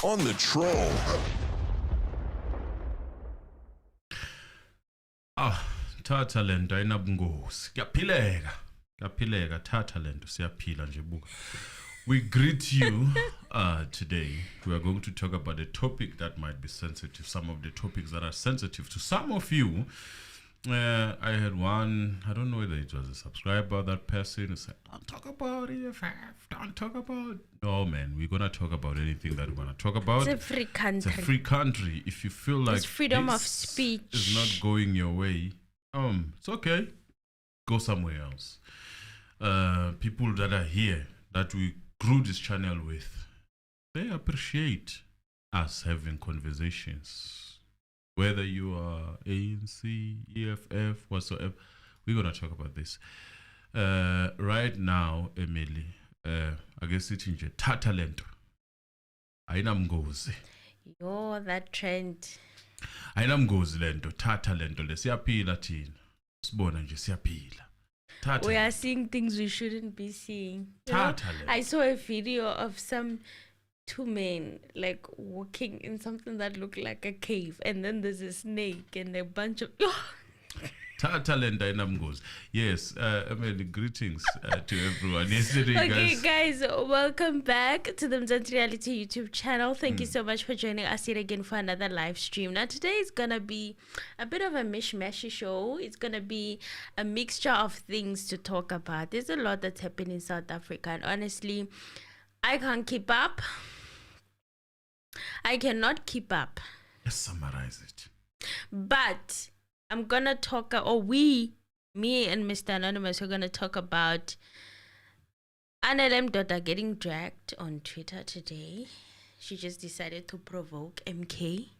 on the troll. Thatha lento ayinabungozi. Kuyaphileka thatha lento siyaphila nje buka. We greet you today. We are going to talk about a topic that might be sensitive, some of the topics that are sensitive to some of you. I had one, I don't know whether it was a subscriber, that person who said, don't talk about EFF, don't talk about... No, man, we're going to talk about anything that we want to talk about. It's a free country. It's a free country. If you feel like it's freedom of speech is not going your way, it's okay. Go somewhere else. People that are here, that we grew this channel with, they appreciate us having conversations. Whether you are ANC, EFF, whatsoever, we're going to talk about this. Right now, Emily, I guess it's in Tata lento. Ayinamgozi. Yo, that trend. Ayinamgozi lento, Tata lento. Siyaphila thina. Sibona nje siyaphila. We are seeing things we shouldn't be seeing. Tata lento. I saw a video of some two men like walking in something that looked like a cave, and then there's a snake and a bunch of talent dynamgos. Yes, greetings to everyone. Yesterday, okay, guys, welcome back to the Mndoda Reality YouTube channel. Thank you so much for joining us here again for another live stream. Now, today is gonna be a bit of a mishmashy show. It's gonna be a mixture of things to talk about. There's a lot that's happening in South Africa, and honestly, I can't keep up. I cannot keep up. Let's summarize it. But I'm gonna talk, or me and Mr. Anonymous are gonna talk about Anele Mdoda getting dragged on Twitter today. She just decided to provoke MK.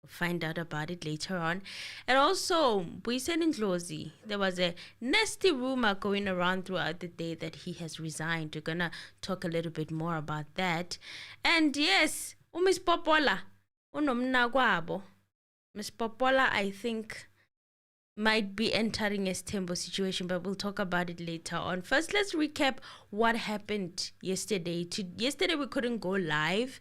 We'll find out about it later on. And also, Veiws and Ndlozi. There was a nasty rumor going around throughout the day that he has resigned. We're gonna talk a little bit more about that. And yes, Miss Popola, Miss Popola, I think, might be entering a Tembo situation, but we'll talk about it later on. First, let's recap what happened yesterday. Yesterday, we couldn't go live.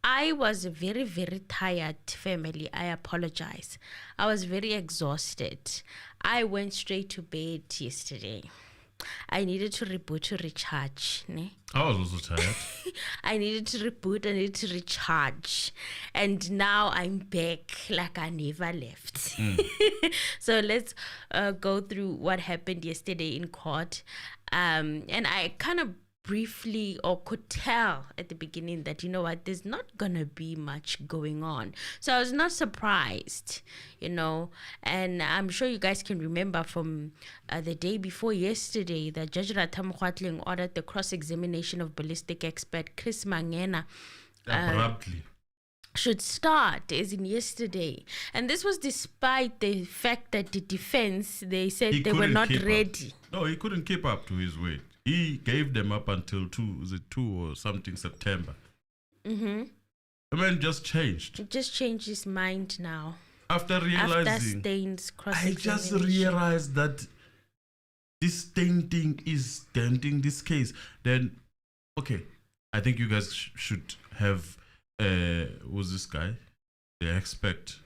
I was very, very tired, family. I apologize. I was very exhausted. I went straight to bed yesterday. I needed to reboot to recharge. I was also tired. I needed to reboot, I needed to recharge. And now I'm back like I never left. So let's go through what happened yesterday in court. And I kind of briefly or could tell at the beginning that, you know what, there's not gonna be much going on. So I was not surprised, and I'm sure you guys can remember from the day before yesterday that Judge Ratam ordered the cross-examination of ballistic expert Chris Mangena abruptly should start as in yesterday. And this was despite the fact that the defense, they said they were not ready. No, he couldn't keep up to his weight. He gave them up until 2 or something September. The man just changed. He just changed his mind now. After realizing, I just realized that this Steyn thing is denting this case. Then, okay, I think you guys should have, who's this guy? The expert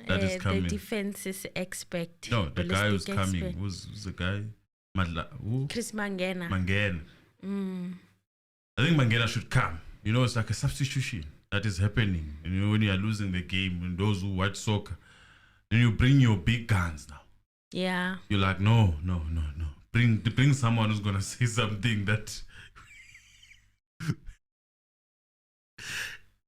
that is coming. The defense's expert. No, the guy who's coming. Who's the guy? Chris Mangena. I think Mangena should come. It's like a substitution that is happening. When you are losing the game, and those who watch soccer, then you bring your big guns now. Yeah. You're like, no. Bring someone who's gonna say something that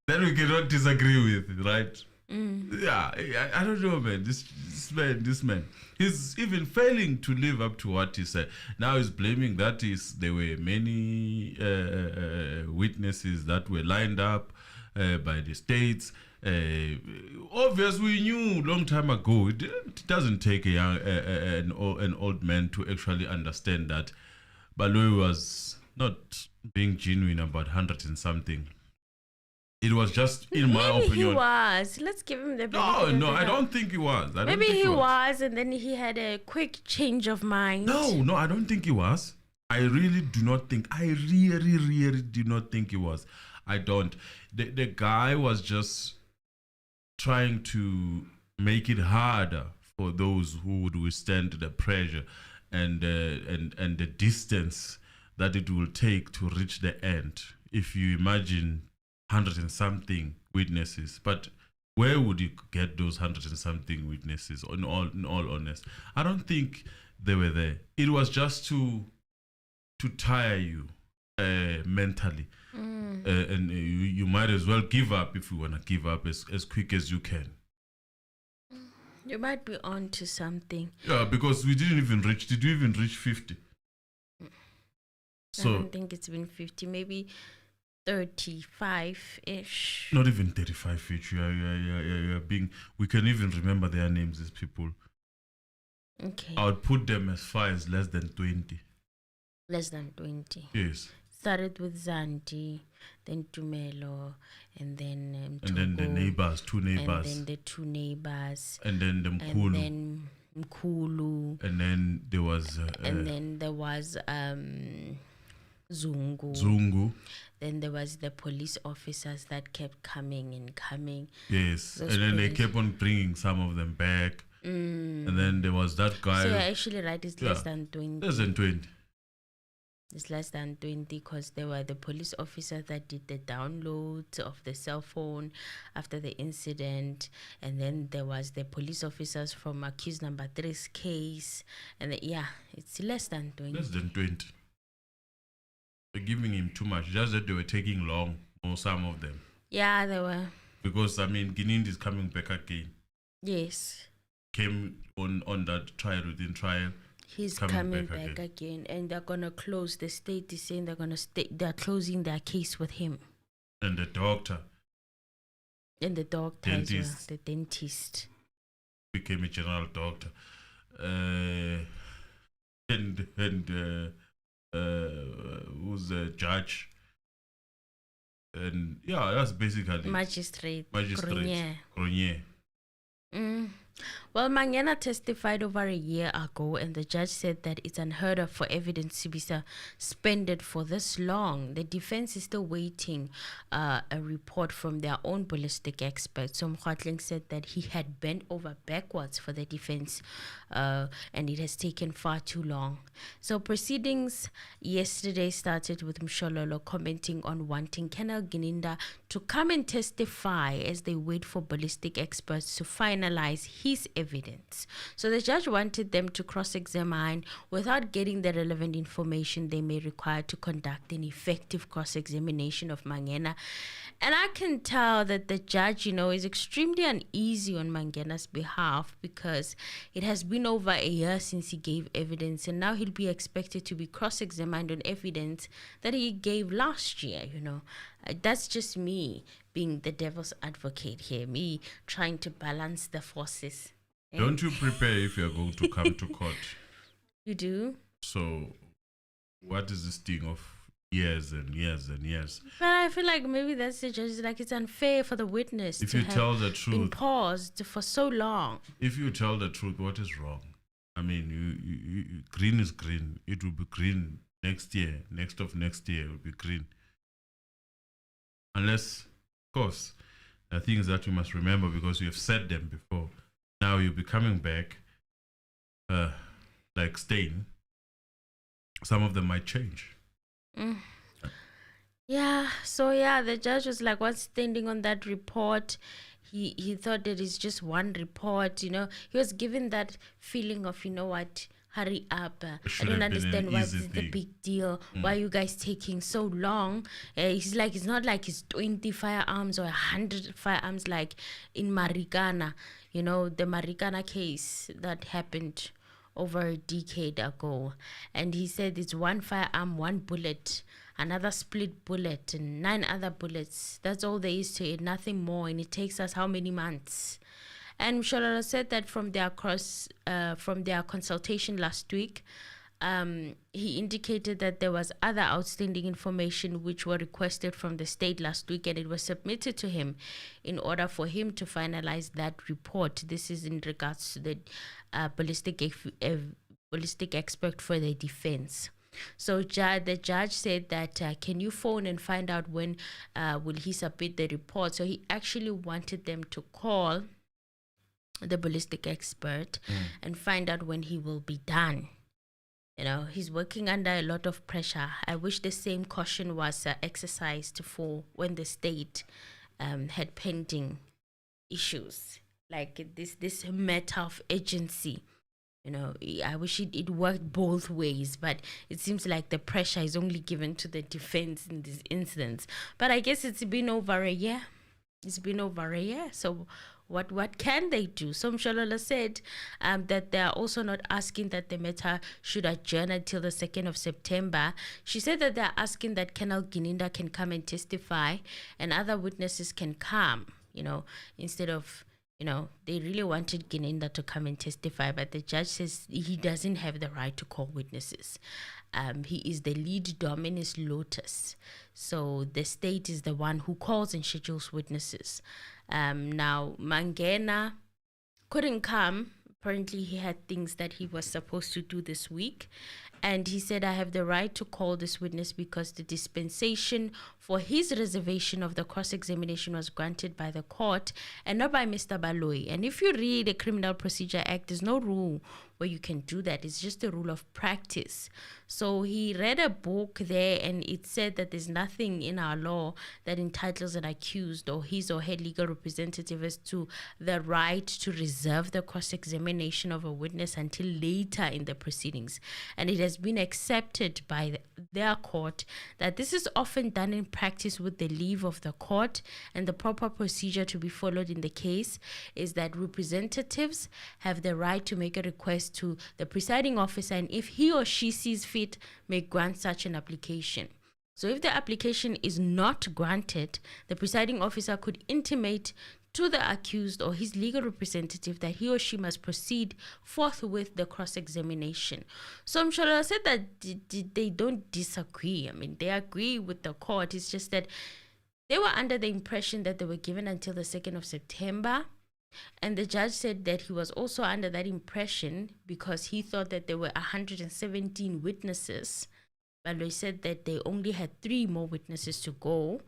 that we cannot disagree with, right? Yeah, I don't know, man. This man, he's even failing to live up to what he said. Now he's blaming that there were many witnesses that were lined up by the states. Obviously, we knew long time ago. It doesn't take an old man to actually understand that Baloyi was not being genuine about 100 and something. It was just, in my opinion. Maybe he was. Let's give him the benefit. No, I don't think he was. Maybe he was, and then he had a quick change of mind. No, I don't think he was. I really do not think. I really do not think he was. I don't. The guy was just trying to make it harder for those who would withstand the pressure and the distance that it will take to reach the end. If you imagine 100 and something witnesses, but where would you get those 100 and something witnesses? In all honest, I don't think they were there. It was just to tire you mentally, and you might as well give up if you want to give up as quick as you can. You might be on to something. Yeah, because we didn't even reach. Did you even reach 50? So I don't think it's been 50. Maybe 35-ish. Not even 35 each. Yeah. Being, we can even remember their names, these people. Okay. I would put them as far as less than 20. Less than 20. Yes. Started with Zandi, then Tumelo, and then and then the neighbors, two neighbors. And then the two neighbors. And then the Mkulu. And then Mkulu. And then there was... Zungu. Then there was the police officers that kept coming and coming. Yes. Those and then they kept on bringing some of them back. And then there was that guy. So you're actually right, it's less than 20. Less than 20. It's less than 20 because there were the police officers that did the downloads of the cell phone after the incident. And then there was the police officers from accused number 3's case. And it's less than 20. Less than 20. They're giving him too much. Just that they were taking long, or some of them. Yeah, they were. Because, Guinea is coming back again. Yes. Came on that trial within trial. He's coming back again. And they're going to close. The state is saying they're closing their case with him. And the doctor. And the doctor dentist. As well. The dentist. Became a general doctor. Who's the judge? And that's basically Magistrate. Grenier. Well, Mangena testified over a year ago, and the judge said that it's unheard of for evidence to be suspended for this long. The defense is still waiting a report from their own ballistic experts. So Mkhatling said that he had bent over backwards for the defense, and it has taken far too long. So proceedings yesterday started with Mshololo commenting on wanting Colonel Gininda to come and testify as they wait for ballistic experts to finalize his evidence. So the judge wanted them to cross-examine without getting the relevant information they may require to conduct an effective cross-examination of Mangena. And I can tell that the judge, is extremely uneasy on Mangena's behalf because it has been over a year since he gave evidence, and now he'll be expected to be cross-examined on evidence that he gave last year, That's just me being the devil's advocate here, me trying to balance the forces. Don't you prepare if you're going to come to court? You do? So, what is this thing of years and years and years? But I feel like maybe that's the judge. Like, it's unfair for the witness if to you have tell the truth, been paused for so long. If you tell the truth, what is wrong? You green is green. It will be green next year. Next year it will be green. Unless, of course, there are things that you must remember because you have said them before. Now you'll be coming back, like Stain. Some of them might change. Yeah, so the judge was like, what's standing on that report? He thought that it's just one report, He was given that feeling of, hurry up. I don't understand what's the big deal. Why are you guys taking so long? He's like, it's not like it's 20 firearms or 100 firearms like in Marikana. The Marikana case that happened over a decade ago. And he said it's one firearm, one bullet, another split bullet, and 9 other bullets. That's all there is to it, nothing more. And it takes us how many months? And Mshololo said that from their consultation last week, he indicated that there was other outstanding information which were requested from the state last week, and it was submitted to him in order for him to finalize that report. This is in regards to the ballistic expert for the defense. So the judge said that, can you phone and find out when will he submit the report? So he actually wanted them to call the ballistic expert and find out when he will be done. You know, he's working under a lot of pressure. I wish the same caution was exercised for when the state had pending issues like this matter of urgency. You know, I wish it worked both ways, but it seems like the pressure is only given to the defense in this instance. But I guess it's been over a year. It's been over a year. So what can they do? So Msholola said that they are also not asking that the matter should adjourn until the 2nd of September. She said that they are asking that Colonel Gininda can come and testify and other witnesses can come, you know, instead of, you know, they really wanted Gininda to come and testify, but the judge says he doesn't have the right to call witnesses. He is the lead dominus lotus. So the state is the one who calls and schedules witnesses. Now, Mangena couldn't come. Apparently, he had things that he was supposed to do this week. And he said, I have the right to call this witness because the dispensation for his reservation of the cross-examination was granted by the court and not by Mr. Baloyi. And if you read the Criminal Procedure Act, there's no rule where you can do that. It's just a rule of practice. So he read a book there and it said that there's nothing in our law that entitles an accused or his or her legal representative as to the right to reserve the cross-examination of a witness until later in the proceedings. And it has been accepted by their court that this is often done in practice with the leave of the court, and the proper procedure to be followed in the case is that representatives have the right to make a request to the presiding officer, and if he or she sees fit, may grant such an application. So if the application is not granted, the presiding officer could intimate to the accused or his legal representative that he or she must proceed forthwith the cross-examination. So Msholola said that they don't disagree. I mean, they agree with the court. It's just that they were under the impression that they were given until the 2nd of September. And the judge said that he was also under that impression because he thought that there were 117 witnesses. But they said that they only had 3 more witnesses to go.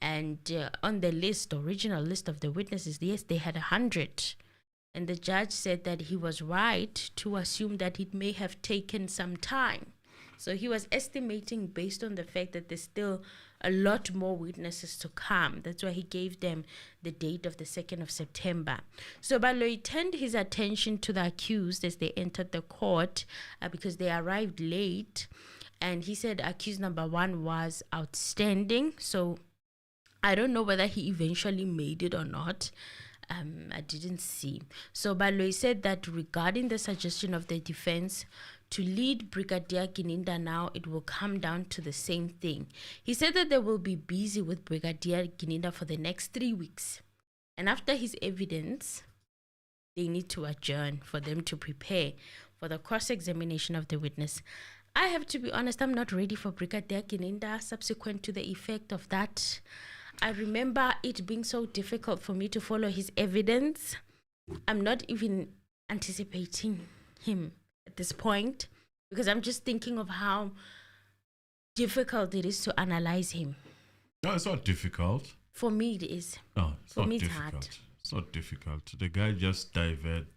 And on the list, original list of the witnesses, yes, they had 100. And the judge said that he was right to assume that it may have taken some time. So he was estimating based on the fact that there's still a lot more witnesses to come. That's why he gave them the date of the 2nd of September. So Baloyi turned his attention to the accused as they entered the court because they arrived late. And he said accused number 1 was outstanding. So I don't know whether he eventually made it or not. I didn't see. So Baloyi said that regarding the suggestion of the defense to lead Brigadier Gininda now, it will come down to the same thing. He said that they will be busy with Brigadier Gininda for the next 3 weeks. And after his evidence, they need to adjourn for them to prepare for the cross-examination of the witness. I have to be honest, I'm not ready for Brigadier Gininda subsequent to the effect of that. I remember it being so difficult for me to follow his evidence. I'm not even anticipating him at this point because I'm just thinking of how difficult it is to analyze him. No, it's not difficult. For me, it is. No, it's for not me, difficult. it's hard. It's not difficult. The guy just diverts.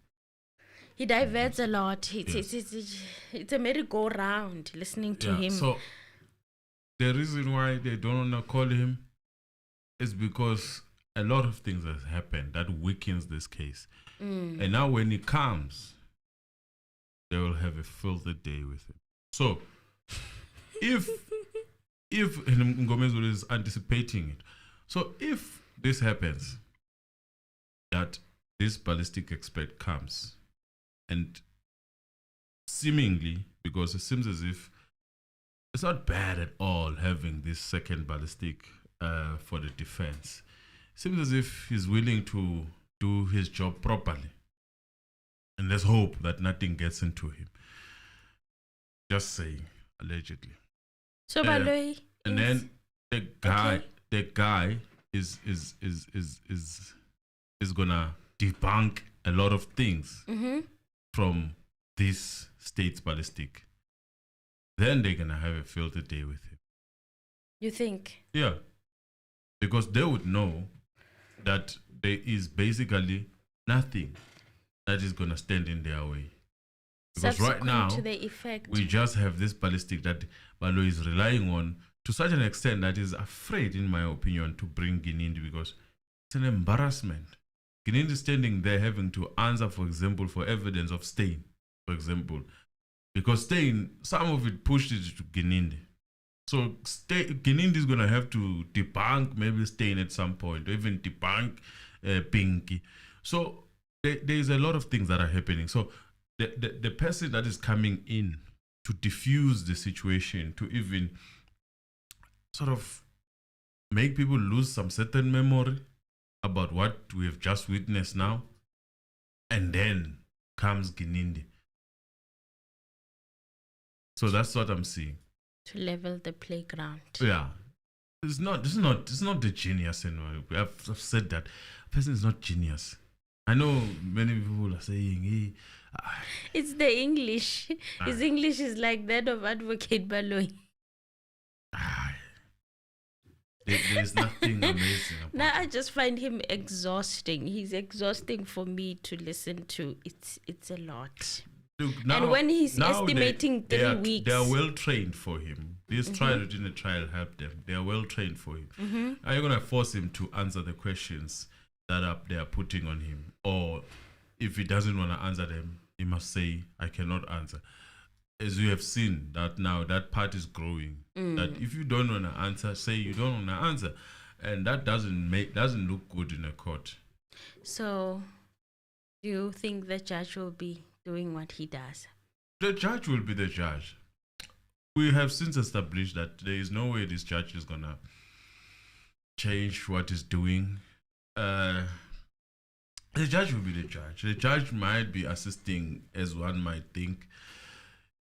He diverts a lot. It's a merry-go-round listening to him. So the reason why they don't want to call him is because a lot of things have happened that weakens this case. And now when he comes, they will have a filthy day with him. So if Ngomezulu is anticipating it, so if this happens, that this ballistic expert comes, and seemingly, because it seems as if it's not bad at all having this second ballistic for the defense. It seems as if he's willing to do his job properly. And let's hope that nothing gets into him. Just saying, allegedly. So Baloyi, and then the guy is gonna debunk a lot of things from this state's ballistic. then they're going to have a filthy day with him. You think? Yeah. Because they would know that there is basically nothing that is going to stand in their way. Because right now, to the effect. we just have this ballistic that Balo is relying on to such an extent that is afraid, in my opinion, to bring Ginindi because it's an embarrassment. Ginindi standing there having to answer, for example, for evidence of stain, for example. Because stain, some of it pushed it to Ginindi. So Ginindi is going to have to debunk maybe stain at some point, or even debunk Pinky. So there is a lot of things that are happening. So the person that is coming in to diffuse the situation, to even sort of make people lose some certain memory about what we have just witnessed now, and then comes Ginindi. So that's what I'm seeing. To level the playground. Yeah. It's not the genius anyway. I've said that. A person is not genius. I know many people are saying, hey, it's the English. His English is like that of Advocate Baloyi. There's nothing amazing about Now I just find him exhausting. He's exhausting for me to listen to. It's a lot. Look, now, and when he's estimating 3 weeks. They are well trained for him. This trial within the trial helped them. They are well trained for him. Are you going to force him to answer the questions that they are putting on him? Or if he doesn't want to answer them, he must say, I cannot answer. As you have seen, that now that part is growing. That if you don't want to answer, say you don't want to answer. And that doesn't look good in a court. So, do you think the judge will be doing what he does? The judge will be the judge. We have since established that there is no way this judge is going to change what he's doing. The judge will be the judge. The judge might be assisting, as one might think.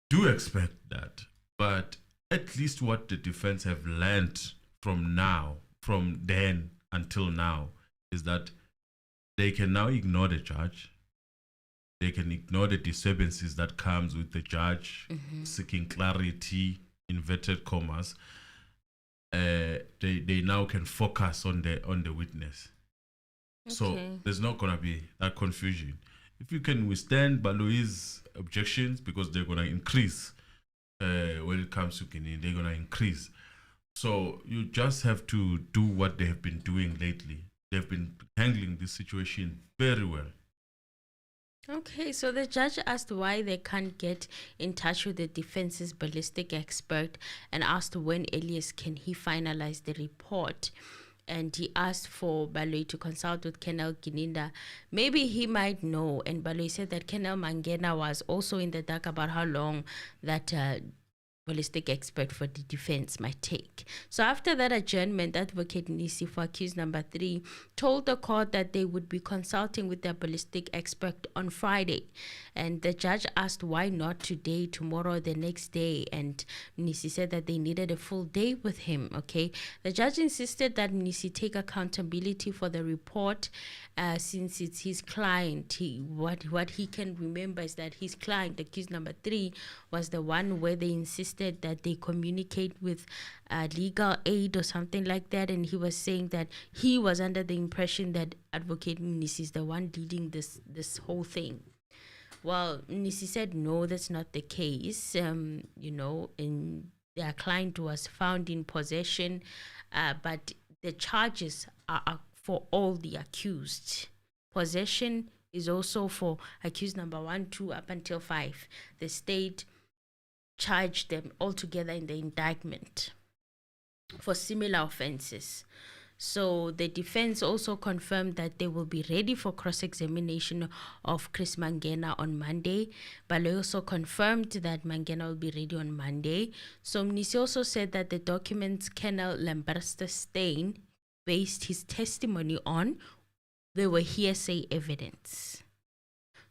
Do expect that. But at least what the defense have learned from then until now, is that they can now ignore the judge. They can ignore the disturbances that comes with the judge seeking clarity, inverted commas. They now can focus on the witness. Okay. So there's not going to be that confusion. If you can withstand Baloyi's objections, because they're going to increase when it comes to Guinea, they're going to increase. So you just have to do what they have been doing lately. They've been handling this situation very well. Okay, so the judge asked why they can't get in touch with the defense's ballistic expert and asked when earliest can he finalize the report. And he asked for Baloyi to consult with Colonel Gininda. Maybe he might know. And Baloyi said that Colonel Mangena was also in the dark about how long that ballistic expert for the defense might take. So after that adjournment, Advocate Nisi for accused number 3 told the court that they would be consulting with their ballistic expert on Friday. And the judge asked why not today, tomorrow, the next day. And Nisi said that they needed a full day with him. Okay. The judge insisted that Nisi take accountability for the report since it's his client. What he can remember is that his client, accused number 3, was the one where they insisted that they communicate with legal aid or something like that. And he was saying that he was under the impression that Advocate Nisi is the one leading this whole thing. Well, Nisi said, no, that's not the case. And their client was found in possession, but the charges are for all the accused. Possession is also for accused number 1, 2, up until 5. The state charged them all together in the indictment for similar offenses. So the defense also confirmed that they will be ready for cross-examination of Chris Mangena on Monday. Baloyi also confirmed that Mangena will be ready on Monday. So Mnisi also said that the documents Colonel Lamberster Steyn based his testimony on, they were hearsay evidence.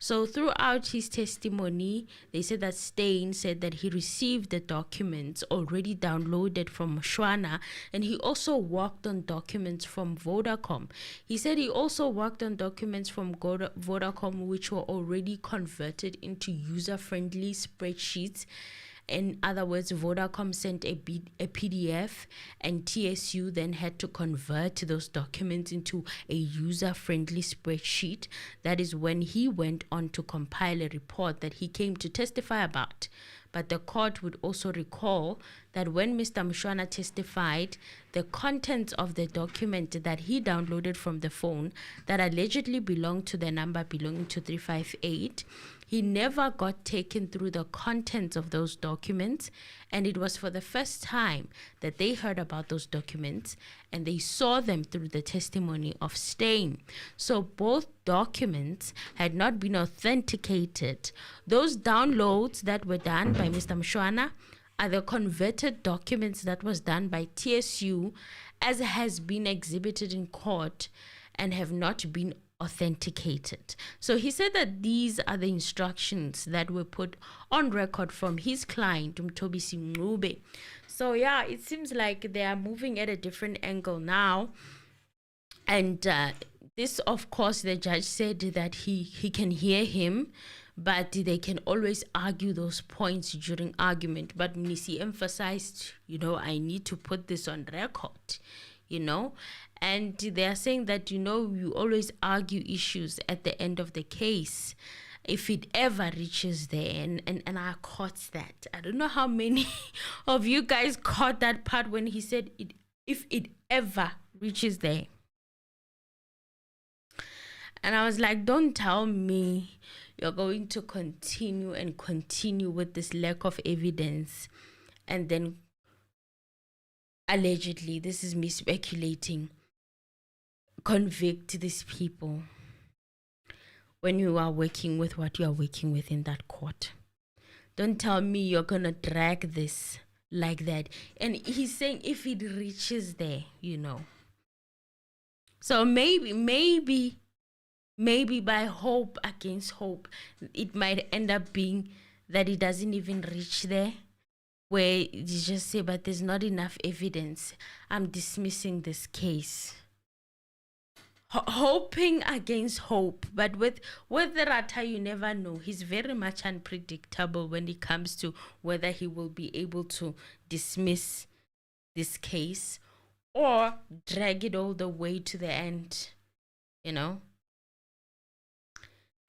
So throughout his testimony, they said that Steyn said that he received the documents already downloaded from Shwana, and he also worked on documents from Vodacom. He said he also worked on documents from Vodacom which were already converted into user-friendly spreadsheets. In other words, Vodacom sent a PDF, and TSU then had to convert those documents into a user-friendly spreadsheet. That is when he went on to compile a report that he came to testify about. But the court would also recall that when Mr. Mshwana testified, the contents of the document that he downloaded from the phone that allegedly belonged to the number belonging to 358, he never got taken through the contents of those documents, and it was for the first time that they heard about those documents and they saw them through the testimony of Steyn. So both documents had not been authenticated. Those downloads that were done by Mr. Mshwana are the converted documents that was done by TSU, as has been exhibited in court, and have not been authenticated. So he said that these are the instructions that were put on record from his client, Mthobisi Mncube. So yeah, it seems like they are moving at a different angle now. And this, of course, the judge said that he can hear him, but they can always argue those points during argument. But Mnisi emphasized, I need to put this on record, and they are saying that, you always argue issues at the end of the case, if it ever reaches there. And I caught that. I don't know how many of you guys caught that part when he said, if it ever reaches there. And I was like, don't tell me you're going to continue with this lack of evidence, and then allegedly, this is me speculating, convict these people when you are working with what you are working with in that court. Don't tell me you're gonna drag this like that. And he's saying if it reaches there, So maybe by hope against hope, it might end up being that it doesn't even reach there, where you just say, but there's not enough evidence, I'm dismissing this case. Hoping against hope. But with the Rata, you never know. He's very much unpredictable when it comes to whether he will be able to dismiss this case or drag it all the way to the end,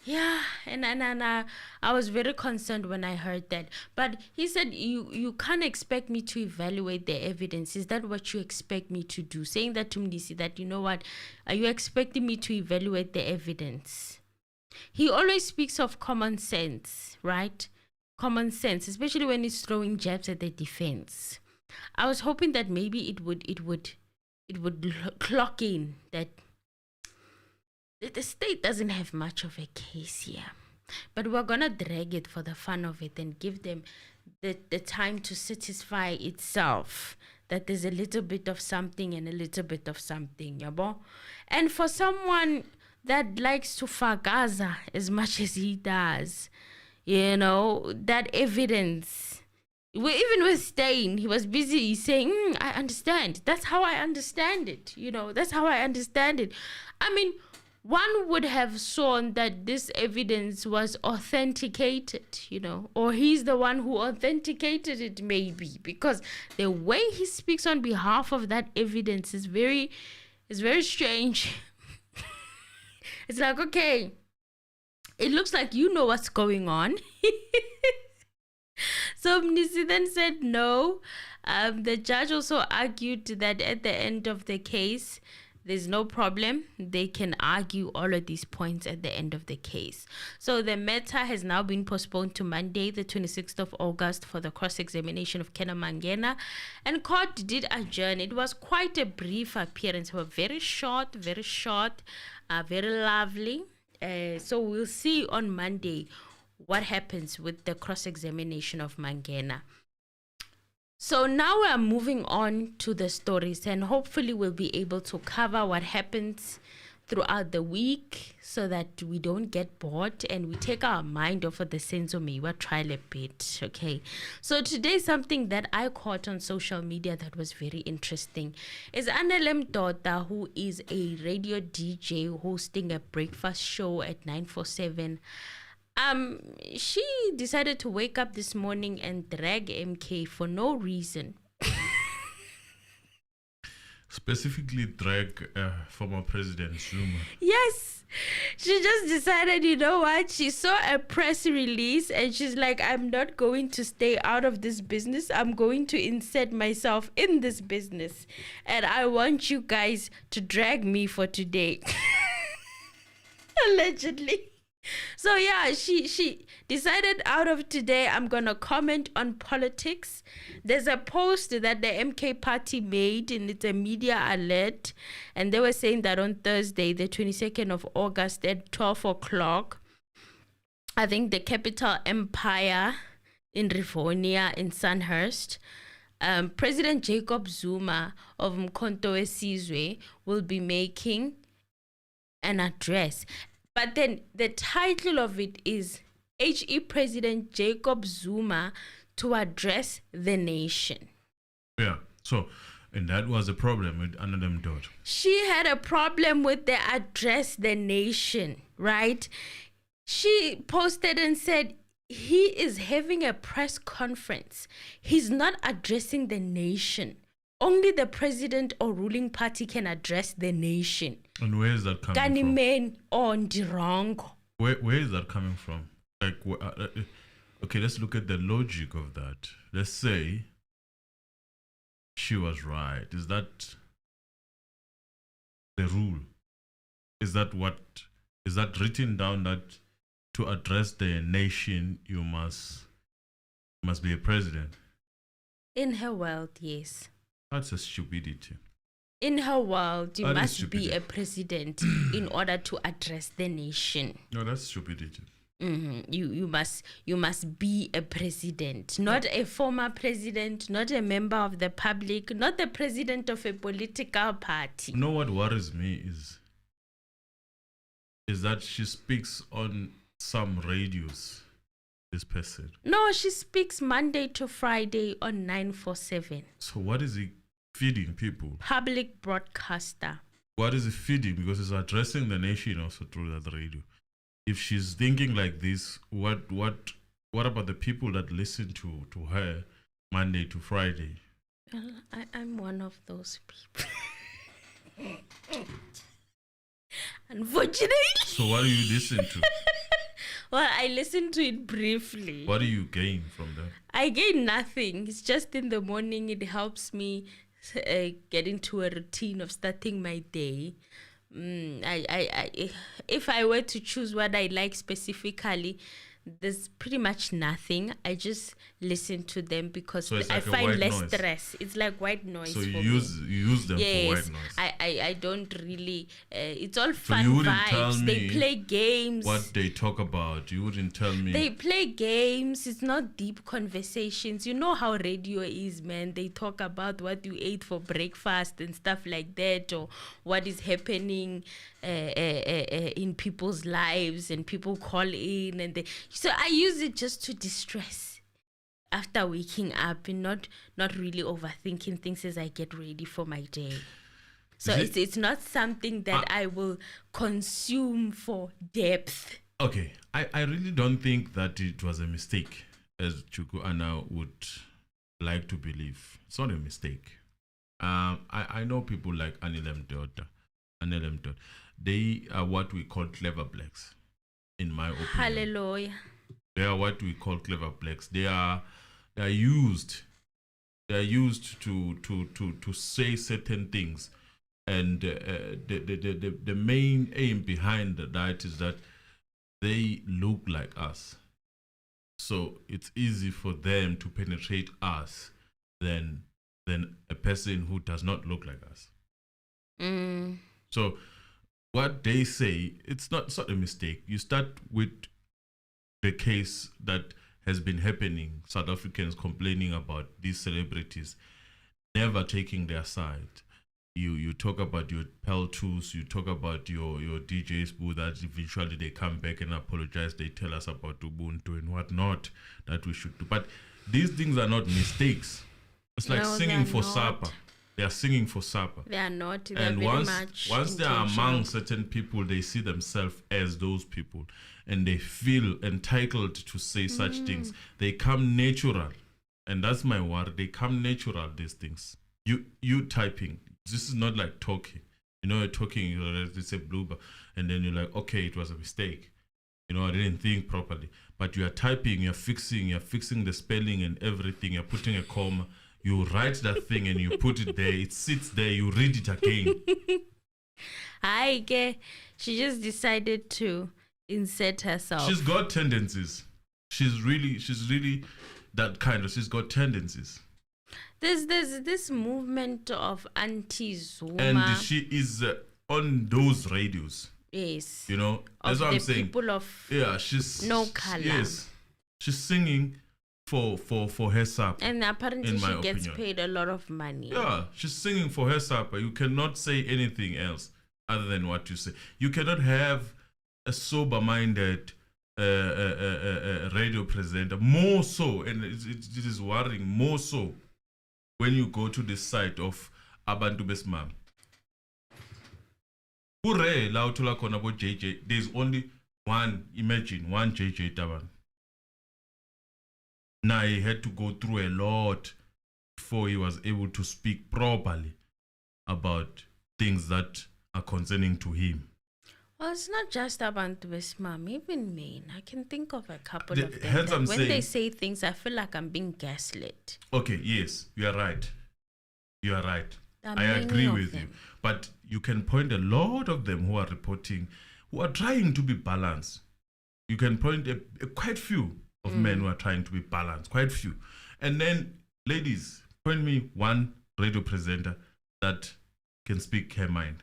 Yeah, and I was very concerned when I heard that. But he said, you can't expect me to evaluate the evidence. Is that what you expect me to do? Saying that to Mnisi, that, what, are you expecting me to evaluate the evidence? He always speaks of common sense, right? Common sense, especially when he's throwing jabs at the defense. I was hoping that maybe it would clock in that the state doesn't have much of a case here, but we're gonna drag it for the fun of it and give them the time to satisfy itself that there's a little bit of something and a little bit of something, yabo. And for someone that likes to fagaza as much as he does, that evidence. Even with Steyn, he was busy saying, I understand. That's how I understand it. That's how I understand it. I mean, one would have shown that this evidence was authenticated, or he's the one who authenticated it, maybe, because the way he speaks on behalf of that evidence is very strange. It's like, okay, it looks like you know what's going on. So Mnisi then said no. The judge also argued that at the end of the case, there's no problem. They can argue all of these points at the end of the case. So the matter has now been postponed to Monday, the 26th of August, for the cross-examination of Kenna Mangena. And court did adjourn. It was quite a brief appearance. They were very short, very lovely. So we'll see on Monday what happens with the cross-examination of Mangena. So now we are moving on to the stories, and hopefully we'll be able to cover what happens throughout the week so that we don't get bored and we take our mind off of the Senzo Meyiwa trial a bit, okay? So today, something that I caught on social media that was very interesting is Anele Mdoda, who is a radio DJ hosting a breakfast show at 947. She decided to wake up this morning and drag MK for no reason. Specifically drag former President Zuma. Yes. She just decided, you know what? She saw a press release and she's like, I'm not going to stay out of this business. I'm going to insert myself in this business. And I want you guys to drag me for today. Allegedly. So yeah, she decided out of today, I'm going to comment on politics. There's a post that the MK party made, and it's a media alert. And they were saying that on Thursday, the 22nd of August at 12 o'clock, I think the Capital Empire in Rivonia in Sandhurst, President Jacob Zuma of Mkhonto Wesizwe will be making an address. But then the title of it is HE President Jacob Zuma to address the nation. Yeah, so, and that was a problem with Anele Mdoda. She had a problem with the address the nation, right? She posted and said, he is having a press conference. He's not addressing the nation. Only the president or ruling party can address the nation. And where is that coming from? Where is that coming from? Like, okay, let's look at the logic of that. Let's say she was right. Is that the rule? Is that written down that to address the nation you must be a president? In her world, yes. That's a stupidity. In her world, you must be a president in order to address the nation. No, that's stupidity. Mm-hmm. You must be a president, not a former president, not a member of the public, not the president of a political party. You know what worries me is that she speaks on some radios. This person. No, she speaks Monday to Friday on 947. So what is he feeding people? Public broadcaster. What is he feeding? Because he's addressing the nation also through that radio. If she's thinking like this, what about the people that listen to her Monday to Friday? Well, I'm one of those people. Unfortunately. So what do you listen to? Well, I listened to it briefly. What do you gain from that? I gain nothing. It's just in the morning. It helps me get into a routine of starting my day. If I were to choose what I like specifically, there's pretty much nothing. I just listen to them because so I find less stress. It's like white noise. So you use them for white noise. I don't really. It's all fun vibes. They play games. What they talk about, you wouldn't tell me. They play games. It's not deep conversations. You know how radio is, man. They talk about what you ate for breakfast and stuff like that, or what is happening in people's lives, and people call in, and so I use it just to distress after waking up and not really overthinking things as I get ready for my day. So it's not something that I will consume for depth. Okay, I really don't think that it was a mistake, as Chuku Anna would like to believe. It's not a mistake. I know people like Anele Mdoda. They are what we call clever blacks, in my opinion. Hallelujah. They are what we call clever blacks. They are used to say certain things, and the main aim behind that is that they look like us, so it's easy for them to penetrate us than a person who does not look like us. So what they say, it's not a mistake. You start with the case that has been happening, South Africans complaining about these celebrities never taking their side. You talk about your Pel2s, you talk about your DJs boo, that eventually they come back and apologize. They tell us about Ubuntu and whatnot that we should do. But these things are not mistakes. It's like singing for supper. They are singing for supper. They are not. They And are very much once they are among intentional. certain people, they see themselves as those people, and they feel entitled to say such things. They come natural, and that's my word. They come natural. These things. You typing. This is not like talking. You know, you're talking. It's a blooper, and then you're like, okay, it was a mistake. You know, I didn't think properly. But you are typing. You're fixing the spelling and everything. You're putting a comma. You write that thing and you put it there. It sits there. You read it again. She just decided to insert herself. She's got tendencies. She's really that kind of. She's got tendencies. There's this movement of anti-Zuma. And she is on those radios. Yes. You know, that's what I'm saying. People of she's no color. Yes, she's singing for her supper. And apparently she gets paid a lot of money. Yeah, she's singing for her supper. You cannot say anything else other than what you say. You cannot have a sober-minded radio presenter, more so, and it is worrying, more so when you go to the site of Abantu Besmam. Hooray, la uthola khona bo JJ. There's only one JJ Taban. Now he had to go through a lot before he was able to speak properly about things that are concerning to him. Well, it's not just about Besmam, even me. I can think of a couple of them. Hence I'm When saying, they say things, I feel like I'm being gaslit. okay, yes, you are right. You are right. There are I many agree of with them. you. But you can point a lot of them who are reporting, who are trying to be balanced. You can point a quite few of men who are trying to be balanced, quite few. And then, ladies, point me one radio presenter that can speak her mind.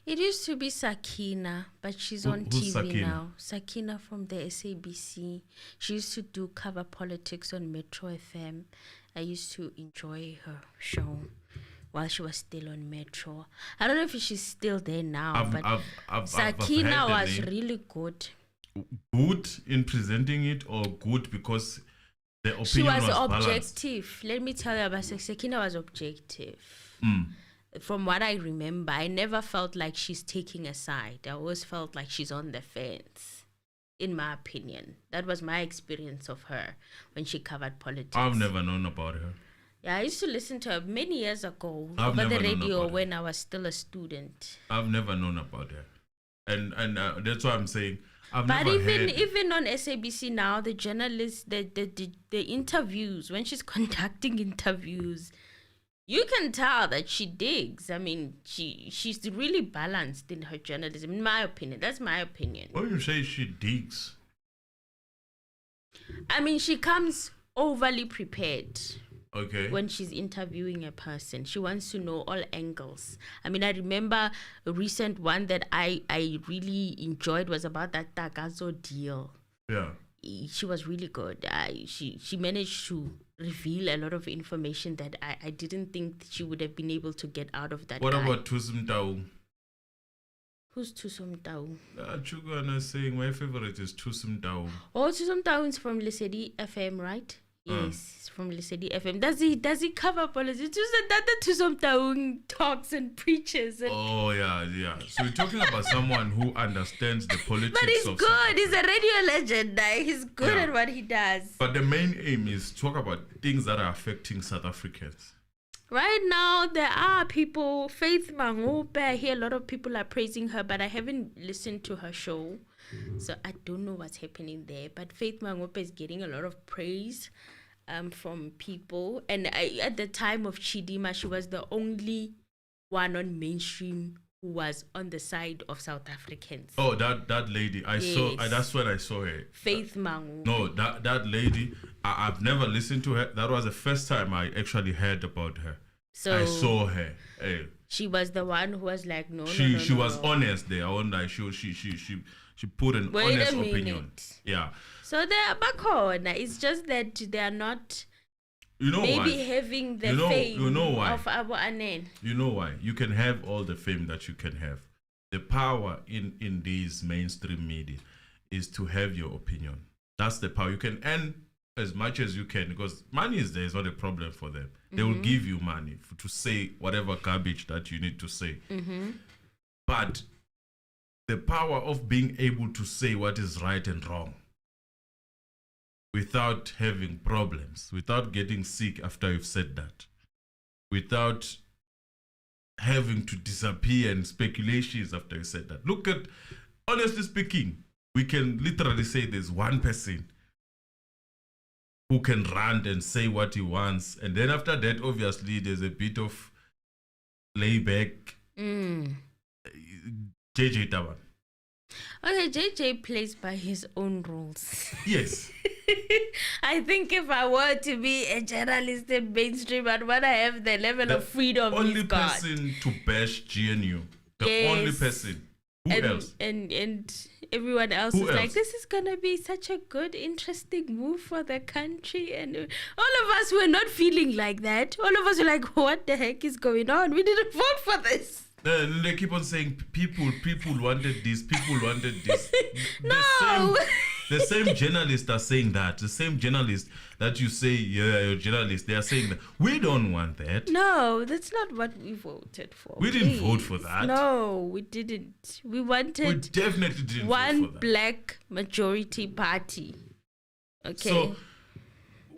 It used to be Sakina, but she's on Who's TV Sakina? now. Sakina from the SABC. She used to do cover politics on Metro FM. I used to enjoy her show while she was still on Metro. I don't know if she's still there now, but Sakina I've heard the was name. really good. Good in presenting it, or good because the opinion She was balanced? objective. Let me tell you about Sakina was objective. From what I remember, I never felt like she's taking a side. I always felt like she's on the fence, in my opinion. That was my experience of her when she covered politics. I've never known about her. Yeah, I used to listen to her many years ago I've over the never known radio about her. when I was still a student. I've never known about her. And that's why I'm saying I've But never heard. even on SABC now, the journalists, the interviews, when she's conducting interviews, you can tell that she digs. I mean, she's really balanced in her journalism, in my opinion. That's my opinion. When you say she digs, I mean, she comes overly prepared okay. when she's interviewing a person. She wants to know all angles. I mean, I remember a recent one that I really enjoyed was about that Tagazo deal. Yeah. She was really good. She managed to reveal a lot of information that I didn't think she would have been able to get out of that What guy. about Tusum Tau? Who's Tusum Tau? Chugana saying my favorite is Tusum Tau. Oh, Tusum Tau is from Lesedi FM, right? Yes, it's from Lesedi FM. Does he cover politics? That Tusum Tau talks and preaches. And Oh yeah. So we're talking about someone who understands the politics but he's of good. South He's a radio legend. He's good Yeah. at what he does. But the main aim is to talk about things that are affecting South Africans. Right now, there are people, Faith Mangope, I hear a lot of people are praising her, but I haven't listened to her show. So I don't know what's happening there. But Faith Mangope is getting a lot of praise from people. And at the time of Chidima, she was the only one on mainstream who was on the side of South Africans. Oh, that lady. I saw. Yes. That's when I saw her. Faith Mangope. No, that lady. I've never listened to her. That was the first time I actually heard about her. So I saw her. Hey. she was the one who was like, no, She no, was no. honest there. I wonder. She put an Wait honest a minute. opinion. Yeah. So they're back on. It's just that they are not You know maybe why? having the You know fame why? of Abu Anele. You know why? You can have all the fame that you can have. The power in these mainstream media is to have your opinion. That's the power. You can earn as much as you can, because money is there, is not a problem for them. They will give you money to say whatever garbage that you need to say. But the power of being able to say what is right and wrong without having problems, without getting sick after you've said that, without having to disappear and speculations after you said that. Look at, honestly speaking, we can literally say there's one person who can rant and say what he wants, and then after that, obviously, there's a bit of layback. JJ Taban. Okay, JJ plays by his own rules. Yes. I think if I were to be a journalist in mainstream, I'd want to have the level of freedom only he's got. person to bash GNU. The only person. Who else? And everyone else Who is else? like, this is going to be such a good, interesting move for the country. And all of us were not feeling like that. All of us were like, what the heck is going on? We didn't vote for this. And they keep on saying people wanted this, people wanted this. No! The same journalists are saying that. The same journalists that you say, yeah, you're a journalist, they are saying that. We don't want that. No, that's not what we voted for. We didn't vote for that. No, we didn't. We wanted We definitely didn't one vote for that. black majority party. Okay. So,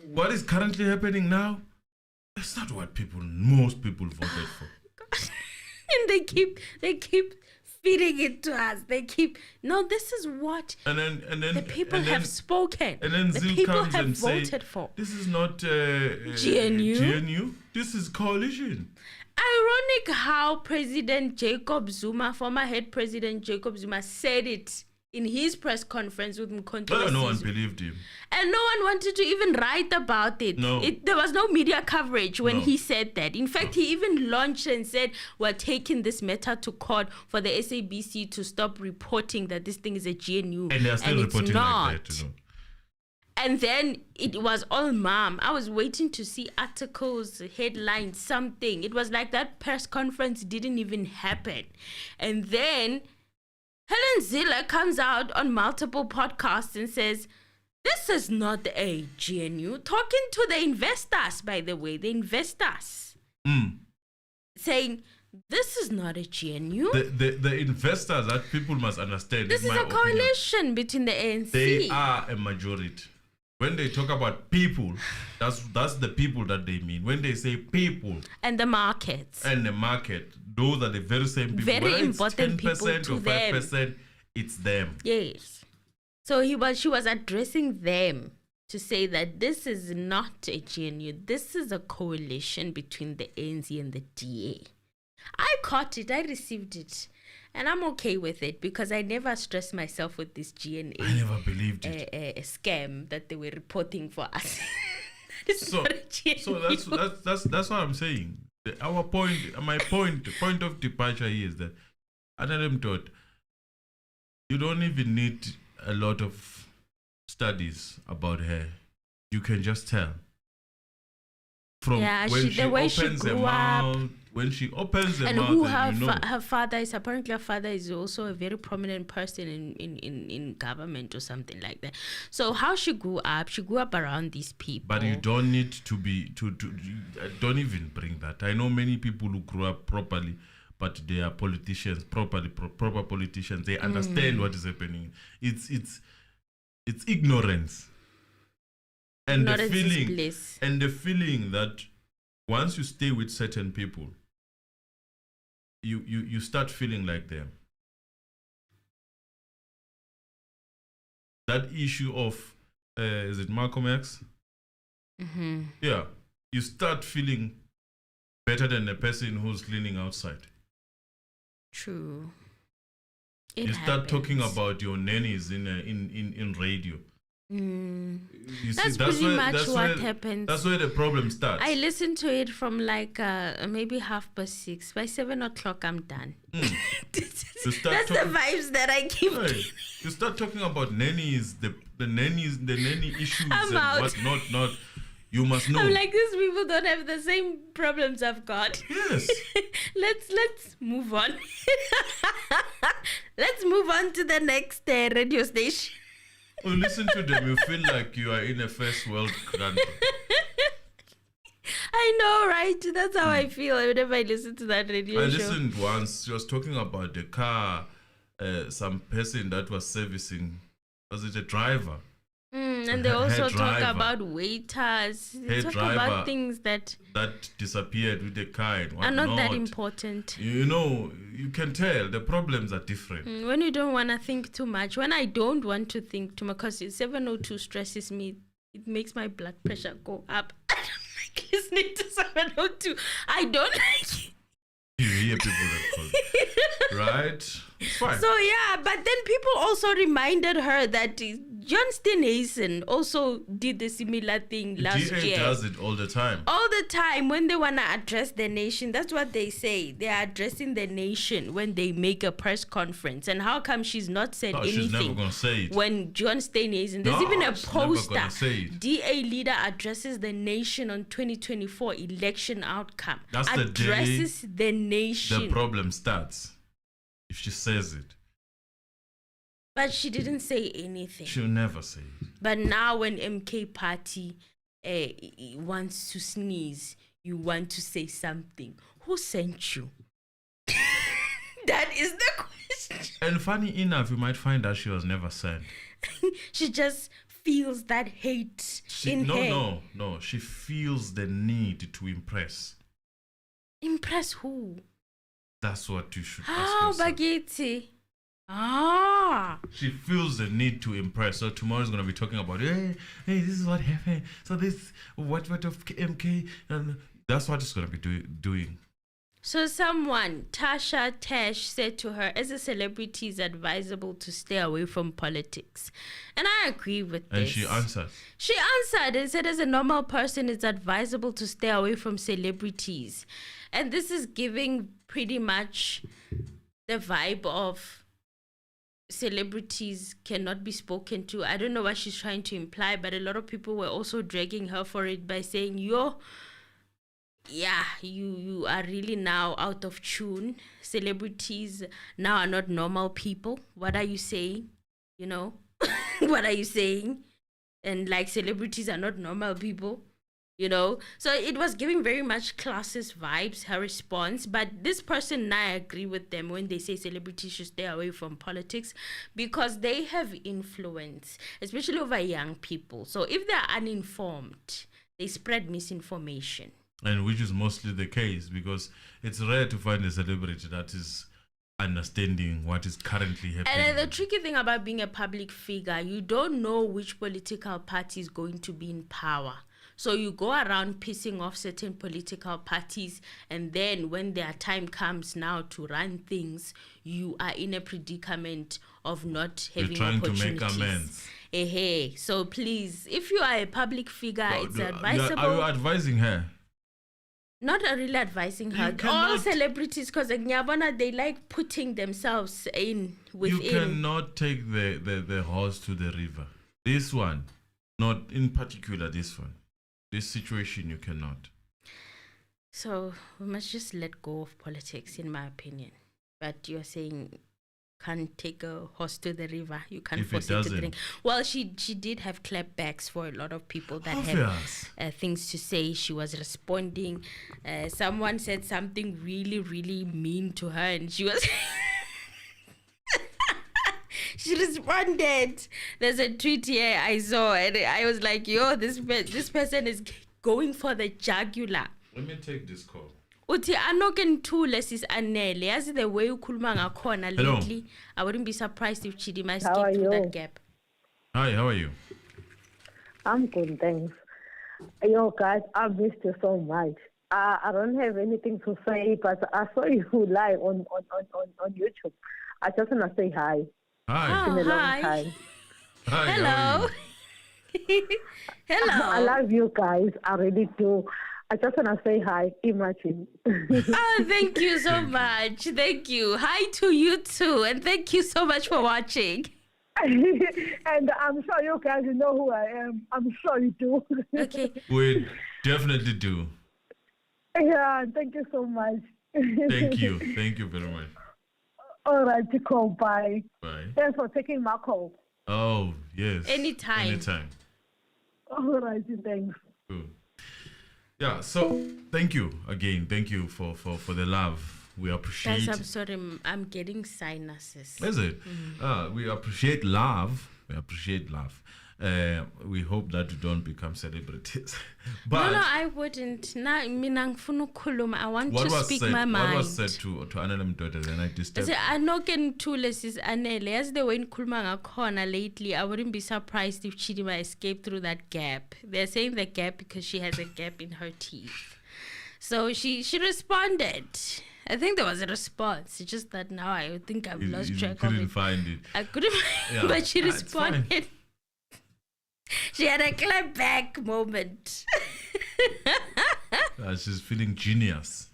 what is currently happening now? That's not what most people voted for. And they keep feeding it to us. They keep, no, this is what And then the people have spoken. And then the Zil people comes have and voted say, for. this is not GNU. GNU. This is coalition. Ironic how President Jacob Zuma, former head President Jacob Zuma, said it in his press conference with Mndoda. But no one believed him. And no one wanted to even write about it. No. There was no media coverage when No. he said that. In fact, he even launched and said, we're taking this matter to court for the SABC to stop reporting that this thing is a GNU. And they're still it's reporting not. like that, you know. And then it was all mom. I was waiting to see articles, headlines, something. It was like that press conference didn't even happen. And then Helen Zille comes out on multiple podcasts and says, this is not a GNU. Talking to the investors, by the way, the investors. Saying, this is not a GNU. The investors, that people must understand. This in is my a opinion, coalition between the ANC. they are a majority. When they talk about people, that's the people that they mean. When they say people and the markets. and the market, those are the very same people. Very Whether important it's 10% people or to them. 5%, it's them. Yes. So she was addressing them to say that this is not a GNU. This is a coalition between the ANC and the DA. I caught it. I received it. And I'm okay with it because I never stressed myself with this GNA. I never believed it. A scam that they were reporting for us. So that's what I'm saying. My point of departure here is that Anele Mdoda, you don't even need a lot of studies about her. You can just tell. From when she opens her mouth, when she opens her and mouth, who and you know. her father is. Apparently her father is also a very prominent person in government or something like that. So how she grew up around these people. But you don't need to be don't even bring that. I know many people who grew up properly, but they are politicians, proper politicians. They understand what is happening. It's ignorance. And the feeling that once you stay with certain people, you start feeling like them. That issue of is it Malcolm X? Mm-hmm. Yeah, you start feeling better than the person who's cleaning outside. True. You start talking about your nannies in radio. You That's see, pretty much what happens. That's where the problem starts. I listen to it from like maybe 6:30. By 7 o'clock, I'm done. That's the vibes that I keep. Right. You start talking about nannies, the nanny issues I'm and out. what's not. You must know. I'm like, these people don't have the same problems I've got. Yes. Let's move on. Let's move on to the next radio station. You listen to them, you feel like you are in a first world country. I know, right? That's how I feel whenever I listen to that radio show. I listened once. She was talking about the car, some person that was servicing. Was it a driver? And they also talk about waiters. They talk about things that disappeared with the car and are not that important. You know, you can tell the problems are different. When you don't want to think too much. When I don't want to think too much, because 702 stresses me. It makes my blood pressure go up. I don't like listening to 702. I don't like it. You hear people that call it. Right? It's fine. So yeah, but then people also reminded her that John Steenhuisen also did the similar thing last DA year. does it all the time. All the time when they want to address the nation, that's what they say. They are addressing the nation when they make a press conference. And how come she's not said anything? She's never going to say it. When John Steenhuisen, there's even a poster. DA leader addresses the nation on 2024 election outcome. That's addresses the nation. The problem starts if she says it. But she didn't say anything. She'll never say it. But now when MK party wants to sneeze, you want to say something. Who sent you? That is the question. And funny enough, you might find that she was never sent. She just feels that hate in her. No. She feels the need to impress. Impress who? That's what you should ask yourself. Bageti. She feels the need to impress. So tomorrow's going to be talking about, hey, this is what happened. So this, what of MK? And that's what it's going to be doing. So someone, Tasha Tesh, said to her, as a celebrity, it's advisable to stay away from politics. And I agree with this. And she answered. She answered and said, as a normal person, it's advisable to stay away from celebrities. And this is giving pretty much the vibe of celebrities cannot be spoken to. I don't know what she's trying to imply, but a lot of people were also dragging her for it by saying, you are really now out of tune. Celebrities now are not normal people. What are you saying? You know, what are you saying? And like celebrities are not normal people. You know, so it was giving very much classist vibes, her response. But this person, and I agree with them when they say celebrities should stay away from politics because they have influence, especially over young people. So if they're uninformed, they spread misinformation. And which is mostly the case because it's rare to find a celebrity that is understanding what is currently happening. And the tricky thing about being a public figure, you don't know which political party is going to be in power. So you go around pissing off certain political parties, and then when their time comes now to run things, you are in a predicament of not having opportunities. You're trying to make amends. So please, if you are a public figure, it's advisable. Are you advising her? Not really advising her. All celebrities, because they like putting themselves in within. You cannot take the horse to the river. This one, not in particular this one. This situation you cannot. So we must just let go of politics, in my opinion. But you're saying can't take a horse to the river. You can't force it to drink. Well, she did have clapbacks for a lot of people that had things to say. She was responding. Someone said something really, really mean to her, and she was. She responded. There's a tweet here I saw, and I was like, "Yo, this person is going for the jugular." Let me take this call. Uthi anokenthule sis Anele. As the way ukhuluma ngakhona lately, I wouldn't be surprised if Chidi might skip through that gap. Hi, how are you? I'm good, thanks. Yo, guys, I missed you so much. I don't have anything to say, but I saw you live on YouTube. I just want to say hi. Hi. It's been a long time. Hi. Hello. Hello. I love you guys. I really do. I just want to say hi. Imagine. Oh, thank you so much. Thank you. Hi to you too. And thank you so much for watching. And I'm sure you guys know who I am. I'm sure you do. Okay. We definitely do. Yeah, thank you so much. Thank you. Thank you very much. All right, Tico, bye. Bye. Thanks for taking my call. Oh, yes. Anytime. All right, thanks. Cool. Yeah, so thank you again. Thank you for the love. We appreciate. Guys, I'm sorry, I'm getting sinuses. Is it? We appreciate love. We appreciate love. We hope that you don't become celebrities. But No, I wouldn't. I want to speak my mind. What was said to Anele Mdoda then I disturbed? I know can tools is Anele. As the way in Kulmanga corner lately, I wouldn't be surprised if Chidima escaped through that gap. They're saying the gap because she has a gap in her teeth. So she responded. I think there was a response. It's just that now I think I've lost track of it. Couldn't find it. I couldn't, Yeah, but she it's fine. responded. She had a clap back moment. She's feeling genius.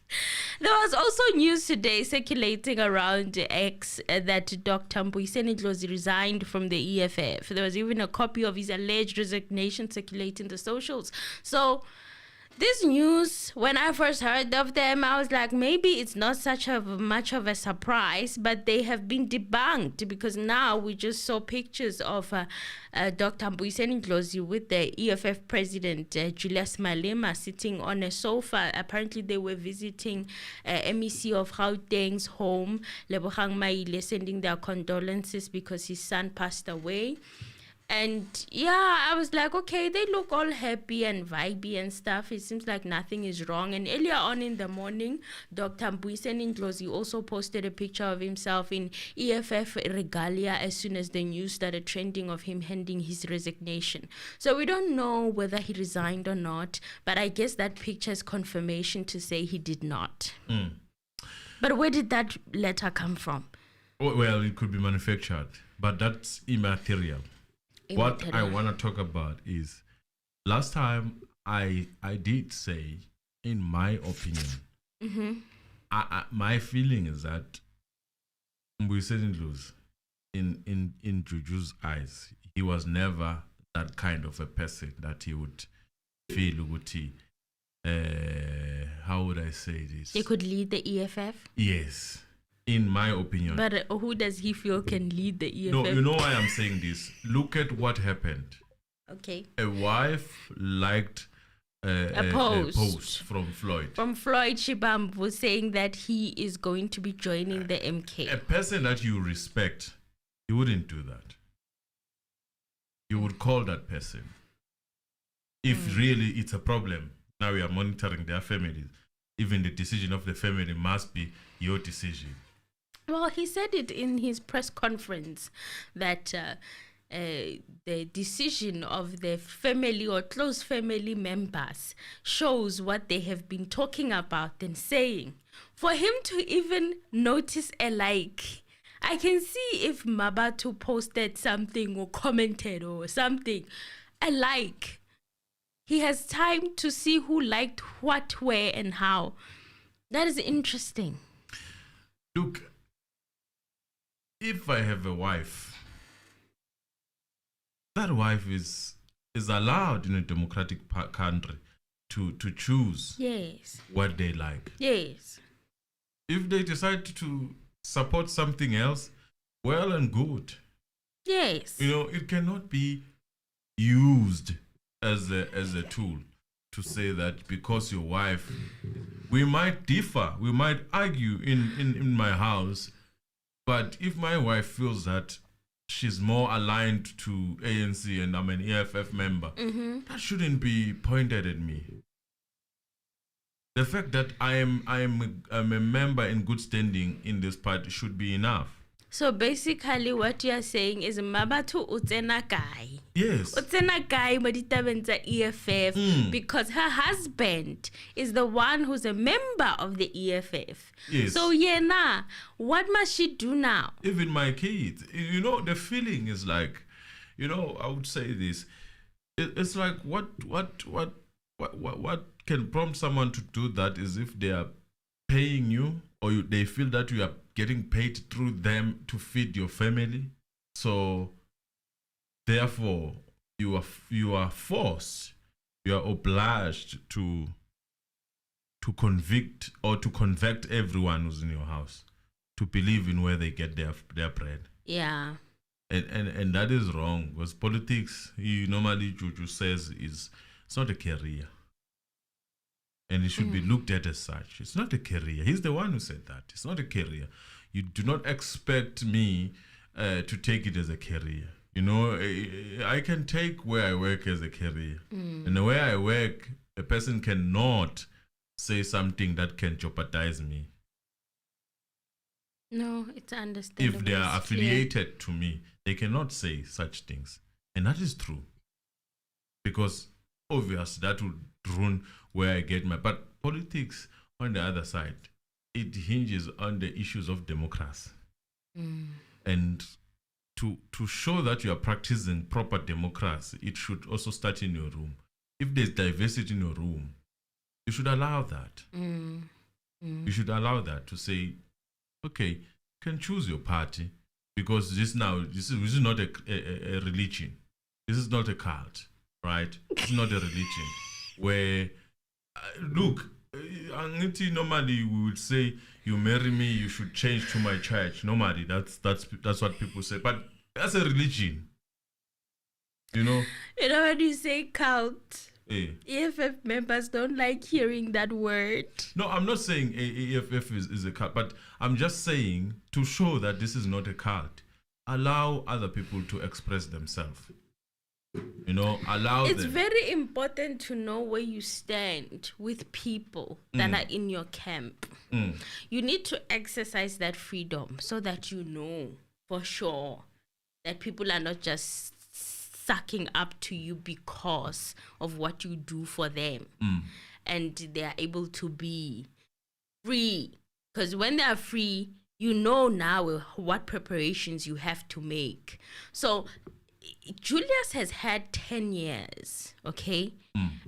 There was also news today circulating around X that Dr. Mboyiseni Ndlozi resigned from the EFF. There was even a copy of his alleged resignation circulating the socials. So this news, when I first heard of them, I was like, maybe it's not much of a surprise, but they have been debunked because now we just saw pictures of Dr. Mboyiseni Ndlozi with the EFF president, Julius Malema, sitting on a sofa. Apparently, they were visiting MEC of Gauteng's home, Lebogang Maile, sending their condolences because his son passed away. And yeah, I was like, okay, they look all happy and vibey and stuff. It seems like nothing is wrong. And earlier on in the morning, Dr. Mboyiseni Ndlozi also posted a picture of himself in EFF regalia as soon as the news started trending of him handing his resignation. So we don't know whether he resigned or not, but I guess that picture is confirmation to say he did not. But where did that letter come from? Well, it could be manufactured, but that's immaterial. What I want to talk about is last time I did say, in my opinion, my feeling is that Mboyiseni Ndlozi, in Juju's eyes, he was never that kind of a person that he would feel Uguti. How would I say this? He could lead the EFF? Yes. In my opinion. But who does he feel can lead the EFF? No, you know why I'm saying this? Look at what happened. Okay. A wife liked a post from Floyd. From Floyd Shibam was saying that he is going to be joining the MK. A person that you respect, you wouldn't do that. You would call that person. If really it's a problem, now we are monitoring their families. Even the decision of the family must be your decision. Well, he said it in his press conference that the decision of the family or close family members shows what they have been talking about and saying. For him to even notice a like, I can see if Mabatu posted something or commented or something, a like. He has time to see who liked what, where, and how. That is interesting. Look, if I have a wife, that wife is allowed in a democratic country to choose what they like. Yes. If they decide to support something else, well and good. Yes. You know, it cannot be used as a tool to say that because your wife, we might differ, we might argue in my house, but if my wife feels that she's more aligned to ANC and I'm an EFF member, that shouldn't be pointed at me. The fact that I am a member in good standing in this party should be enough. So basically what you are saying is Mabatu utsena guy. Yes. Utsena guy moditabenza EFF because her husband is the one who's a member of the EFF. Yes. So what must she do now? Even my kids, you know, the feeling is like, you know, I would say this. It's like what can prompt someone to do that is if they are paying you or they feel that you are getting paid through them to feed your family. So therefore you are forced, you are obliged to convict or to convert everyone who's in your house to believe in where they get their bread. Yeah. And that is wrong, because politics, he normally Juju says, it's not a career. And it should be looked at as such. It's not a career. He's the one who said that. It's not a career. You do not expect me to take it as a career. You know, I can take where I work as a career. And the way I work, a person cannot say something that can jeopardize me. No, it's understandable. If they are affiliated to me, they cannot say such things. And that is true. Because obvious that would ruin where I get my... But politics, on the other side, it hinges on the issues of democracy. And to show that you are practicing proper democracy, it should also start in your room. If there's diversity in your room, you should allow that. You should allow that to say, okay, you can choose your party, because this is not a religion. This is not a cult, right? It's not a religion where, look, normally we would say, you marry me, you should change to my church. Normally, that's what people say. But that's a religion. You know? You know, when you say cult, EFF members don't like hearing that word. No, I'm not saying EFF is a cult, but I'm just saying, to show that this is not a cult, allow other people to express themselves. You know, allow it's them. very important to know where you stand with people that are in your camp. You need to exercise that freedom so that you know for sure that people are not just sucking up to you because of what you do for them. And they are able to be free. Because when they are free, you know now what preparations you have to make. So Julius has had 10 years, okay?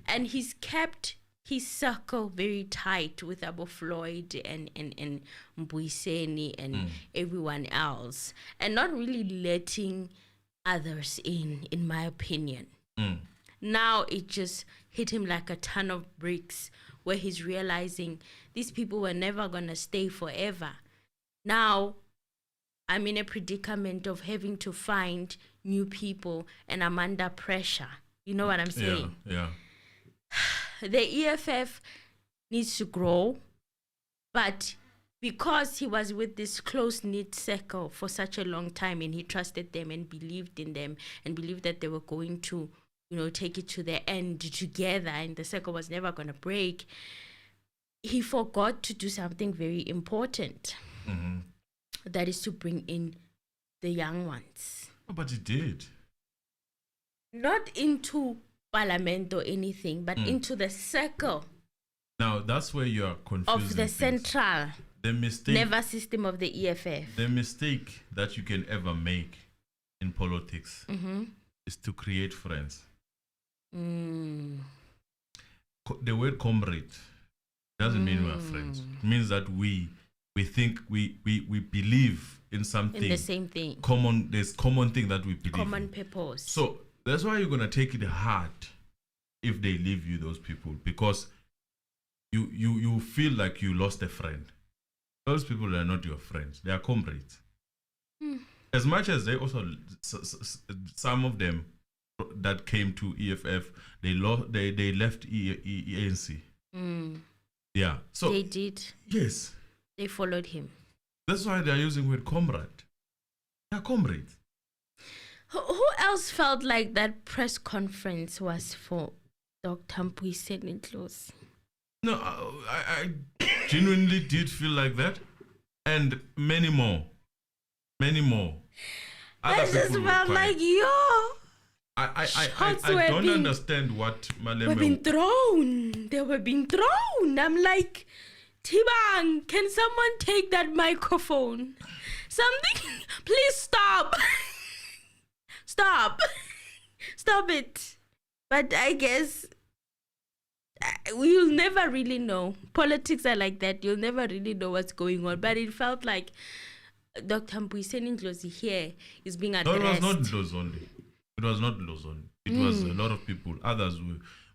And he's kept his circle very tight with Abu Floyd and Mbuiseni and everyone else, and not really letting others in my opinion. Now it just hit him like a ton of bricks, where he's realizing these people were never going to stay forever. Now I'm in a predicament of having to find new people, and I'm under pressure. You know what I'm saying? Yeah. The EFF needs to grow, but because he was with this close-knit circle for such a long time, and he trusted them and believed in them and believed that they were going to, you know, take it to the end together, and the circle was never going to break, he forgot to do something very important. That is to bring in the young ones. Oh, but he did. Not into parliament or anything, but into the circle. Now, that's where you are confusing of the things. Central nervous system of the EFF. The mistake that you can ever make in politics is to create friends. The word comrade doesn't mean we are friends. It means that we think we believe in something. In the same thing. There's common thing that we believe common in. purpose. So that's why you're going to take it hard if they leave you, those people, because you feel like you lost a friend. Those people are not your friends. They are comrades. As much as they also, some of them that came to EFF, they left ANC. Yeah. So they did. Yes. They followed him. That's why they are using the word comrade. They are comrades. Who else felt like that press conference was for Dr. Mbuiseni Ndlozi? No, I genuinely did feel like that, and many more. I just felt like, I don't understand what Malema... They were being thrown. I'm like, Tibang, can someone take that microphone? Something, please stop. Stop it. But I guess we'll never really know. Politics are like that. You'll never really know what's going on. But it felt like Dr. Mbuiseni Ndlozi here is being addressed. No, it was not Ndlozi only. It was a lot of people. Others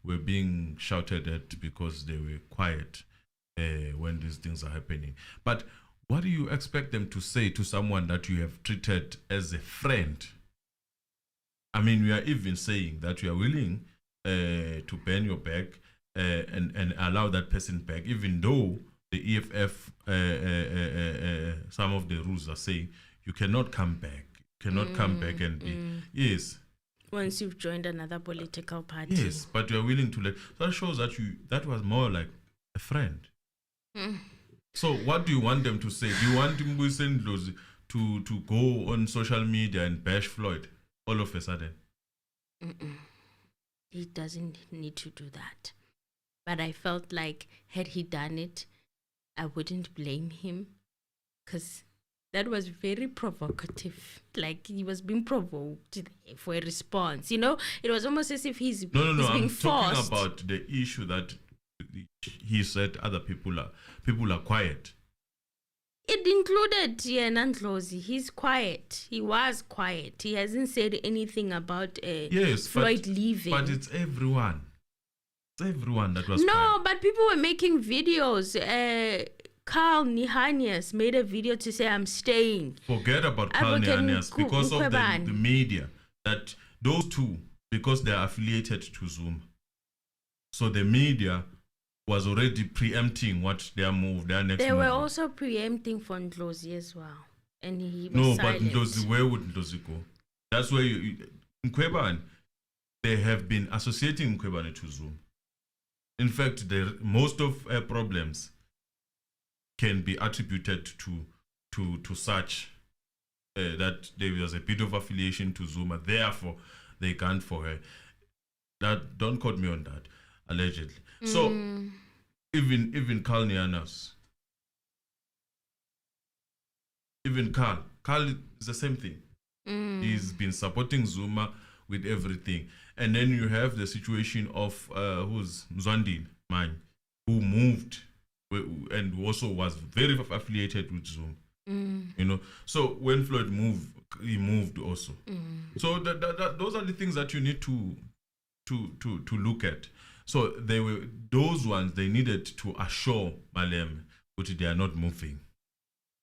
were being shouted at because they were quiet when these things are happening. But what do you expect them to say to someone that you have treated as a friend? I mean, we are even saying that we are willing to bend your back and allow that person back, even though the EFF, some of the rules are saying you cannot come back. You cannot come back and be. Yes. Once you've joined another political party. Yes, but you are willing to let. That shows that that was more like a friend. So what do you want them to say? Do you want Mndoda V Mk to go on social media and bash Floyd all of a sudden? He doesn't need to do that. But I felt like had he done it, I wouldn't blame him, because that was very provocative. Like, he was being provoked for a response. You know, it was almost as if he's no. being I'm forced. talking about the issue that he said other people are quiet. It included Ndlozi. He's quiet. He was quiet. He hasn't said anything about Floyd leaving. But it's everyone. It's everyone that was no, quiet. But people were making videos. Carl Nihanias made a video to say, I'm staying. Forget about Carl Nihanias because of the media. That those two, because they are affiliated to Zuma. So the media was already preempting what their move, their next move. They were also preempting for Ndlozi as well. And he was No, silent. but Ndlozi, where would Ndlozi go? That's where Mkhwebane, they have been associating Mkhwebane to Zuma. In fact, most of problems can be attributed to such that there was a bit of affiliation to Zuma. Therefore, they can't for her. That, don't quote me on that. Allegedly. So even Carl Nianas, even Carl is the same thing. He's been supporting Zuma with everything. And then you have the situation of who's Mzwandile, mine, who moved and also was very affiliated with Zuma. You know, so when Floyd moved, he moved also. So those are the things that you need to look at. So they were those ones. They needed to assure Malem that they are not moving.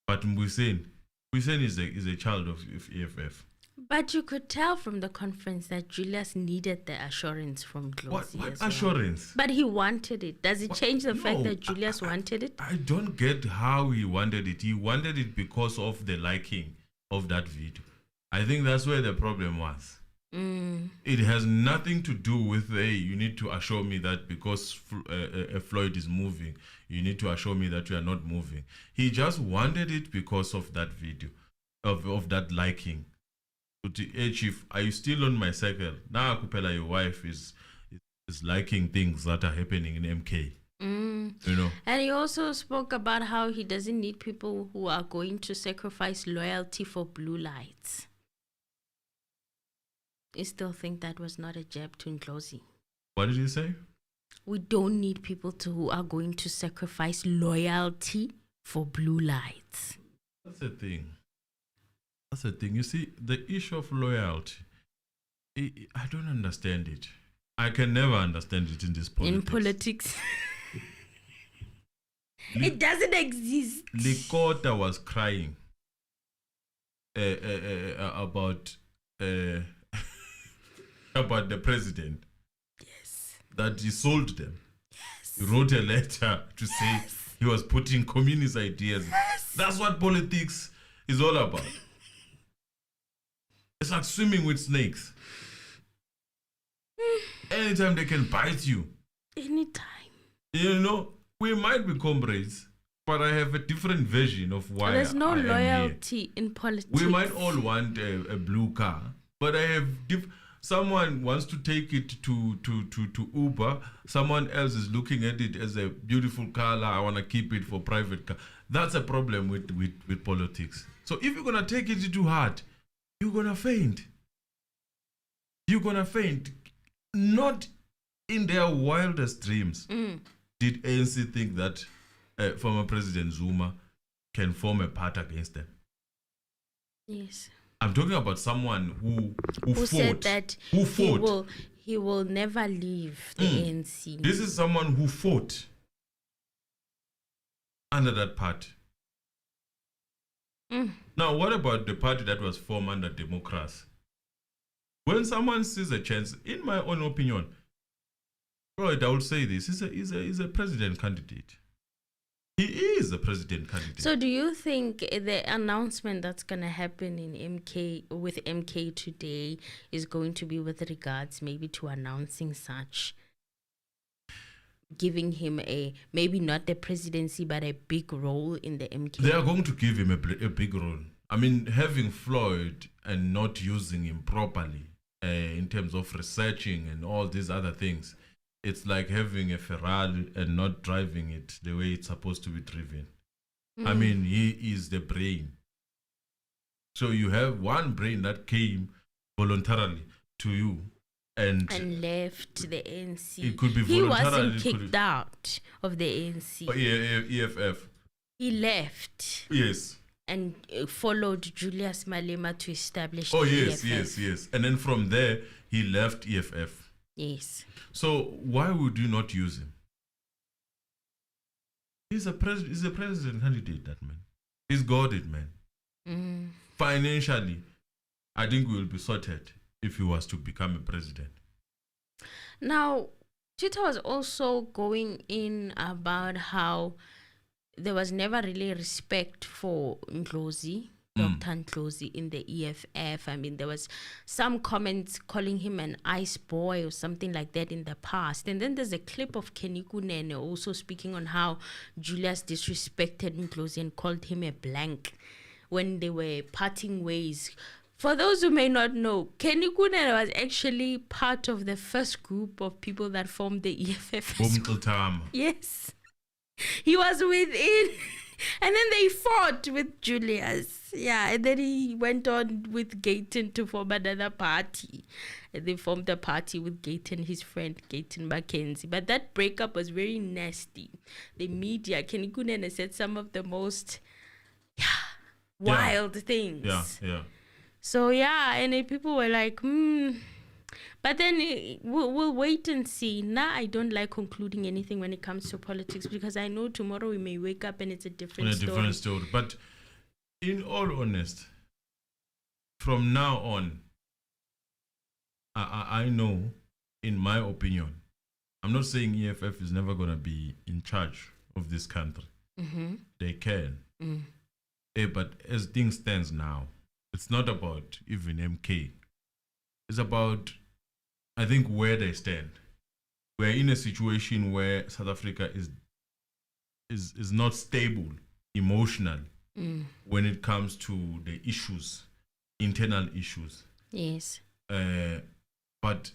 But Mbouseni is a child of EFF. But you could tell from the conference that Julius needed the assurance from Ndlozi. What assurance? But he wanted it. Does it change the fact that Julius wanted it? I don't get how he wanted it. He wanted it because of the liking of that video. I think that's where the problem was. It has nothing to do with, hey, you need to assure me that because Floyd is moving, you need to assure me that you are not moving. He just wanted it because of that video, of that liking. Hey, Chief, are you still on my circle? Now, Kupela, your wife is liking things that are happening in MK. You know. And he also spoke about how he doesn't need people who are going to sacrifice loyalty for blue lights. You still think that was not a jab to Ndlozi? What did he say? We don't need people who are going to sacrifice loyalty for blue lights. That's the thing. That's the thing. You see, the issue of loyalty, I don't understand it. I can never understand it in this politics. In politics. It doesn't exist. Likota was crying about the president. Yes. That he sold them. Yes. He wrote a letter to say he was putting communist ideas. Yes. That's what politics is all about. It's like swimming with snakes. Anytime they can bite you. Anytime. You know, we might be comrades, but I have a different version of why there's no I am loyalty here. in politics. We might all want a blue car, but I have someone wants to take it to Uber. Someone else is looking at it as a beautiful car. I want to keep it for private car. That's a problem with politics. So if you're going to take it too hard, you're going to faint. You're going to faint. Not in their wildest dreams did ANC think that former President Zuma can form a part against them. Yes. I'm talking about someone who fought. Said that who fought. He will never leave the ANC. This is someone who fought under that part. Now, what about the party that was formed under democracy? When someone sees a chance, in my own opinion, Freud, I would say this, he's a president candidate. He is a president candidate. So do you think the announcement that's going to happen in MK today is going to be with regards maybe to announcing such, giving him maybe not the presidency but a big role in the MK? They are going to give him a big role. I mean, having Floyd and not using him properly in terms of researching and all these other things, it's like having a Ferrari and not driving it the way it's supposed to be driven. I mean, he is the brain. So you have one brain that came voluntarily to you and left the ANC. It could be he voluntarily. wasn't kicked out of the ANC. EFF. He left. Yes. And followed Julius Malema to establish yes, EFF. yes. And then from there, he left EFF. Yes. So why would you not use him? He's a president candidate, that man. He's got it, man. Financially, I think we will be sorted if he was to become a president. Now, Twitter was also going in about how there was never really respect for Ndlozi, Dr. Ndlozi in the EFF. I mean, there was some comments calling him an ice boy or something like that in the past. And then there's a clip of Kelly Khumalo also speaking on how Julius disrespected Ndlozi and called him a blank when they were parting ways. For those who may not know, Kelly Khumalo was actually part of the first group of people that formed the EFF. Yes. He was within, and then they fought with Julius. Yeah, and then he went on with Gayton to form another party. And they formed a party with Gayton, his friend Gayton Mackenzie. But that breakup was very nasty. The media, Kelly Khumalo said some of the most wild things. Yeah. So and then people were like, But then we'll wait and see. Now I don't like concluding anything when it comes to politics because I know tomorrow we may wake up and it's a different story. But in all honesty, from now on, I know, in my opinion, I'm not saying EFF is never going to be in charge of this country. They can. But as things stands now, it's not about even MK. It's about, I think, where they stand. We're in a situation where South Africa is not stable emotionally when it comes to the issues, internal issues. Yes. But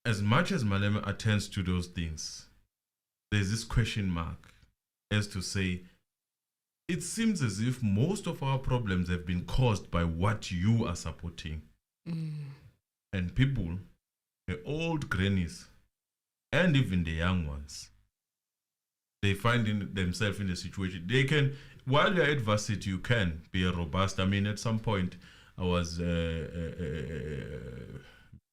as much as Malema attends to those things, there's this question mark as to say, it seems as if most of our problems have been caused by what you are supporting. And people, the old grannies, and even the young ones, they find themselves in a situation. They can, while you're at varsity, you can be a robust. I mean, at some point, I was,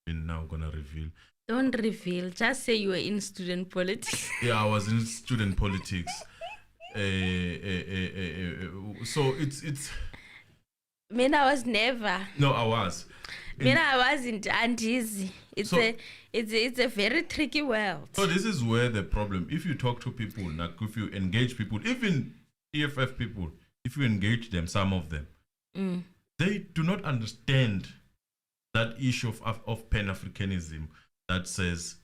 now going to reveal. Don't reveal. Just say you were in student politics. Yeah, I was in student politics. So it's. I was never. No, I was. I wasn't, and it's a very tricky world. So this is where the problem, if you talk to people, like if you engage people, even EFF people, if you engage them, some of them, they do not understand that issue of Pan-Africanism that says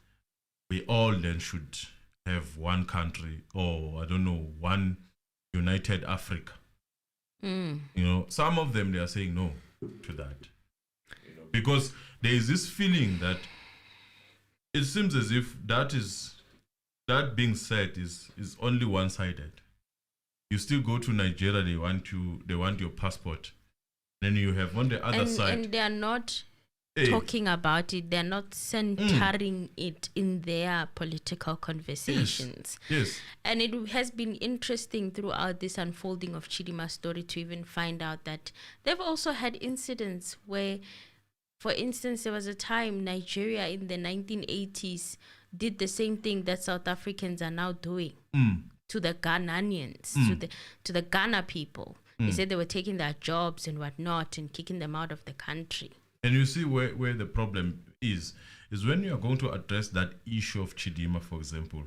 we all then should have one country, or I don't know, one united Africa. Some of them, they are saying no to that. Because there is this feeling that it seems as if that being said is only one-sided. You still go to Nigeria, they want your passport. Then you have on the other side. And they are not talking about it. They're not centering it in their political conversations. Yes. And it has been interesting throughout this unfolding of Chidima's story to even find out that they've also had incidents where, for instance, there was a time Nigeria in the 1980s did the same thing that South Africans are now doing to the Ghanaians, to the Ghana people. He said they were taking their jobs and whatnot and kicking them out of the country. And you see where the problem is when you are going to address that issue of Chidima, for example,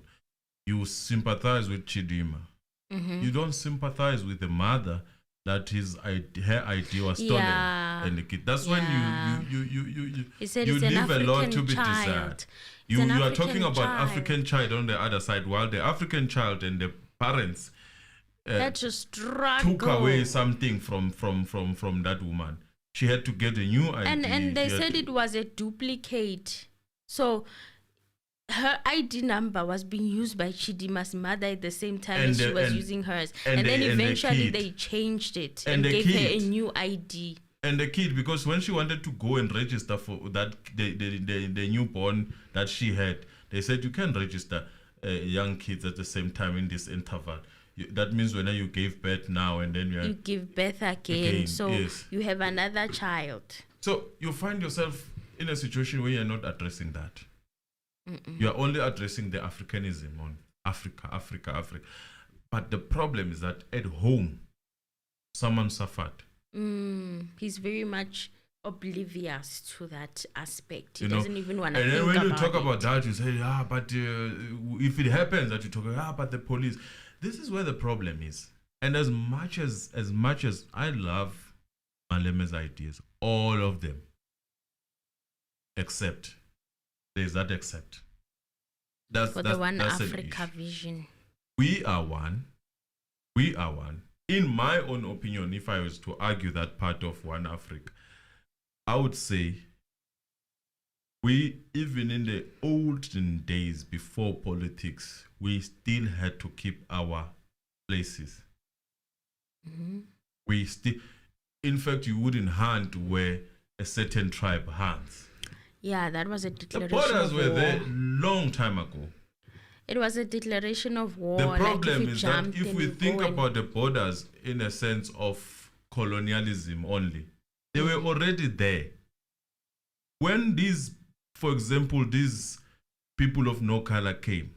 you sympathize with Chidima. You don't sympathize with the mother that her idea was stolen and the kid. That's when you leave a lot to be desired. You are talking about African child on the other side, while the African child and the parents took away something from that woman. She had to get a new ID. And they said it was a duplicate. So her ID number was being used by Chidima's mother at the same time as she was using hers. And then eventually they changed it and gave her a new ID. And the kid, because when she wanted to go and register for that the newborn that she had, they said you can register young kids at the same time in this interval. That means when you gave birth now and then you give birth again. So you have another child. So you find yourself in a situation where you're not addressing that. You are only addressing the Africanism on Africa. But the problem is that at home, someone suffered. He's very much oblivious to that aspect. He doesn't even want to think about it. And then when you talk about that, you say, but if it happens that you talk about, but the police. This is where the problem is. And as much as I love Maleme's ideas, all of them, except there's that except. That's the One Africa vision. We are one. In my own opinion, if I was to argue that part of One Africa, I would say we, even in the olden days before politics, we still had to keep our places. We still, in fact, you wouldn't hunt where a certain tribe hunts. Yeah, that was a declaration. The borders were there long time ago. It was a declaration of war. The problem is that if we think about the borders in a sense of colonialism only, they were already there. When these, for example, these people of no color came,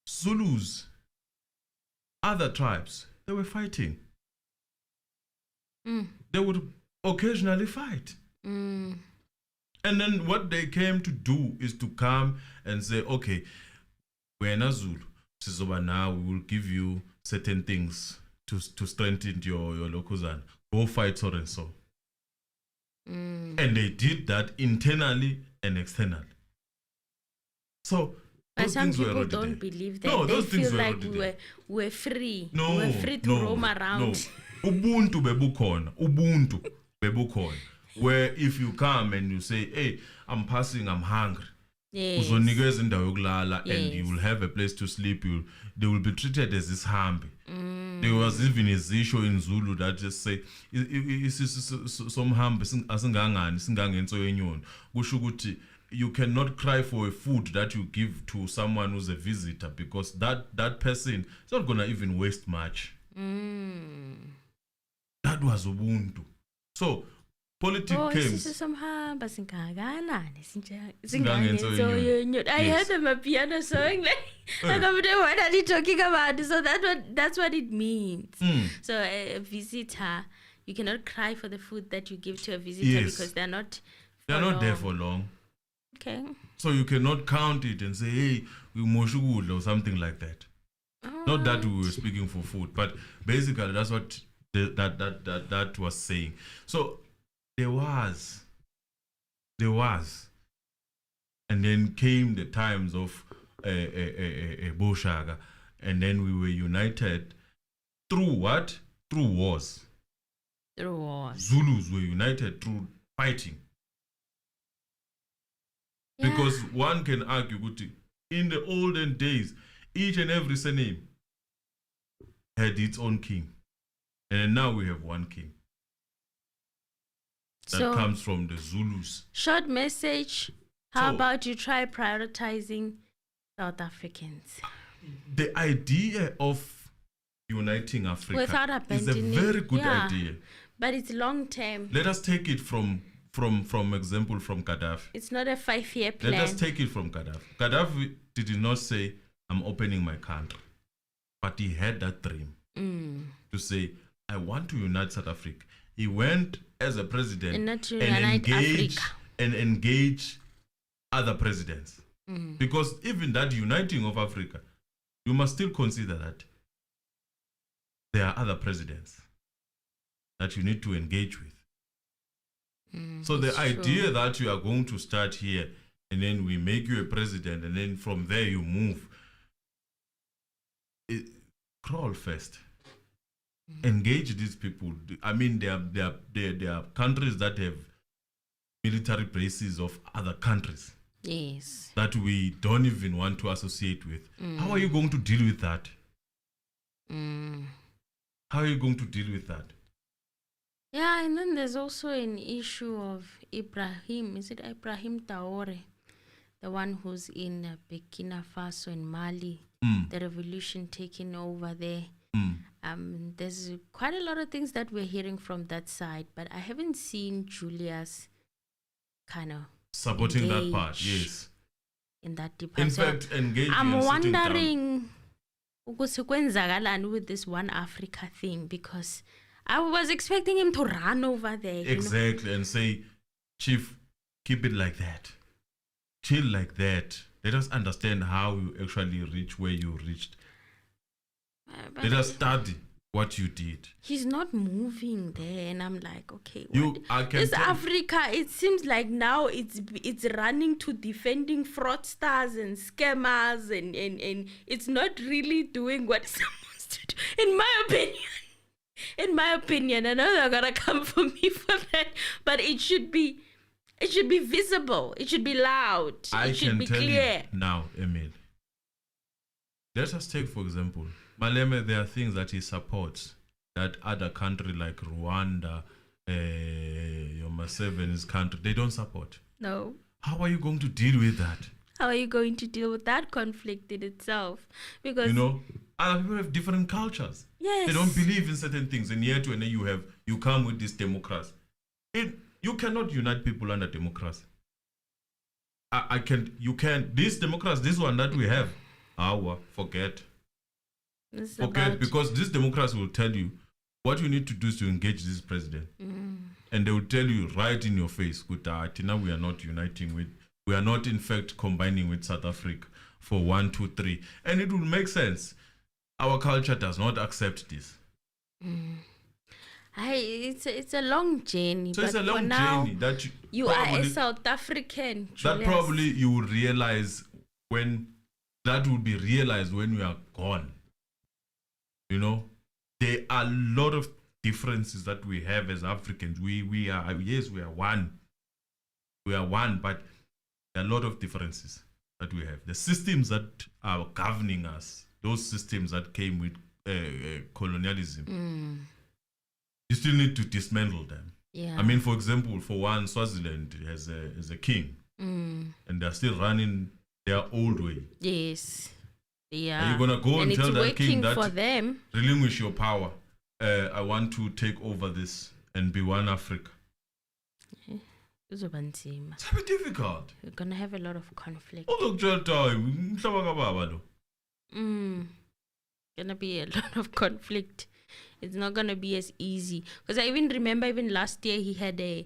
Zulus, other tribes, they were fighting. They would occasionally fight. And then what they came to do is to come and say, okay, we're not Zulu. Now we will give you certain things to strengthen your local zone. Go fight so and so. And they did that internally and externally. So but some people don't believe that. No, they feel like we're free. No, we're free to roam around. No. Ubuntu bebukon. Where if you come and you say, hey, I'm passing, I'm hungry. Yes. And you will have a place to sleep. They will be treated as this hambi. There was even a issue in Zulu that just say, some hambi, you cannot cry for a food that you give to someone who's a visitor because that person is not going to even waste much. That was Ubuntu. So, politics came. I heard them a piano song. Like, what are you talking about? So that's what it means. So a visitor, you cannot cry for the food that you give to a visitor because they're not there for long. Okay. So you cannot count it and say, hey, we moshugud or something like that. Not that we were speaking for food, but basically that's what that was saying. So there was, and then came the times of Boshaga, and then we were united through what? Through wars. Through wars. Zulus were united through fighting. Yeah. Because one can argue, in the olden days, each and every surname had its own king. And now we have one king. That comes from the Zulus. Short message. How about you try prioritizing South Africans? The idea of uniting Africa is a very good idea. But it's long term. Let us take it from example from Gaddafi. It's not a 5-year plan. Let us take it from Gaddafi. Gaddafi did not say, I'm opening my country. But he had that dream. to say, I want to unite South Africa. He went as a president and not to unite Africa. engage other presidents. Because even that uniting of Africa, you must still consider that there are other presidents that you need to engage with. So the idea that you are going to start here and then we make you a president and then from there you move, crawl first. Engage these people. I mean, there are countries that have military bases of other countries. Yes. That we don't even want to associate with. How are you going to deal with that? How are you going to deal with that? Yeah, and then there's also an issue of Ibrahim. Is it Ibrahim Traore? The one who's in Burkina Faso and Mali. The revolution taking over there. There's quite a lot of things that we're hearing from that side, but I haven't seen Julius kind of supporting that part, yes. In that department. In fact, engaging. I'm wondering with this One Africa thing, because I was expecting him to run over there. Exactly, and say, Chief, keep it like that. Chill like that. Let us understand how you actually reach where you reached. Let us study what you did. He's not moving there, and I'm like, okay, this Africa, it seems like now it's running to defending fraudsters and scammers, and it's not really doing what it's supposed to do, in my opinion. In my opinion, I know they're gonna come for me for that, but it should be visible. It should be loud. It should be clear. Now, Emil, let us take, for example, Maleme. There are things that he supports that other country like Rwanda, your Museveni's country, they don't support. No. How are you going to deal with that? How are you going to deal with that conflict in itself? Because other people have different cultures. Yes. They don't believe in certain things, and yet when you come with this democracy. You cannot unite people under democracy. This democracy, this one that we have, forget. Because this democracy will tell you what you need to do is to engage this president. And they will tell you right in your face, now we are not we are not in fact combining with South Africa for 1, 2, 3. And it will make sense. Our culture does not accept this. It's a long journey. So it's a long journey that you are a South African. Julius. That probably you will realize when we are gone. There are a lot of differences that we have as Africans. We are one. We are one, but there are a lot of differences that we have. The systems that are governing us, those systems that came with colonialism, you still need to dismantle them. Yeah. I mean, for example, for one, Swaziland has a king, and they're still running their old way. Yes. Yeah. Are you gonna go and tell that king that for them, relinquish your power? I want to take over this and be one Africa. It's a bit difficult. We're gonna have a lot of conflict. Gonna be a lot of conflict. It's not gonna be as easy, because I even remember last year he had a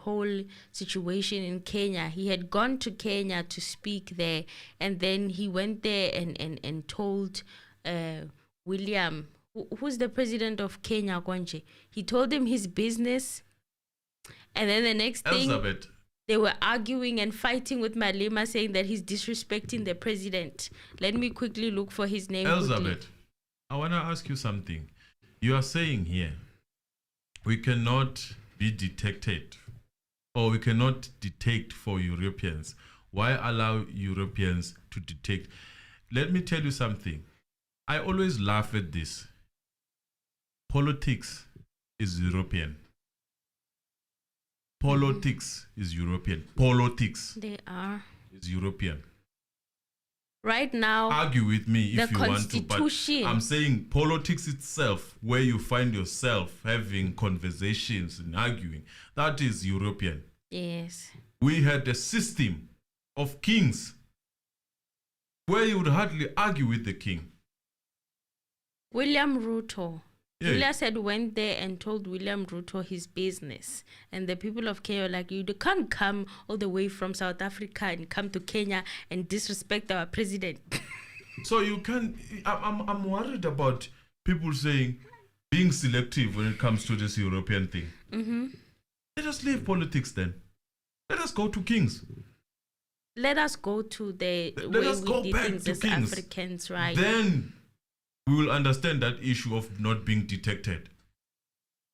whole situation in Kenya. He had gone to Kenya to speak there, and then he went there and told William, who's the president of Kenya, Kwanje. He told him his business, and then the next thing they were arguing and fighting with Malema, saying that he's disrespecting the president. Let me quickly look for his name. Elizabeth, I want to ask you something. You are saying here, we cannot be detected, or we cannot detect for Europeans. Why allow Europeans to detect? Let me tell you something. I always laugh at this. Politics is European. Politics is European. Politics is European. Right now, argue with me if you want to, but I'm saying politics itself, where you find yourself having conversations and arguing, that is European. Yes. We had a system of kings where you would hardly argue with the king. William Ruto. Yeah. Julia said went there and told William Ruto his business. And the people of Kenya were like, you can't come all the way from South Africa and come to Kenya and disrespect our president. So you can. I'm worried about people saying being selective when it comes to this European thing. Mm-hmm. Let us leave politics then. Let us go to kings. Let us go to the Let way us we go did back things to as kings. Africans, right? Then we will understand that issue of not being detected.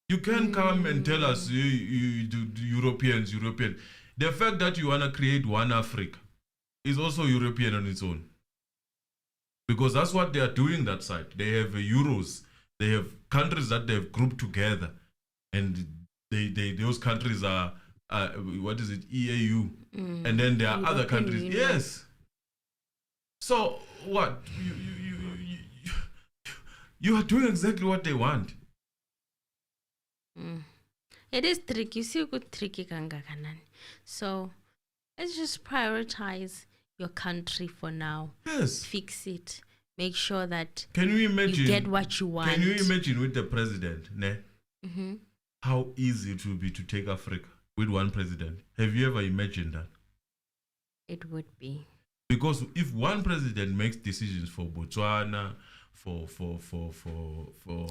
You can come and tell us you Europeans. The fact that you want to create one Africa is also European on its own. Because that's what they are doing that side. They have euros. They have countries that they've grouped together. And those countries are, what is it, EAU. And then there are other countries. Union. Yes. So what? You are doing exactly what they want. It is tricky. See, good tricky kangakanani. So let's just prioritize your country for now. Yes. Fix it. Make sure that Can you imagine? you get what you want. Can you imagine with the president, Mm-hmm. how easy it will be to take Africa with one president? Have you ever imagined that? It would be. Because if one president makes decisions for Botswana, for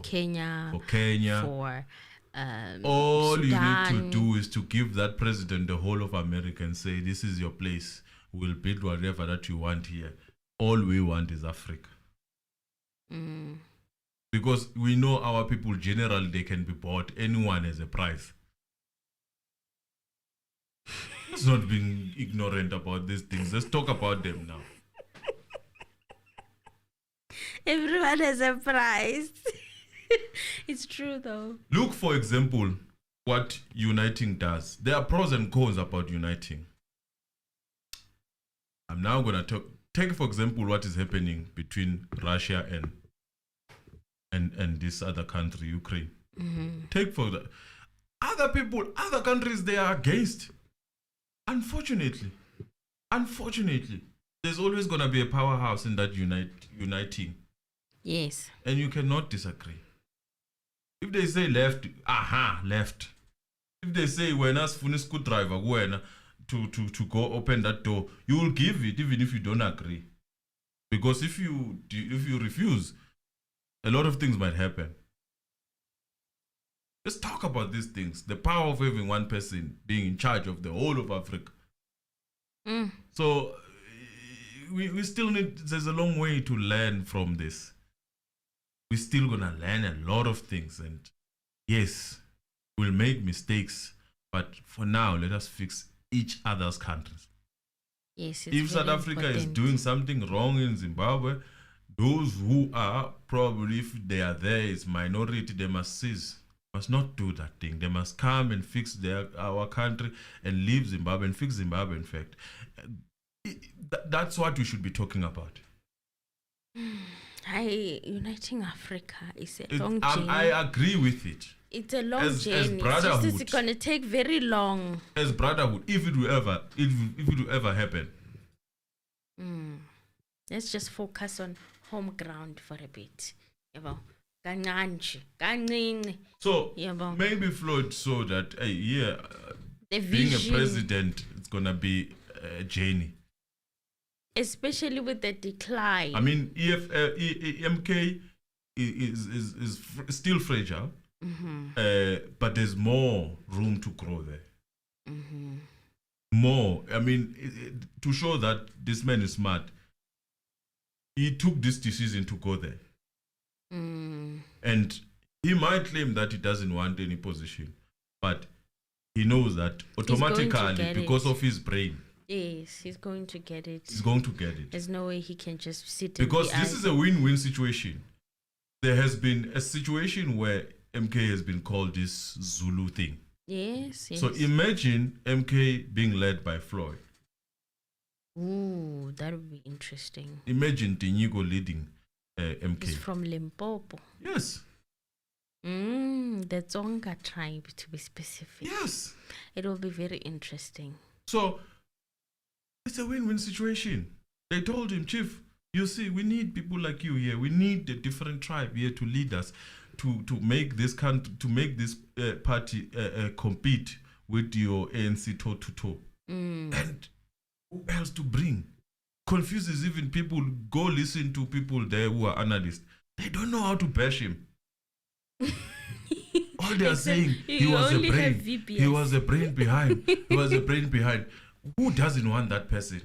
Kenya. For all Sudan. you need to do is to give that president the whole of America and say, this is your place. We'll build whatever that you want here. All we want is Africa. Because we know our people generally, they can be bought anyone as a price. Let's not being ignorant about these things. Let's talk about them now. Everyone has a price. It's true though. Look, for example, what uniting does. There are pros and cons about uniting. I'm now going to take, for example, what is happening between Russia and this other country, Ukraine. Take for that. Other people, other countries, they are against. Unfortunately, there's always going to be a powerhouse in that uniting. Yes. And you cannot disagree. If they say left, left. If they say when us funi screwdriver to go open that door, you will give it even if you don't agree. Because if you refuse, a lot of things might happen. Let's talk about these things. The power of having one person being in charge of the whole of Africa. So we still need, there's a long way to learn from this. We're still going to learn a lot of things. And yes, we'll make mistakes. But for now, let us fix each other's countries. Yes, if South Africa is doing something wrong in Zimbabwe, those who are probably, if they are there, is minority, they must cease. Must not do that thing. They must come and fix our country and leave Zimbabwe and fix Zimbabwe, in fact. That's what we should be talking about. Uniting Africa is a long journey. I agree with it. It's a long journey. As brotherhood, it's going to take very long. As brotherhood, if it will ever happen. Let's just focus on home ground for a bit. So maybe Floyd saw that being a president, it's gonna be a journey. Especially with the decline. I mean, MK is still fragile, but there's more room to grow there. More. I mean, to show that this man is smart, he took this decision to go there. And he might claim that he doesn't want any position, but he knows that automatically, because of his brain. Yes, he's going to get it. He's going to get it. There's no way he can just sit because this is a win-win situation. There has been a situation where MK has been called this Zulu thing. Yes. So imagine MK being led by Floyd. Ooh, that would be interesting. Imagine Tinyiko leading MK. He's from Limpopo. Yes. The Tsonga tribe, to be specific. Yes. It will be very interesting. So it's a win-win situation. They told him, Chief, You see, we need people like you here. We need a different tribe here to lead us, to make this country, to make this party compete with your ANC toe to toe. And who else to bring? Confuses even people. Go listen to people there who are analysts. They don't know how to bash him. All they are saying, he was a brain. He was a brain behind. He was a brain behind. Who doesn't want that person?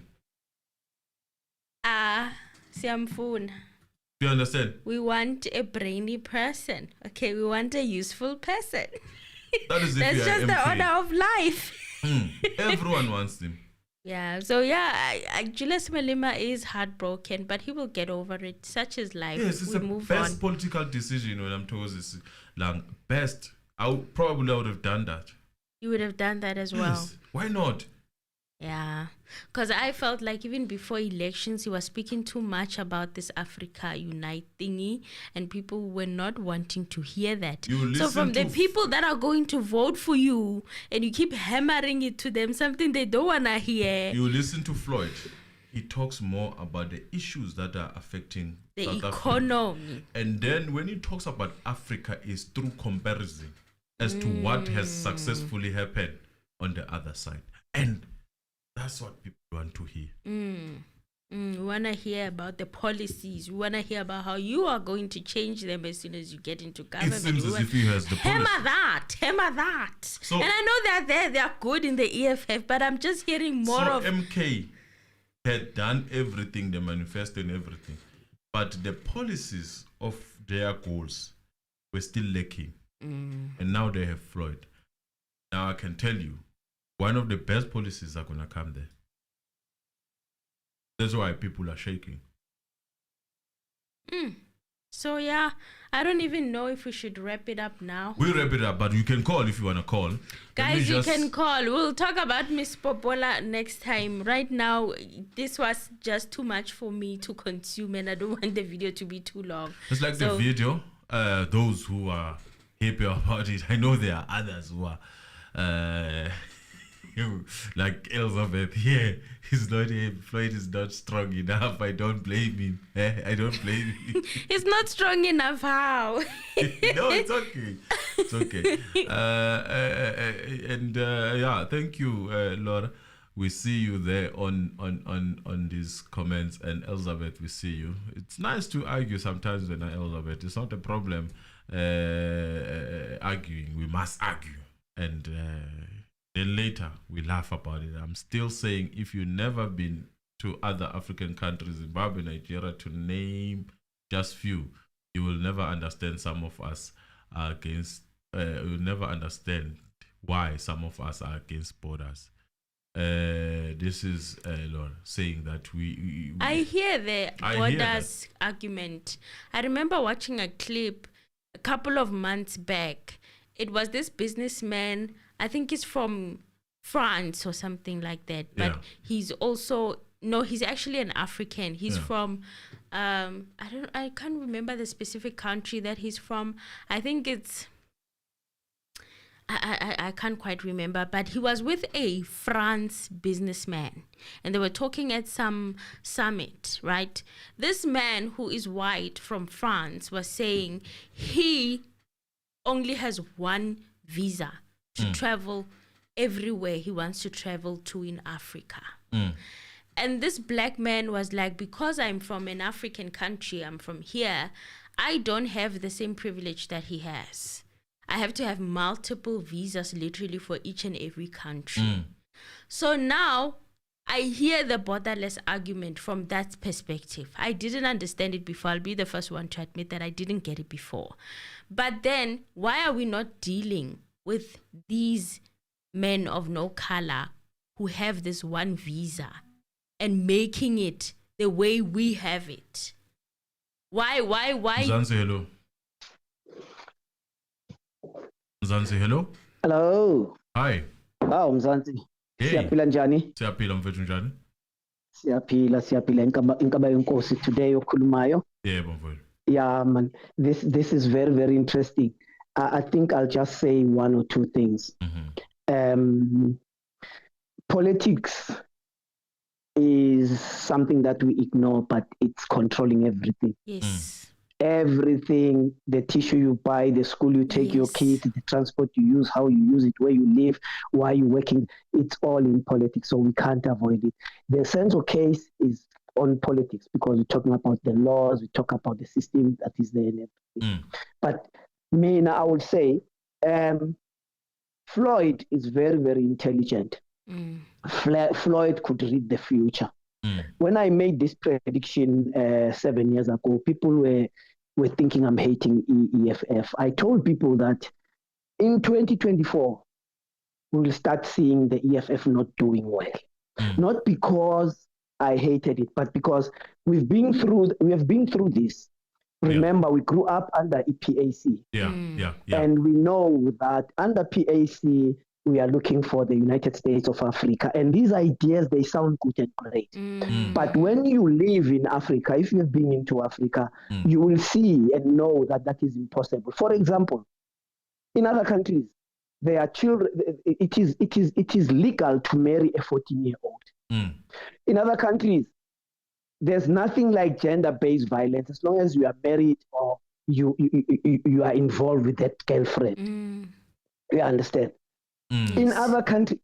Siyamfuna. Do you understand? We want a brainy person. Okay, we want a useful person. That is That's just the order of life. Everyone wants him. Yeah, so Julius Malema is heartbroken, but he will get over it. Such is life. Yes, it's the best political decision when I'm told this long. Best. I would have done that. You would have done that as well. Yes. Why not? Yeah, because I felt like even before elections, he was speaking too much about this Africa Unite thingy, and people were not wanting to hear that. So from the people that are going to vote for you, and you keep hammering it to them, something they don't want to hear. You listen to Floyd. He talks more about the issues that are affecting the South economy. Africa. And then when he talks about Africa, is through comparison as to what has successfully happened on the other side. And that's what people want to hear. We want to hear about the policies. We want to hear about how you are going to change them as soon as you get into government. It seems as if he has the policy. Hammer that. So, and I know that they are good in the EFF, but I'm just hearing more of... MK had done everything, the manifesto and everything. But the policies of their goals were still lacking. And now they have Floyd. Now I can tell you, one of the best policies are going to come there. That's why people are shaking. So yeah, I don't even know if we should wrap it up now. We'll wrap it up, but you can call if you want to call. Guys, you can call. We'll talk about Miss Popola next time. Right now, this was just too much for me to consume, and I don't want the video to be too long. It's like the video. Those who are happy about it, I know there are others who are... like Elizabeth, he's not Floyd is not strong enough. I don't blame him. I don't blame him. He's not strong enough. How? No, it's okay. It's okay. Thank you, Laura. We see you there on these comments, and Elizabeth, we see you. It's nice to argue sometimes when Elizabeth. It's not a problem arguing. We must argue, and then later we laugh about it. I'm still saying, if you've never been to other African countries, Zimbabwe, Nigeria, to name just few, you will never understand some of us are against, you'll never understand why some of us are against borders. This is Laura saying that we I hear the borders argument. I remember watching a clip a couple of months back. It was this businessman, I think he's from France or something like that, but he's also, no, he's actually an African. He's from, I can't remember the specific country that he's from. I think it's, I can't quite remember, but he was with a France businessman and they were talking at some summit, right? This man who is white from France was saying he only has one visa to travel everywhere he wants to travel to in Africa. And this black man was like, because I'm from an African country, I'm from here, I don't have the same privilege that he has. I have to have multiple visas literally for each and every country. So now I hear the borderless argument from that perspective. I didn't understand it before. I'll be the first one to admit that I didn't get it before. But then why are we not dealing with these men of no color who have this one visa and making it the way we have it? Why? Zanzi, hello. Zanzi, hello. Hello. Hi. Wow, Mzansi. Hey. Siyaphila njani? Siyaphila mfethu njani? Siyaphila inkaba yenkosi today okhulumayo. Yebo mfethu. Yeah, man. This is very, very interesting. I think I'll just say one or two things. Politics is is something that we ignore, but it's controlling everything. Yes. Everything, the tissue you buy, the school you take your kids, the transport you use, how you use it, where you live, why you're working, it's all in politics, so we can't avoid it. The Senzo case is on politics because we're talking about the laws, we talk about the system that is there. But me, now I would say, Floyd is very, very intelligent. Floyd could read the future. When I made this prediction 7 years ago, people were thinking I'm hating EFF. I told people that in 2024, we will start seeing the EFF not doing well. Not because I hated it, but because we have been through this. Remember, we grew up under EPAC. And we know that under PAC, we are looking for the United States of Africa. And these ideas, they sound good and great. But when you live in Africa, if you have been into Africa, you will see and know that that is impossible. For example, in other countries, there are children, it is legal to marry a 14-year-old. In other countries, there's nothing like gender-based violence as long as you are married or you are involved with that girlfriend. You understand? In other countries,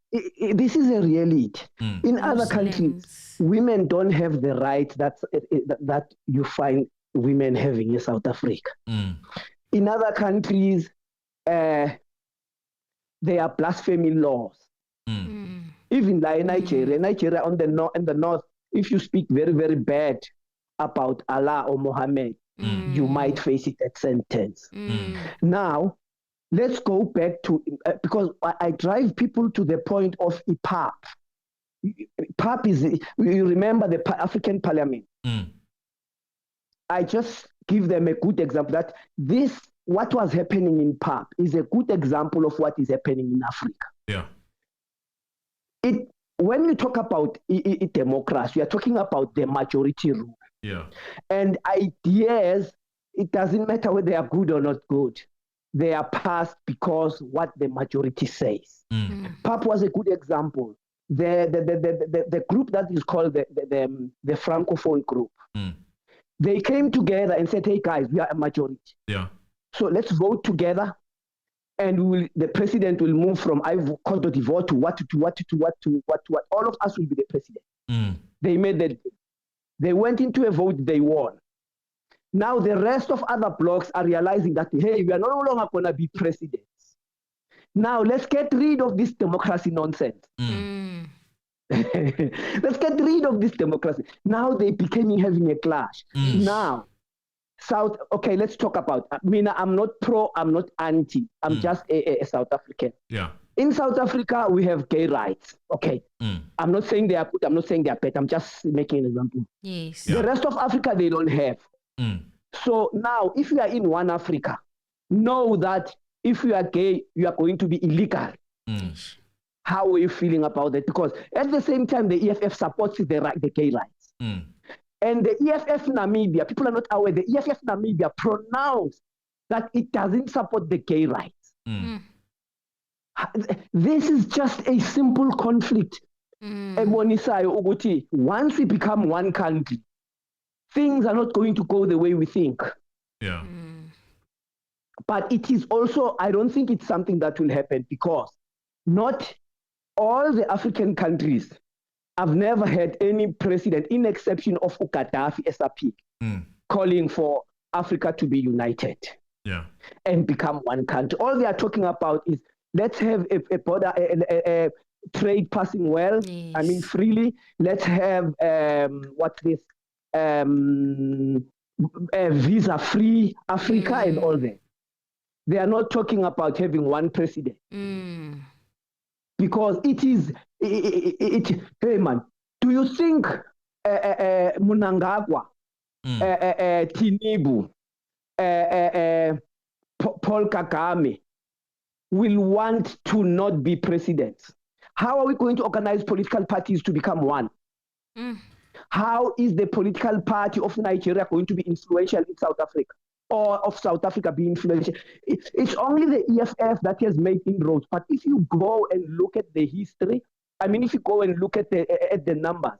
this is a reality. In other countries, women don't have the rights that you find women having in South Africa. In other countries, there are blasphemy laws. Even like Nigeria in the north, if you speak very, very bad about Allah or Muhammad, you might face it at sentence. Now, let's go back to, because I drive people to the point of EPAP. EPAP is, you remember the African Parliament. I just give them a good example that what was happening in PAP is a good example of what is happening in Africa. When you talk about democracy, we are talking about the majority rule. And ideas, it doesn't matter whether they are good or not good. They are passed because what the majority says. PAP was a good example. The group that is called the Francophone group, they came together and said, hey guys, we are a majority. So let's vote together. And the president will move from Cote d'Ivoire to what. All of us will be the president. They made that. They went into a vote, they won. Now the rest of other blocks are realizing that, hey, we are no longer going to be presidents. Now let's get rid of this democracy nonsense. Let's get rid of this democracy. Now they became having a clash. Now, let's talk about, I'm not pro, I'm not anti, I'm just a South African. In South Africa, we have gay rights. Okay. I'm not saying they are good, I'm not saying they are bad, I'm just making an example. The rest of Africa, they don't have. So now, if you are in one Africa, know that if you are gay, you are going to be illegal. How are you feeling about that? Because at the same time, the EFF supports the gay rights. And the EFF Namibia, people are not aware, the EFF Namibia pronounced that it doesn't support the gay rights. This is just a simple conflict. Once we become one country, things are not going to go the way we think. But it is also, I don't think it's something that will happen because not all the African countries have never had any president, in exception of Gaddafi SRP, calling for Africa to be united and become one country. All they are talking about is let's have a border, a trade passing well, freely. Let's have, visa-free Africa and all that. They are not talking about having one president. Because it is, hey man, do you think Mnangagwa, Tinubu, Paul Kagame will want to not be presidents? How are we going to organize political parties to become one? How is the political party of Nigeria going to be influential in South Africa? Or of South Africa being influential? It's only the EFF that has made inroads. But if you go and look at the history, if you go and look at the numbers,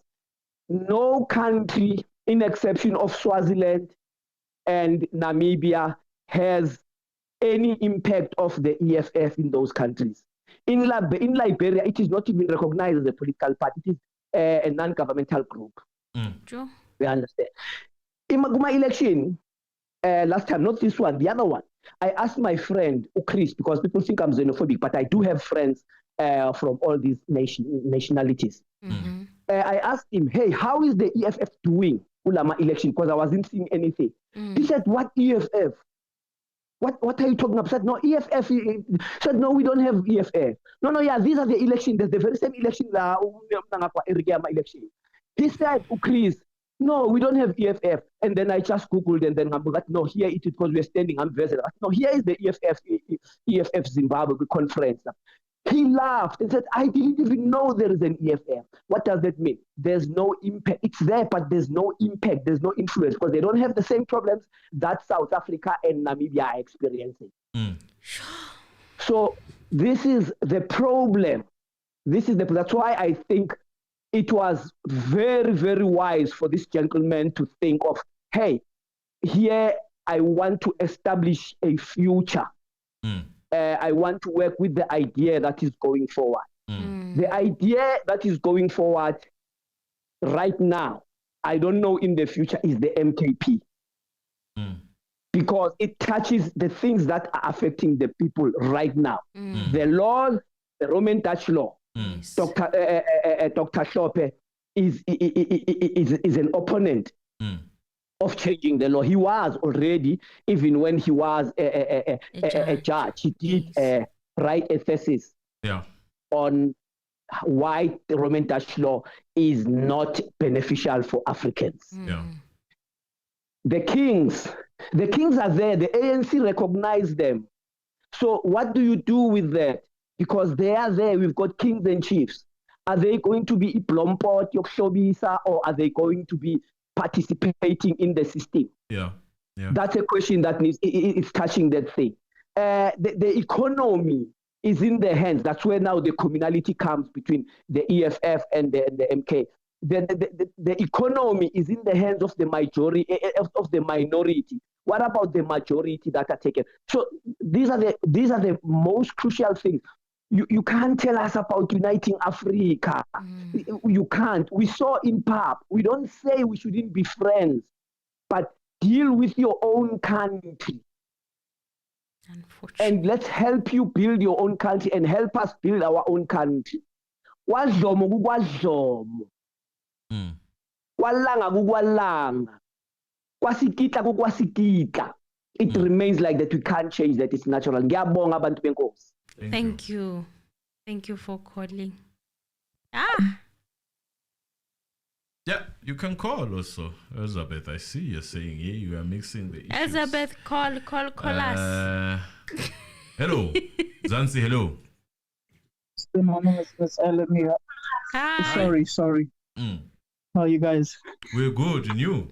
no country, in exception of Swaziland and Namibia, has any impact of the EFF in those countries. In Liberia, it is not even recognized as a political party. It is a non-governmental group. Sure. We understand. In my election, last time, not this one, the other one, I asked my friend, Chris, because people think I'm xenophobic, but I do have friends from all these nationalities. I asked him, hey, how is the EFF doing Ulama election? Because I wasn't seeing anything. He said, what EFF? What are you talking about? I said, no, EFF. He said, no, we don't have EFF. No, yeah, these are the elections. There's the very same election. He said, Chris, no, we don't have EFF. And then I just Googled and then I'm like, no, here it is because we're standing. I'm visiting. No, here is the EFF Zimbabwe conference. He laughed and said, I didn't even know there is an EFF. What does that mean? There's no impact. It's there, but there's no impact. There's no influence because they don't have the same problems that South Africa and Namibia are experiencing. So this is the problem. That's why I think it was very, very wise for this gentleman to think of, hey, here I want to establish a future. I want to work with the idea that is going forward. The idea that is going forward right now, I don't know in the future, is the MKP. Because it touches the things that are affecting the people right now. The laws, the Roman Dutch law. Dr. Hlophe is an opponent of changing the law. He was already, even when he was a judge, he did write a thesis on why the Roman Dutch law is not beneficial for Africans. The kings are there. The ANC recognize them. So what do you do with that? Because they are there. We've got kings and chiefs. Are they going to be Blompot, Yokshobisa, or are they going to be participating in the system? That's a question that is touching that thing. The economy is in the hands. That's where now the communality comes between the EFF and the MK. The economy is in the hands of the majority of the minority. What about the majority that are taken? So these are the most crucial things. You can't tell us about uniting Africa. You can't. We saw in PAP. We don't say we shouldn't be friends, but deal with your own country. And let's help you build your own country and help us build our own country. Wazomo kukwazomo. Walanga kukwalanga. Kwasikitla kukwasikitla. It remains like that. We can't change that. It's natural. Ngiyabonga abantu benkosi. Thank you. Thank you for calling. Yeah, you can call also. Elizabeth, I see you're saying here you are mixing the issues. Elizabeth, call us. Hello. Zansi, hello. My name is Miss Ellen here. Hi. Sorry. How are you guys? We're good, and you?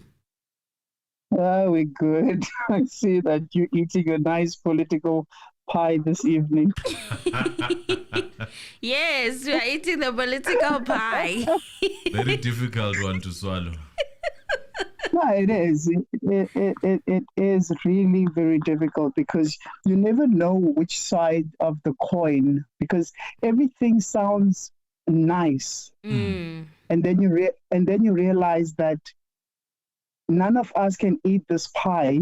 We're good. I see that you're eating a nice political pie this evening. Yes, we are eating the political pie. Very difficult one to swallow. No, it is. It is really very difficult because you never know which side of the coin, because everything sounds nice, and then you realize that none of us can eat this pie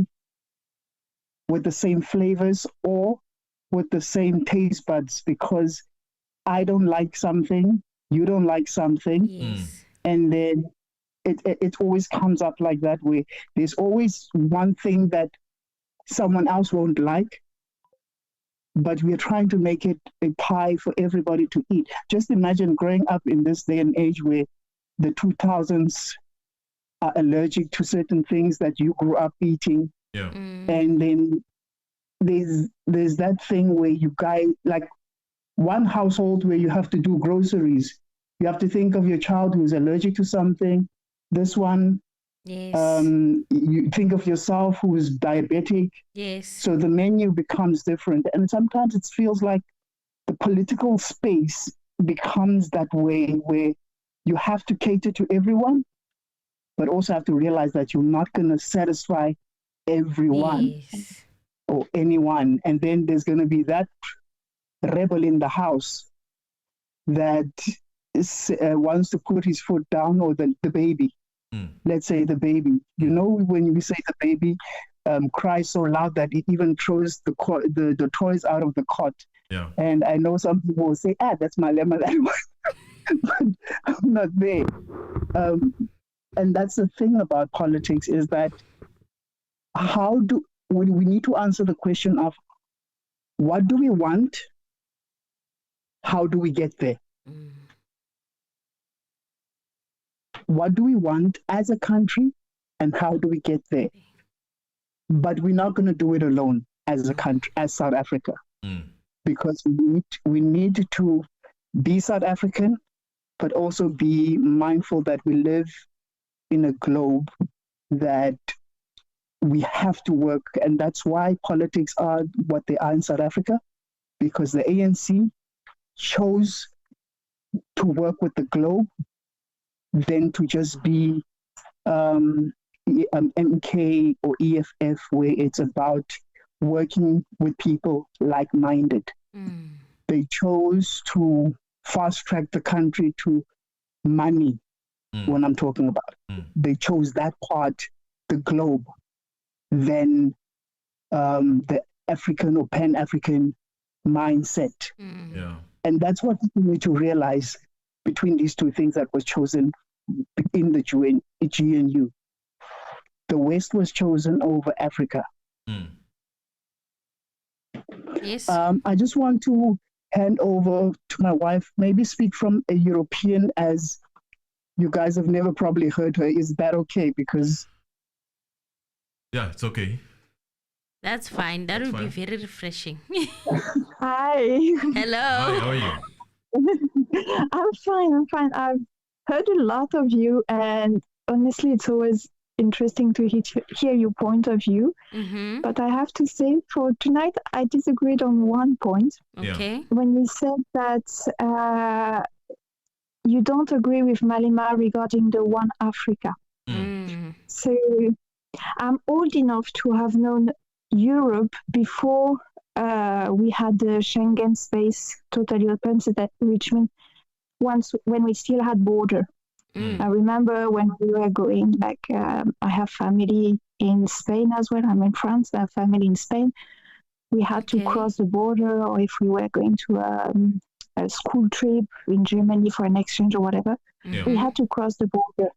with the same flavors or with the same taste buds, because I don't like something, you don't like something, and then it always comes up like that, where there's always one thing that someone else won't like, but we're trying to make it a pie for everybody to eat. Just imagine growing up in this day and age where the 2000s are allergic to certain things that you grew up eating. And then there's that thing where you guys, like one household where you have to do groceries. You have to think of your child who's allergic to something. This one, you think of yourself who is diabetic. So the menu becomes different. And sometimes it feels like the political space becomes that way where you have to cater to everyone. but also have to realize that you're not going to satisfy everyone or anyone. And then there's going to be that rebel in the house that wants to put his foot down, or the baby. Let's say the baby. You know, when we say the baby cries so loud that it even throws the toys out of the cot. Yeah. And I know some people will say, that's my lemon. But I'm not there. And that's the thing about politics, is that we need to answer the question of, what do we want? How do we get there? What do we want as a country, and how do we get there? But we're not going to do it alone as a country, as South Africa, because we need to be South African, but also be mindful that we live in a globe that we have to work. And that's why politics are what they are in South Africa, because the ANC chose to work with the globe than to just be MK or EFF, where it's about working with people like-minded. They chose to fast-track the country to money, when I'm talking about. They chose that part, the globe, than the African or Pan-African mindset. Yeah. And that's what we need to realize between these two things that was chosen in the GNU. The West was chosen over Africa. Yes. I just want to hand over to my wife, maybe speak from a European, as you guys have never probably heard her. Is that okay? Because... Yeah, it's okay. That's fine. That would be very refreshing. Hi. Hello. Hi, how are you? I'm fine. I've heard a lot of you, and honestly, it's always interesting to hear your point of view. But I have to say, for tonight, I disagreed on one point. Okay. When you said that you don't agree with Malema regarding the One Africa. So I'm old enough to have known Europe before we had the Schengen space totally open, so that which means when we still had border. I remember when we were going, I have family in Spain as well. I'm in France, I have family in Spain. We had to cross the border, or if we were going to a school trip in Germany for an exchange or whatever, we had to cross the border.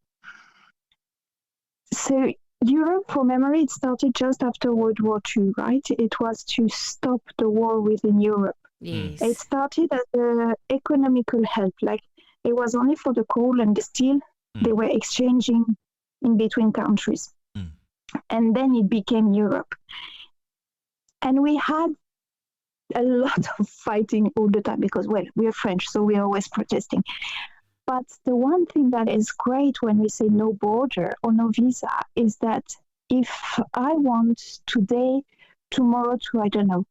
So Europe, for memory, it started just after World War II, right? It was to stop the war within Europe. Yes. It started as an economical help, it was only for the coal and the steel. They were exchanging in between countries. And then it became Europe. And we had a lot of fighting all the time because, well, we are French, so we're always protesting. But the one thing that is great when we say no border or no visa is that if I want today, tomorrow to, I don't know,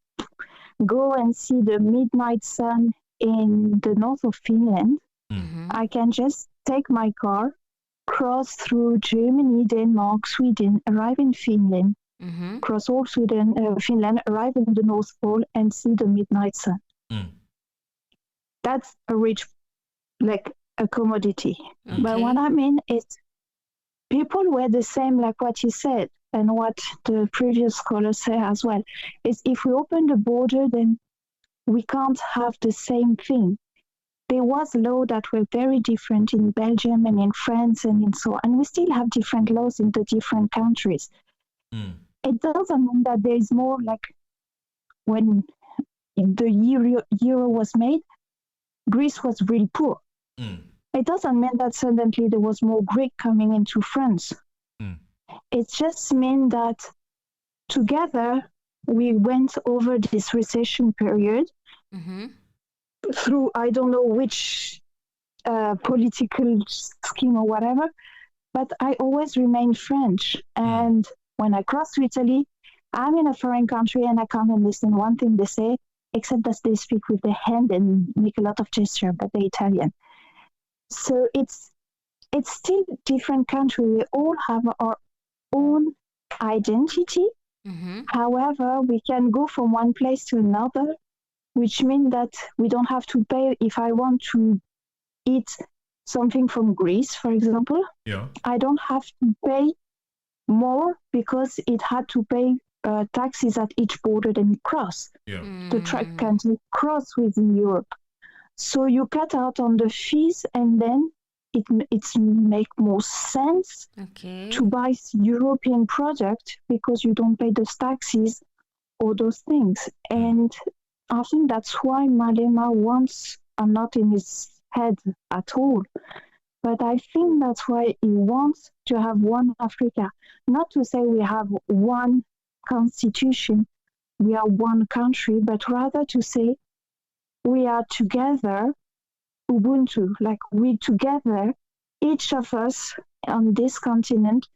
go and see the midnight sun in the north of Finland, I can just take my car, cross through Germany, Denmark, Sweden, arrive in Finland, cross all Finland, arrive in the North Pole and see the midnight sun. That's a rich, a commodity. But what I mean is people were the same, like what you said and what the previous scholar said as well, is if we open the border, then we can't have the same thing. There was laws that were very different in Belgium and in France and in so on. And we still have different laws in the different countries. It doesn't mean that there is more, when the euro was made, Greece was really poor. It doesn't mean that suddenly there was more Greek coming into France. It just means that together we went over this recession period through I don't know which political scheme or whatever, but I always remained French. And when I cross to Italy, I'm in a foreign country and I can't understand one thing they say, except that they speak with their hand and make a lot of gesture, but they're Italian. So it's it's still different country. We all have our own identity. However, we can go from one place to another, which means that we don't have to pay. If I want to eat something from Greece, for example, I don't have to pay more because it had to pay taxes at each border that we cross. The truck can cross within Europe. So you cut out on the fees, and then it's make more sense to buy European product because you don't pay those taxes or those things. And I think that's why Malema wants, I'm not in his head at all, but I think that's why he wants to have one Africa. Not to say we have one constitution, we are one country, but rather to say we are together, Ubuntu, like we together, each of us on this continent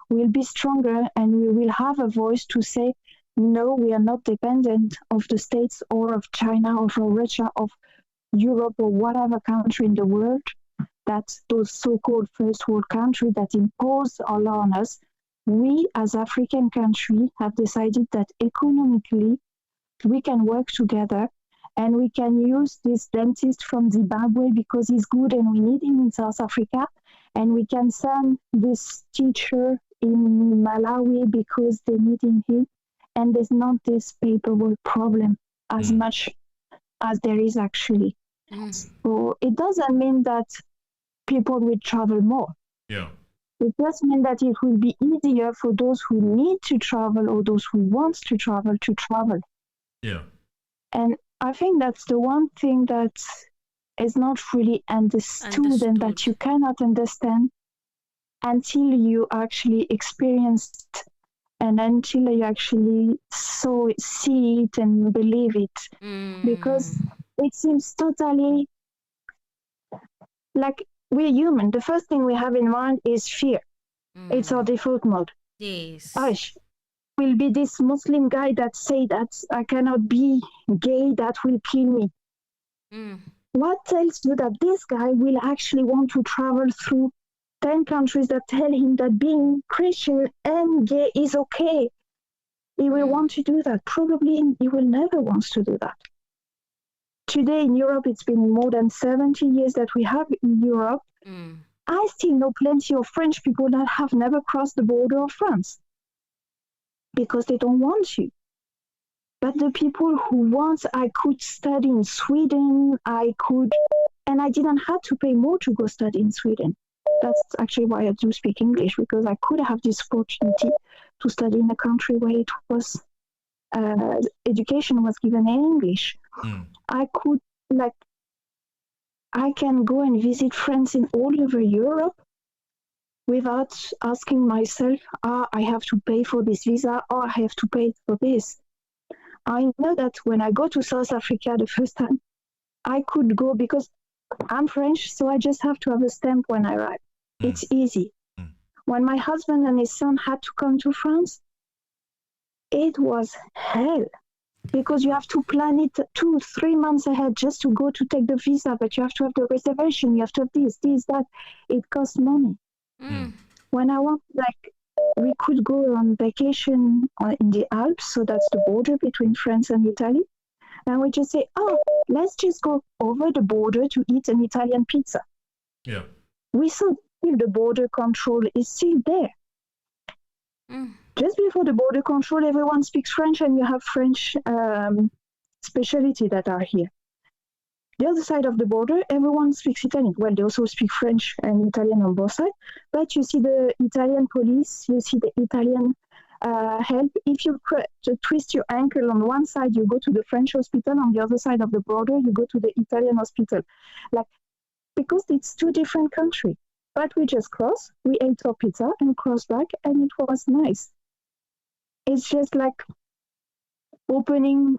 will be stronger, and we will have a voice to say, no, we are not dependent of the States or of China or from Russia, of Europe or whatever country in the world, that those so-called first world countries that impose our law on us. We as African country have decided that economically we can work together, and we can use this dentist from Zimbabwe because he's good and we need him in South Africa, and we can send this teacher in Malawi because they need him here, and there's not this paperwork problem as much as there is actually. So it doesn't mean that people will travel more. It does mean that it will be easier for those who need to travel or those who want to travel. And I think that's the one thing that is not really understood and that you cannot understand until you actually experienced and until you actually see it and believe it. Because it seems totally like we're human. The first thing we have in mind is fear. It's our default mode. Aish, will be this Muslim guy that say that I cannot be gay, that will kill me. What tells you that this guy will actually want to travel through 10 countries that tell him that being Christian and gay is okay? He will want to do that. Probably he will never want to do that. Today in Europe, it's been more than 70 years that we have in Europe. I still know plenty of French people that have never crossed the border of France because they don't want to. But the people who want, I could study in Sweden, and I didn't have to pay more to go study in Sweden. That's actually why I do speak English, because I could have this opportunity to study in a country where it was, education was given in English. I can go and visit friends in all over Europe without asking myself, I have to pay for this visa, or I have to pay for this. I know that when I go to South Africa the first time, I could go because I'm French, so I just have to have a stamp when I arrive. It's easy. When my husband and his son had to come to France, it was hell. Because you have to plan it 2-3 months ahead just to go to take the visa, but you have to have the reservation, you have to have this, that. It costs money. When I want, we could go on vacation in the Alps, so that's the border between France and Italy, and we just say, let's just go over the border to eat an Italian pizza. We saw if the border control is still there. Just before the border control, everyone speaks French, and you have French specialty that are here. The other side of the border, everyone speaks Italian. Well, they also speak French and Italian on both sides, but you see the Italian police, you see the Italian help. If you twist your ankle on one side, you go to the French hospital. On the other side of the border, you go to the Italian hospital. Because it's two different countries. But we just crossed, we ate our pizza and crossed back, and it was nice. It's just opening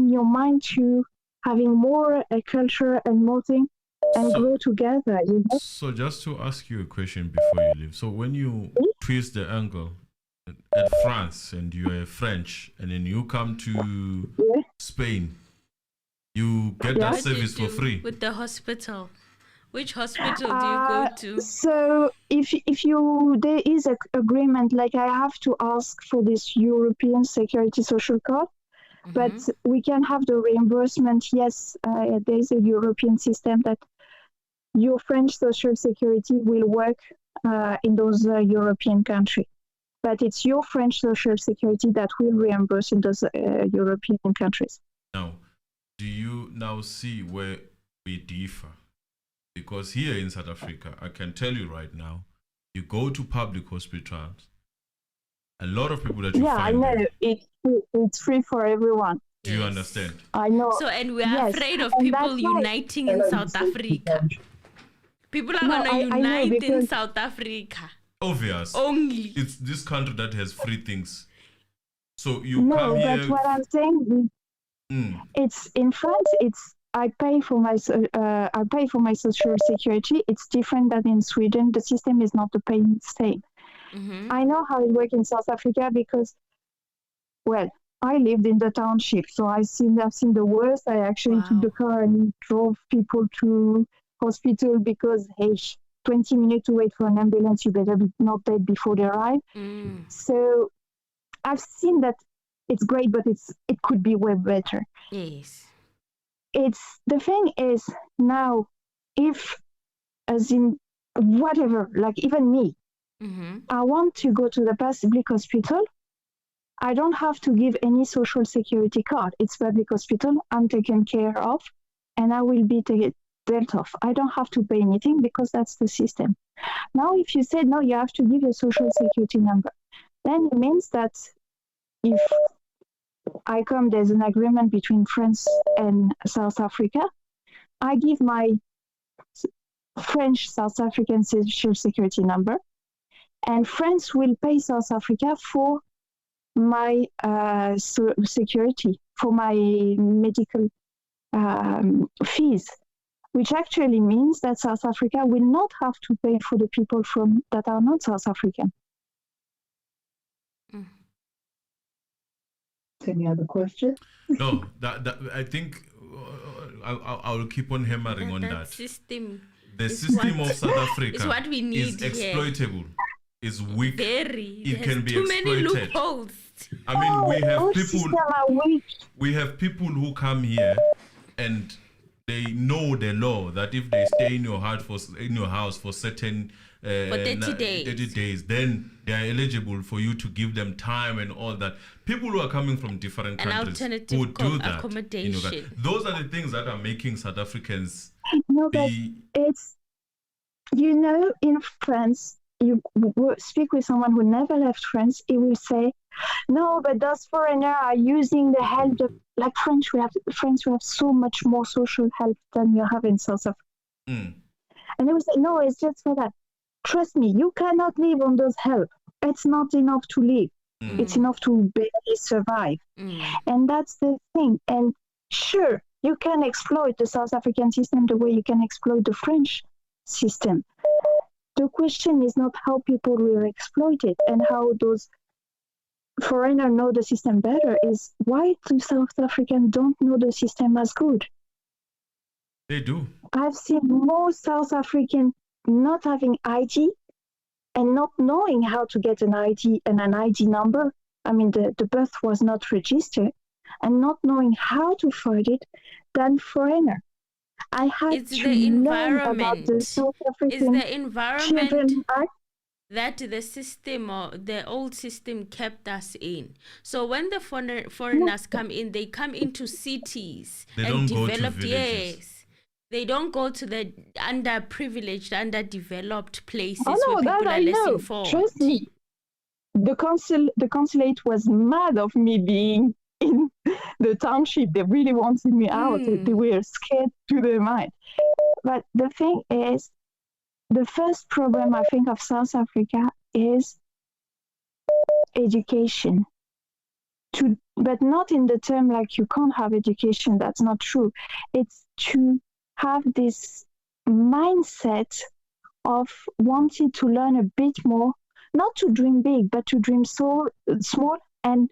your mind to having more a culture and more things and grow together. So just to ask you a question before you leave. So when you twist the ankle at France and you are French and then you come to Spain, you get that service for free? With the hospital. Which hospital do you go to? So if there is an agreement, like I have to ask for this European Security Social Card, but we can have the reimbursement. Yes, there is a European system that your French Social Security will work in those European countries. But it's your French Social Security that will reimburse in those European countries. Now, do you now see where we differ? Because here in South Africa, I can tell you right now, you go to public hospitals, a lot of people that you find. Yeah, I know. It's free for everyone. Do you understand? I know. So, and we are afraid of people uniting in South Africa. People are going to unite in South Africa. Obvious. Only. It's this country that has free things. So you come here. No, but what I'm saying, it's in France. I pay for my social security. It's different than in Sweden. The system is not the same. I know how it works in South Africa because, well, I lived in the township, so I've seen the worst. I actually took the car and drove people to hospital because 20 minutes to wait for an ambulance, you better be not dead before they arrive. So I've seen that it's great, but it could be way better. Yes. The thing is now, if, as in whatever, like even me, I want to go to the public hospital, I don't have to give any social security card. It's public hospital, I'm taken care of, and I will be dealt off. I don't have to pay anything because that's the system. Now, if you said, no, you have to give your social security number, then it means that if there's an agreement between France and South Africa, I give my French South African social security number, and France will pay South Africa for my security, for my medical fees, which actually means that South Africa will not have to pay for the people that are not South African. Any other question? No, that I think I'll keep on hammering on that. System. The system of South Africa is what we need is exploitable. Is weak. It can be too exploited. Many loopholes. I mean, we have people who come here and they know the law that if they stay in your house for certain for 30 days, then they are eligible for you to give them time and all that. People who are coming from different countries who do that. Accommodation. Those are the things that are making South Africans it's, in France, you speak with someone who never left France, he will say, no, but those foreigners are using the help like French. We have so much more social help than you have in South Africa. And they will say, no, it's just for that. Trust me, you cannot live on those help. It's not enough to live. It's enough to barely survive. And that's the thing. And sure, you can exploit the South African system the way you can exploit the French system. The question is not how people will exploit it and how those foreigners know the system better, is why do South Africans don't know the system as good? They do. I've seen more South Africans not having ID and not knowing how to get an ID and an ID number. I mean, the birth was not registered, and not knowing how to find it than foreigner. I had to learn about the South African Children Act that the system or the old system kept us in. So when the foreigners come in, they come into cities and developed. Yes, they don't go to the underprivileged, underdeveloped places where people are less informed. Trust me, the consulate was mad of me being in the township. They really wanted me out. They were scared to their mind. But the thing is, the first problem I think of South Africa is education. But not in the term like you can't have education. That's not true. It's to have this mindset of wanting to learn a bit more, not to dream big, but to dream so small. And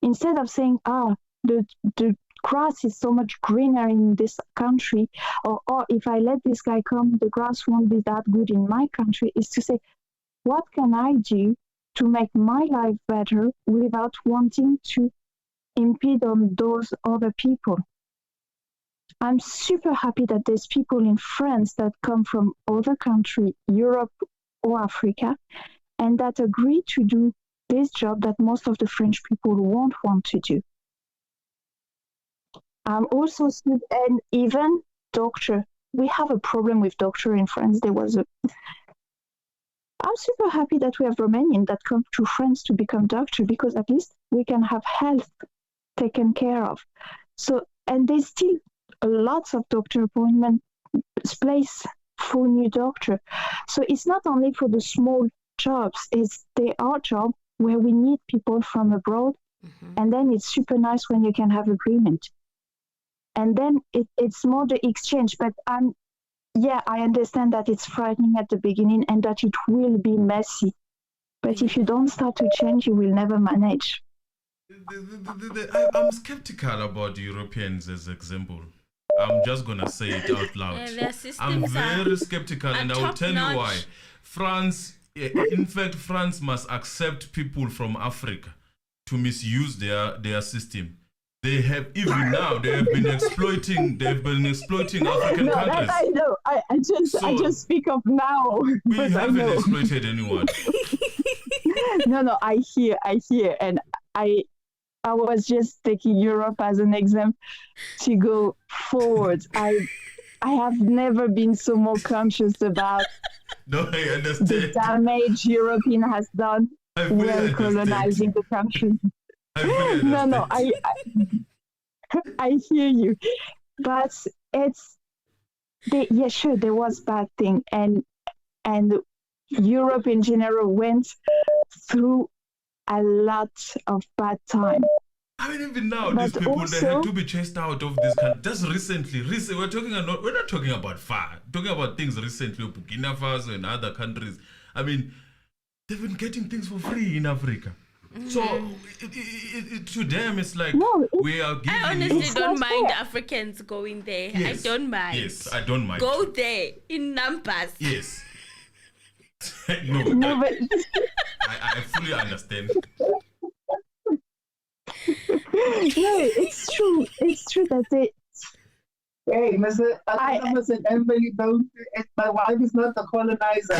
instead of saying, the grass is so much greener in this country, or if I let this guy come, the grass won't be that good in my country, is to say, what can I do to make my life better without wanting to impede on those other people? I'm super happy that there's people in France that come from other countries, Europe or Africa, and that agree to do this job that most of the French people won't want to do. I'm also, and even doctor, we have a problem with doctor in France. I'm super happy that we have Romanian that come to France to become doctor, because at least we can have health taken care of. So, and there's still lots of doctor appointment place for new doctor. So it's not only for the small jobs, there are jobs where we need people from abroad, and then it's super nice when you can have agreement. And then it's more the exchange. But I understand that it's frightening at the beginning and that it will be messy. But if you don't start to change, you will never manage. I'm skeptical about Europeans as example. I'm just going to say it out loud. I'm very skeptical, and I will tell you why. France, in fact, France must accept people from Africa to misuse their system. They have been exploiting African countries. I know. I just speak of now. We haven't exploited anyone. No, I hear, and I was just taking Europe as an example to go forward. I have never been so more conscious about I understand the damage Europe has done while colonizing the country. No, I hear you, but sure, there was bad thing, and Europe in general went through a lot of bad time. I mean, even now, these people, they had to be chased out of this country. Just recently, we're not talking about far, talking about things recently, Burkina Faso and other countries. I mean, they've been getting things for free in Africa. So to them, it's like we are giving. I honestly don't mind Africans going there. Yes. I don't mind. Yes, I don't mind. Go there in numbers. Yes. But I fully understand. It's true. It's true that they. Hey, Mr. Everybody knows my wife is not the colonizer.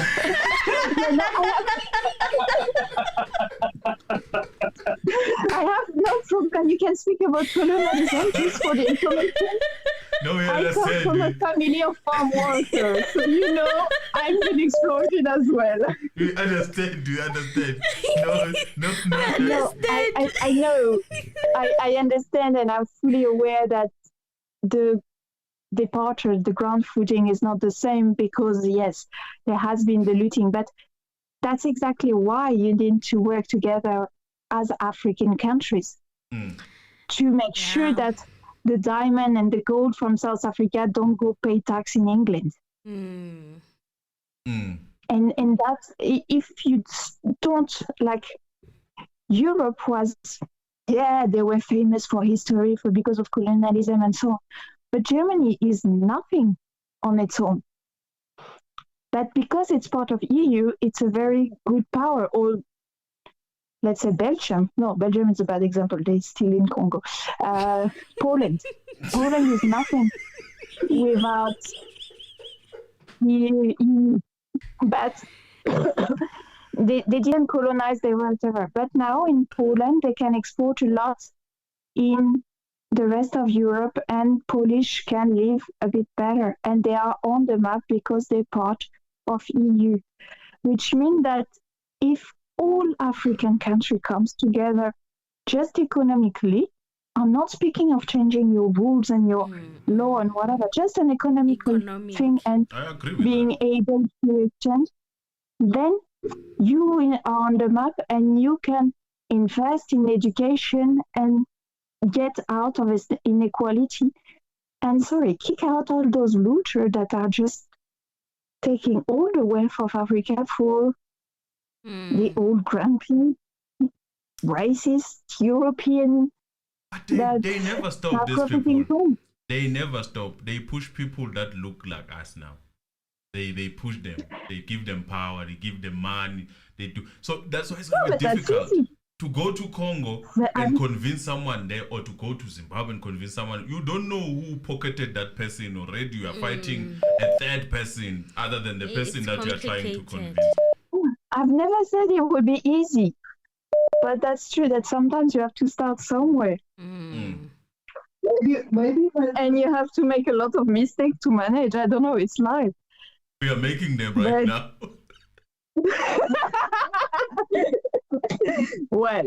I have no problem. You can speak about colonialism just for the information. No, I come from a family of farm workers, so I've been exploited as well. You understand? No. I know. I understand, and I'm fully aware that the departure, the ground footing is not the same, because yes, there has been the looting, but that's exactly why you need to work together as African countries to make sure that the diamond and the gold from South Africa don't go pay tax in England. And that's, if you don't, like, Europe was, they were famous for history, because of colonialism and so on. But Germany is nothing on its own. But because it's part of EU, it's a very good power. Or let's say Belgium. No, Belgium is a bad example. They're still in Congo. Poland. Poland is nothing without EU. But they didn't colonize, they weren't ever. But now in Poland, they can export a lot in the rest of Europe, and Polish can live a bit better. And they are on the map because they're part of EU, which means that if all African countries comes together just economically, I'm not speaking of changing your rules and your law and whatever, just an economical thing and being able to exchange, then you are on the map and you can invest in education and get out of this inequality and kick out all those looters that are just taking all the wealth of Africa for the old grumpy, racist, European But that they never are stop these profiting people. from. They never stop. They push people that look like us now. They push them. They give them power. They give them money. They do. So that's why it's going to be difficult to go to Congo and convince someone there, or to go to Zimbabwe and convince someone. You don't know who pocketed that person already. You are fighting a third person other than the person that you are trying to convince. I've never said it would be easy, but that's true that sometimes you have to start somewhere. Maybe And you have to make a lot of mistakes to manage. I don't know, it's life. We are making them right now. Well,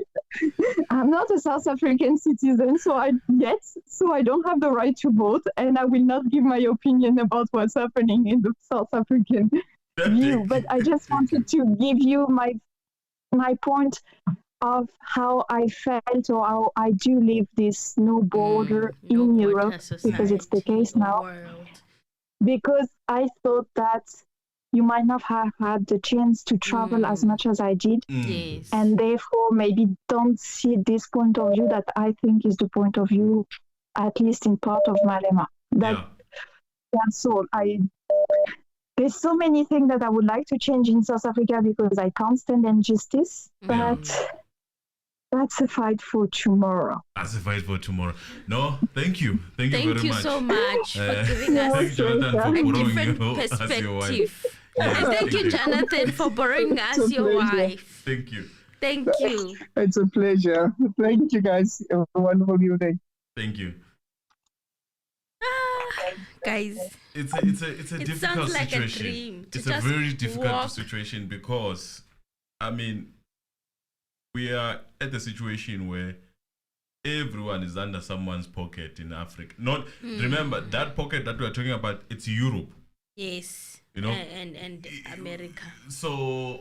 I'm not a South African citizen, so I don't have the right to vote, and I will not give my opinion about what's happening in the South African view. But I just wanted to give you my point of how I felt, or how I do live this no border in Europe, because it's the case now. Because I thought that you might not have had the chance to travel as much as I did. Yes. And therefore maybe don't see this point of view that I think is the point of view, at least in part of Malema. That's all. There's so many things that I would like to change in South Africa because I can't stand injustice, but that's a fight for tomorrow. That's a fight for tomorrow. No, thank you. Thank you very much. Thank you so much for giving us Thank you, Jonathan, for a borrowing different you as your wife. perspective. And thank you, Jonathan, for borrowing us your wife. Thank you. Thank you. it's a pleasure. Thank you, guys. Have a wonderful evening. Thank you. Guys, It's a difficult sounds like a situation. dream to It's a just very difficult walk. situation because, I mean, we are at the situation where everyone is under someone's pocket in Africa. Not remember that pocket that we are talking about. It's Europe. Yes. You know, and America. So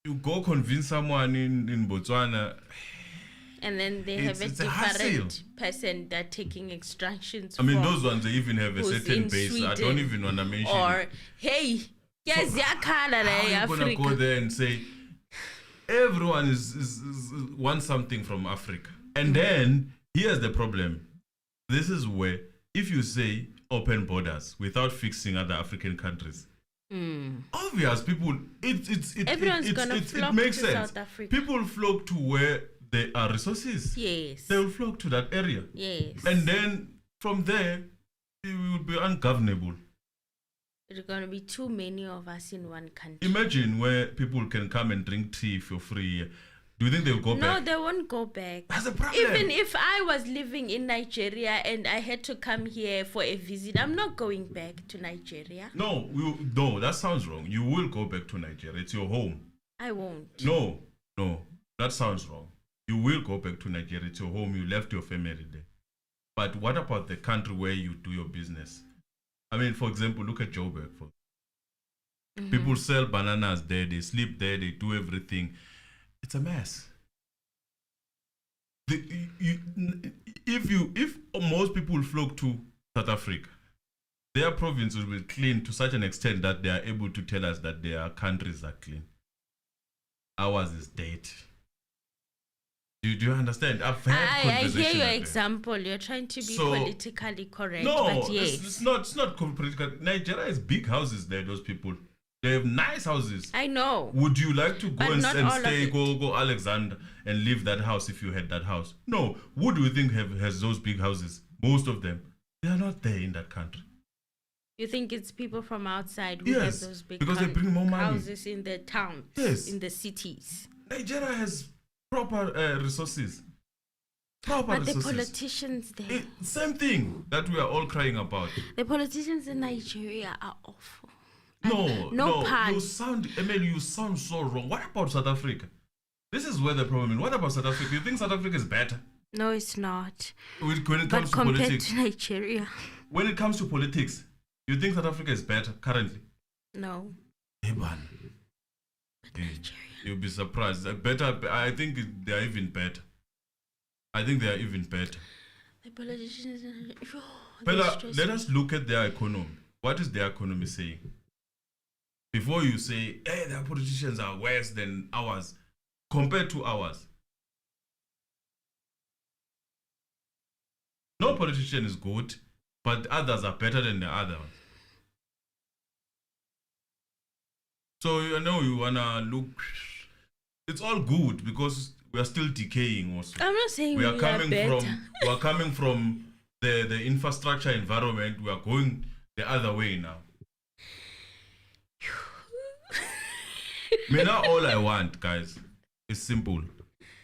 you go convince someone in Botswana. And then they have a different person that taking extractions. I mean, from, those ones, they even have a who's certain in base. Sweden. I don't even want to mention. Or, hey, yes, how are you going to go there and say, everyone is wants something from Africa? And then, here's the problem. This is where, if you say open borders without fixing other African countries, obvious people, everyone's gonna flock it makes to sense. South Africa. People flock to where there are resources. Yes. They will flock to that area. Yes. And then from there, it will be ungovernable. There's going to be too many of us in one country. Imagine where people can come and drink tea for free. Do you think they'll go back? No, they won't go back. That's the problem. Even if I was living in Nigeria and I had to come here for a visit, I'm not going back to Nigeria. No, that sounds wrong. You will go back to Nigeria. It's your home. I won't. No, that sounds wrong. You will go back to Nigeria. It's your home. You left your family there. But what about the country where you do your business? I mean, for example, look at Joburg. People sell bananas there. They sleep there. They do everything. It's a mess. If most people flock to South Africa, their province will be clean to such an extent that they are able to tell us that their countries are clean. Ours is dirty. Do you understand? I've had I hear your like example. You're trying to be politically correct. No, but yes. it's not political. Nigeria has big houses there. Those people, they have nice houses. I know. Would you like to go But and not all stay, of go Alexander and leave that house if you had that house? No. Who do you think has those big houses? Most of them, they are not there in that country. You think it's people from outside who Yes, have those big because they bring more money. houses in the towns, Yes. in the cities. Nigeria has proper resources. But the politicians there, Same thing that we are all crying about. the politicians in Nigeria are awful. No, pan. you sound so wrong. What about South Africa? This is where the problem is. What about South Africa? You think South Africa is better? No, it's not. When it But comes to compared politics, to Nigeria, when it comes to politics, you think South Africa is better currently? no. Eban. You'll be surprised. Better. I think they are even better. The politicians. Bella, let us look at their economy. What is their economy saying? Before you say, hey, their politicians are worse than ours, compared to ours. no politician is good, but others are better than the other ones. So you know you wanna look. It's all good because we are still decaying. Also, I'm not saying we are coming better. we are coming from the infrastructure environment. We are going the other way now. Now all I want, guys, is simple.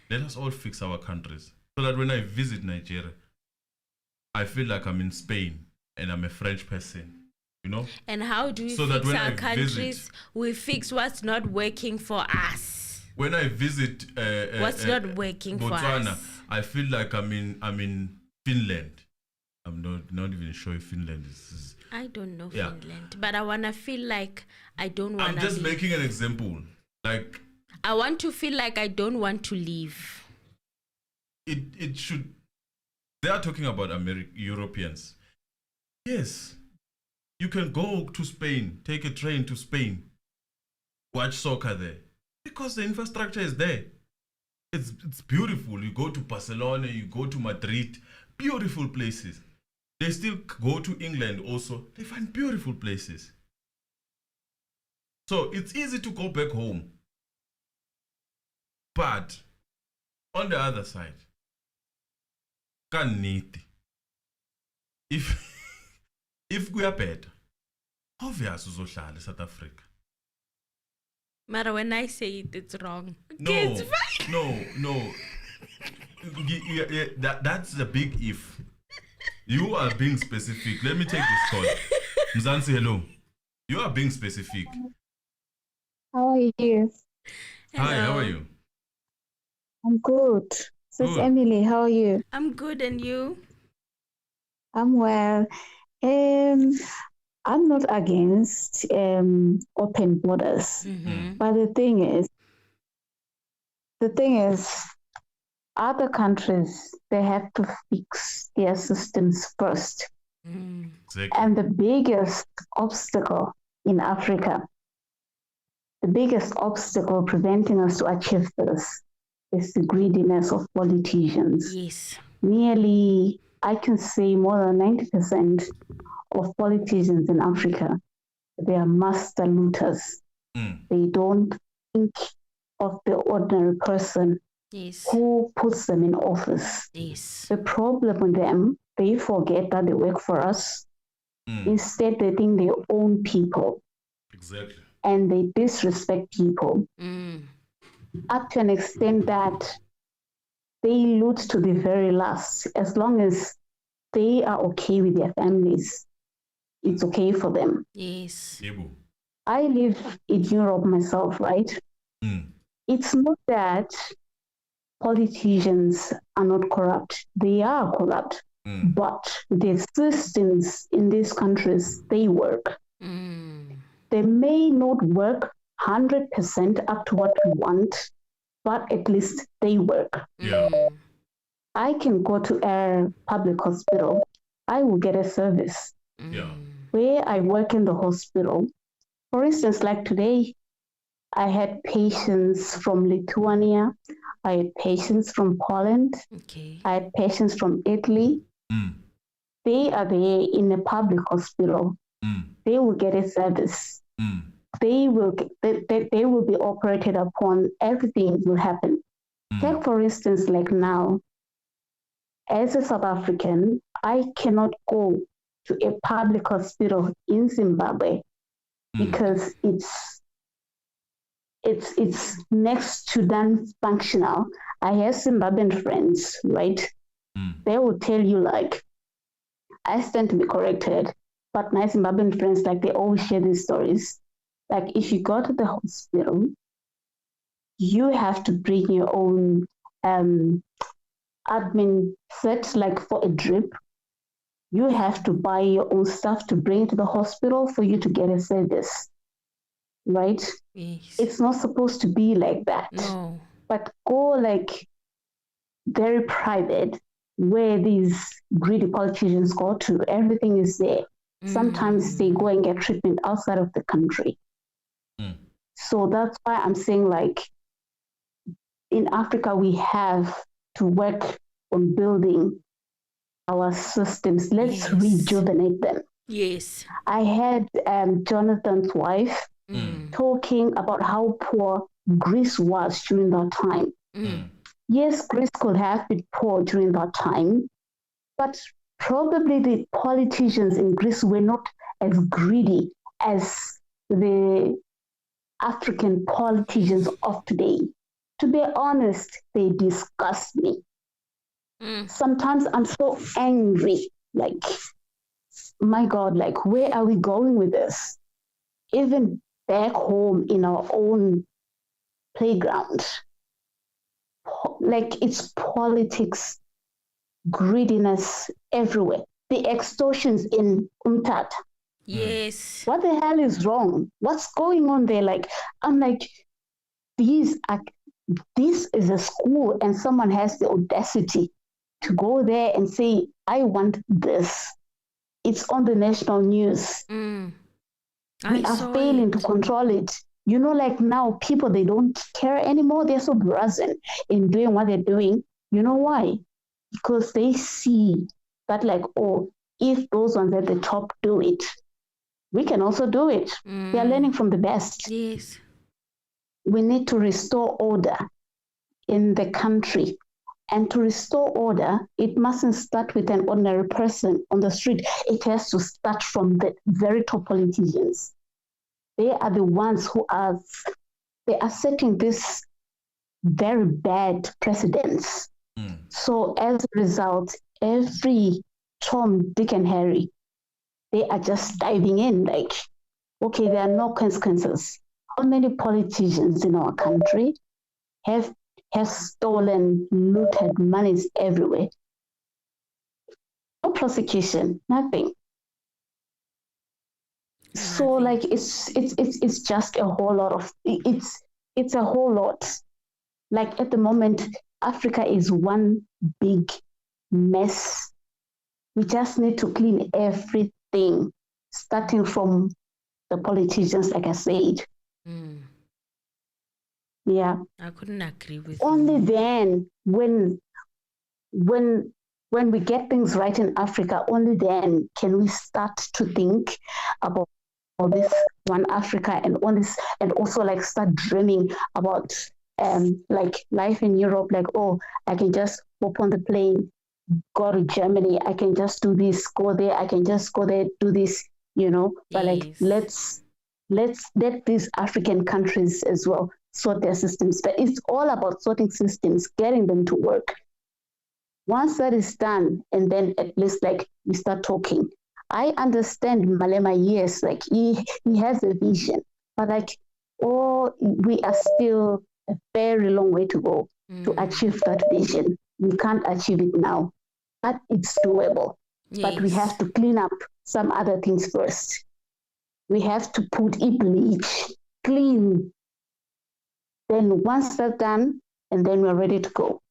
Let us all fix our countries so that when I visit Nigeria, I feel like I'm in Spain and I'm a French person. You know? And how do we so fix our countries? We fix what's not working for us. When I visit what's not working Botswana, for us, I feel like I'm in Finland. I'm not even sure if Finland is. I don't know Finland, but I wanna feel like I don't wanna. I'm just making an example. Like I want to feel like I don't want to leave. It should. They are talking about Europeans. Yes, you can go to Spain, take a train to Spain, watch soccer there because the infrastructure is there. It's beautiful. You go to Barcelona, you go to Madrid, beautiful places. They still go to England also. They find beautiful places. So it's easy to go back home. But on the other side, if we are better, obvious uzohlala South Africa. Matter when I say it, it's wrong. No, it's fine. No. That's a big if. You are being specific. Let me take this call. Mzansi, hello. You are being specific. How are you? Hi, how are you? I'm good. Sis Emily, how are you? I'm good, and you? I'm well. I'm not against open borders, but the thing is, other countries, they have to fix their systems first. Exactly. And the biggest obstacle in Africa, the biggest obstacle preventing us to achieve this is the greediness of politicians. Yes. Nearly, I can say more than 90% of politicians in Africa, they are master looters. They don't think of the ordinary person who puts them in office. Yes. The problem with them, they forget that they work for us. Instead, they think they own people. Exactly. And they disrespect people. Up to an extent that they loot to the very last. As long as they are okay with their families, it's okay for them. Yes. I live in Europe myself, right? It's not that politicians are not corrupt. They are corrupt. But the systems in these countries, they work. They may not work 100% up to what we want, but at least they work. I can go to a public hospital. I will get a service. Where I work in the hospital, for instance, like today, I had patients from Lithuania. I had patients from Poland. I had patients from Italy. They are there in a public hospital. They will get a service. They will be operated upon. Everything will happen. Take for instance, like now, as a South African, I cannot go to a public hospital in Zimbabwe because it's next to non-functional. I have Zimbabwean friends, right? They will tell you, like, I stand to be corrected, but my Zimbabwean friends, like, they always share these stories. Like, if you go to the hospital, you have to bring your own admin set, like for a drip. You have to buy your own stuff to bring to the hospital for you to get a service, right? Yes. It's not supposed to be like that. No. But go like very private, where these greedy politicians go to. Everything is there. Sometimes they go and get treatment outside of the country. So that's why I'm saying, like, in Africa, we have to work on building our systems. Let's Yes. rejuvenate them. Yes. I had Jonathan's wife talking about how poor Greece was during that time. Yes, Greece could have been poor during that time, but probably the politicians in Greece were not as greedy as the African politicians of today. To be honest, they disgust me. Sometimes I'm so angry, like, my God, like, where are we going with this? Even back home in our own playground, like, it's politics, greediness everywhere. The extortions in Umtata. Yes. What the hell is wrong? What's going on there? Like, I'm like, this is a school, and someone has the audacity to go there and say, I want this. It's on the national news. We are failing to control it. You know, like now, people, they don't care anymore. They're so brazen in doing what they're doing. You know why? Because they see that, like, oh, if those ones at the top do it, we can also do it. They are learning from the best. Yes. We need to restore order in the country. And to restore order, it mustn't start with an ordinary person on the street. It has to start from the very top politicians. They are the ones who are setting this very bad precedents. So as a result, every Tom, Dick, and Harry, they are just diving in like, okay, there are no consequences. How many politicians in our country have stolen, looted monies everywhere? No prosecution, nothing. So like it's just a whole lot of it's a whole lot. Like at the moment, Africa is one big mess. We just need to clean everything, starting from the politicians, like I said. Yeah. I couldn't agree with Only you. then, when we get things right in Africa, only then can we start to think about all this one Africa and all this, and also like start dreaming about like life in Europe. Like, oh, I can just hop on the plane, go to Germany. I can just do this, go there. I can just go there, do this. You know, but like let's let these African countries as well sort their systems. But it's all about sorting systems, getting them to work. Once that is done, and then at least like we start talking. I understand Malema, yes, like he has a vision, but like, we are still a very long way to go to achieve that vision. We can't achieve it now, but it's doable. Yes. But we have to clean up some other things first. We have to put bleach, clean. Then once that's done, and then we're ready to go.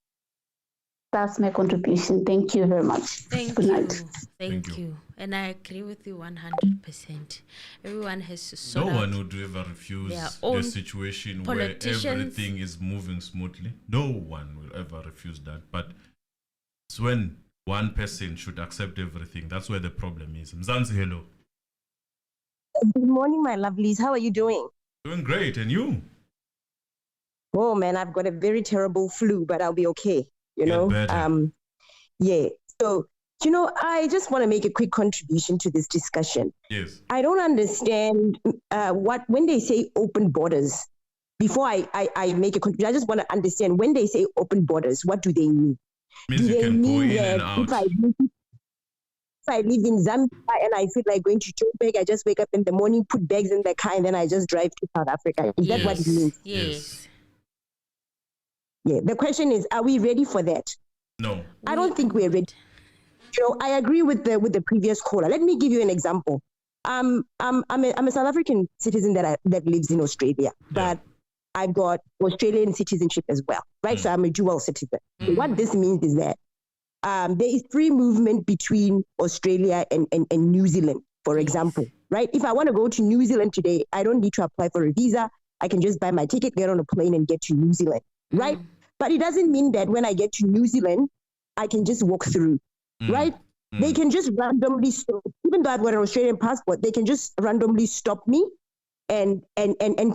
That's my contribution. Thank you very much. Thank Good you. night. Thank you. And I agree with you 100%. Everyone has to sort No out one would ever refuse their the own situation where politicians. everything is moving smoothly. No one will ever refuse that. But it's when one person should accept everything. That's where the problem is. Mzansi, hello. Good morning, my lovelies. How are you doing? Doing great. And you? Oh, man, I've got a very terrible flu, but I'll be okay. You Get know? better. Yeah. So, you know, I just want to make a quick contribution to this discussion. Yes. I don't understand when they say open borders. Before I make a contribution, I just want to understand when they say open borders, what do they mean? Means Do you they can go mean in and that out. if I live in Zambia and I feel like going to Joburg, I just wake up in the morning, put bags in the car, and then I just drive to South Africa? Is that what it means? Yes. Yeah. The question is, are we ready for that? No. I don't think we're ready. You know, I agree with the previous caller. Let me give you an example. I'm a South African citizen that lives in Australia, but I've got Australian citizenship as well, right? So I'm a dual citizen. So what this means is that there is free movement between Australia and New Zealand, for example, right? If I want to go to New Zealand today, I don't need to apply for a visa. I can just buy my ticket, get on a plane, and get to New Zealand, right? But it doesn't mean that when I get to New Zealand, I can just walk through, right? They can just randomly stop, even though I've got an Australian passport, they can just randomly stop me and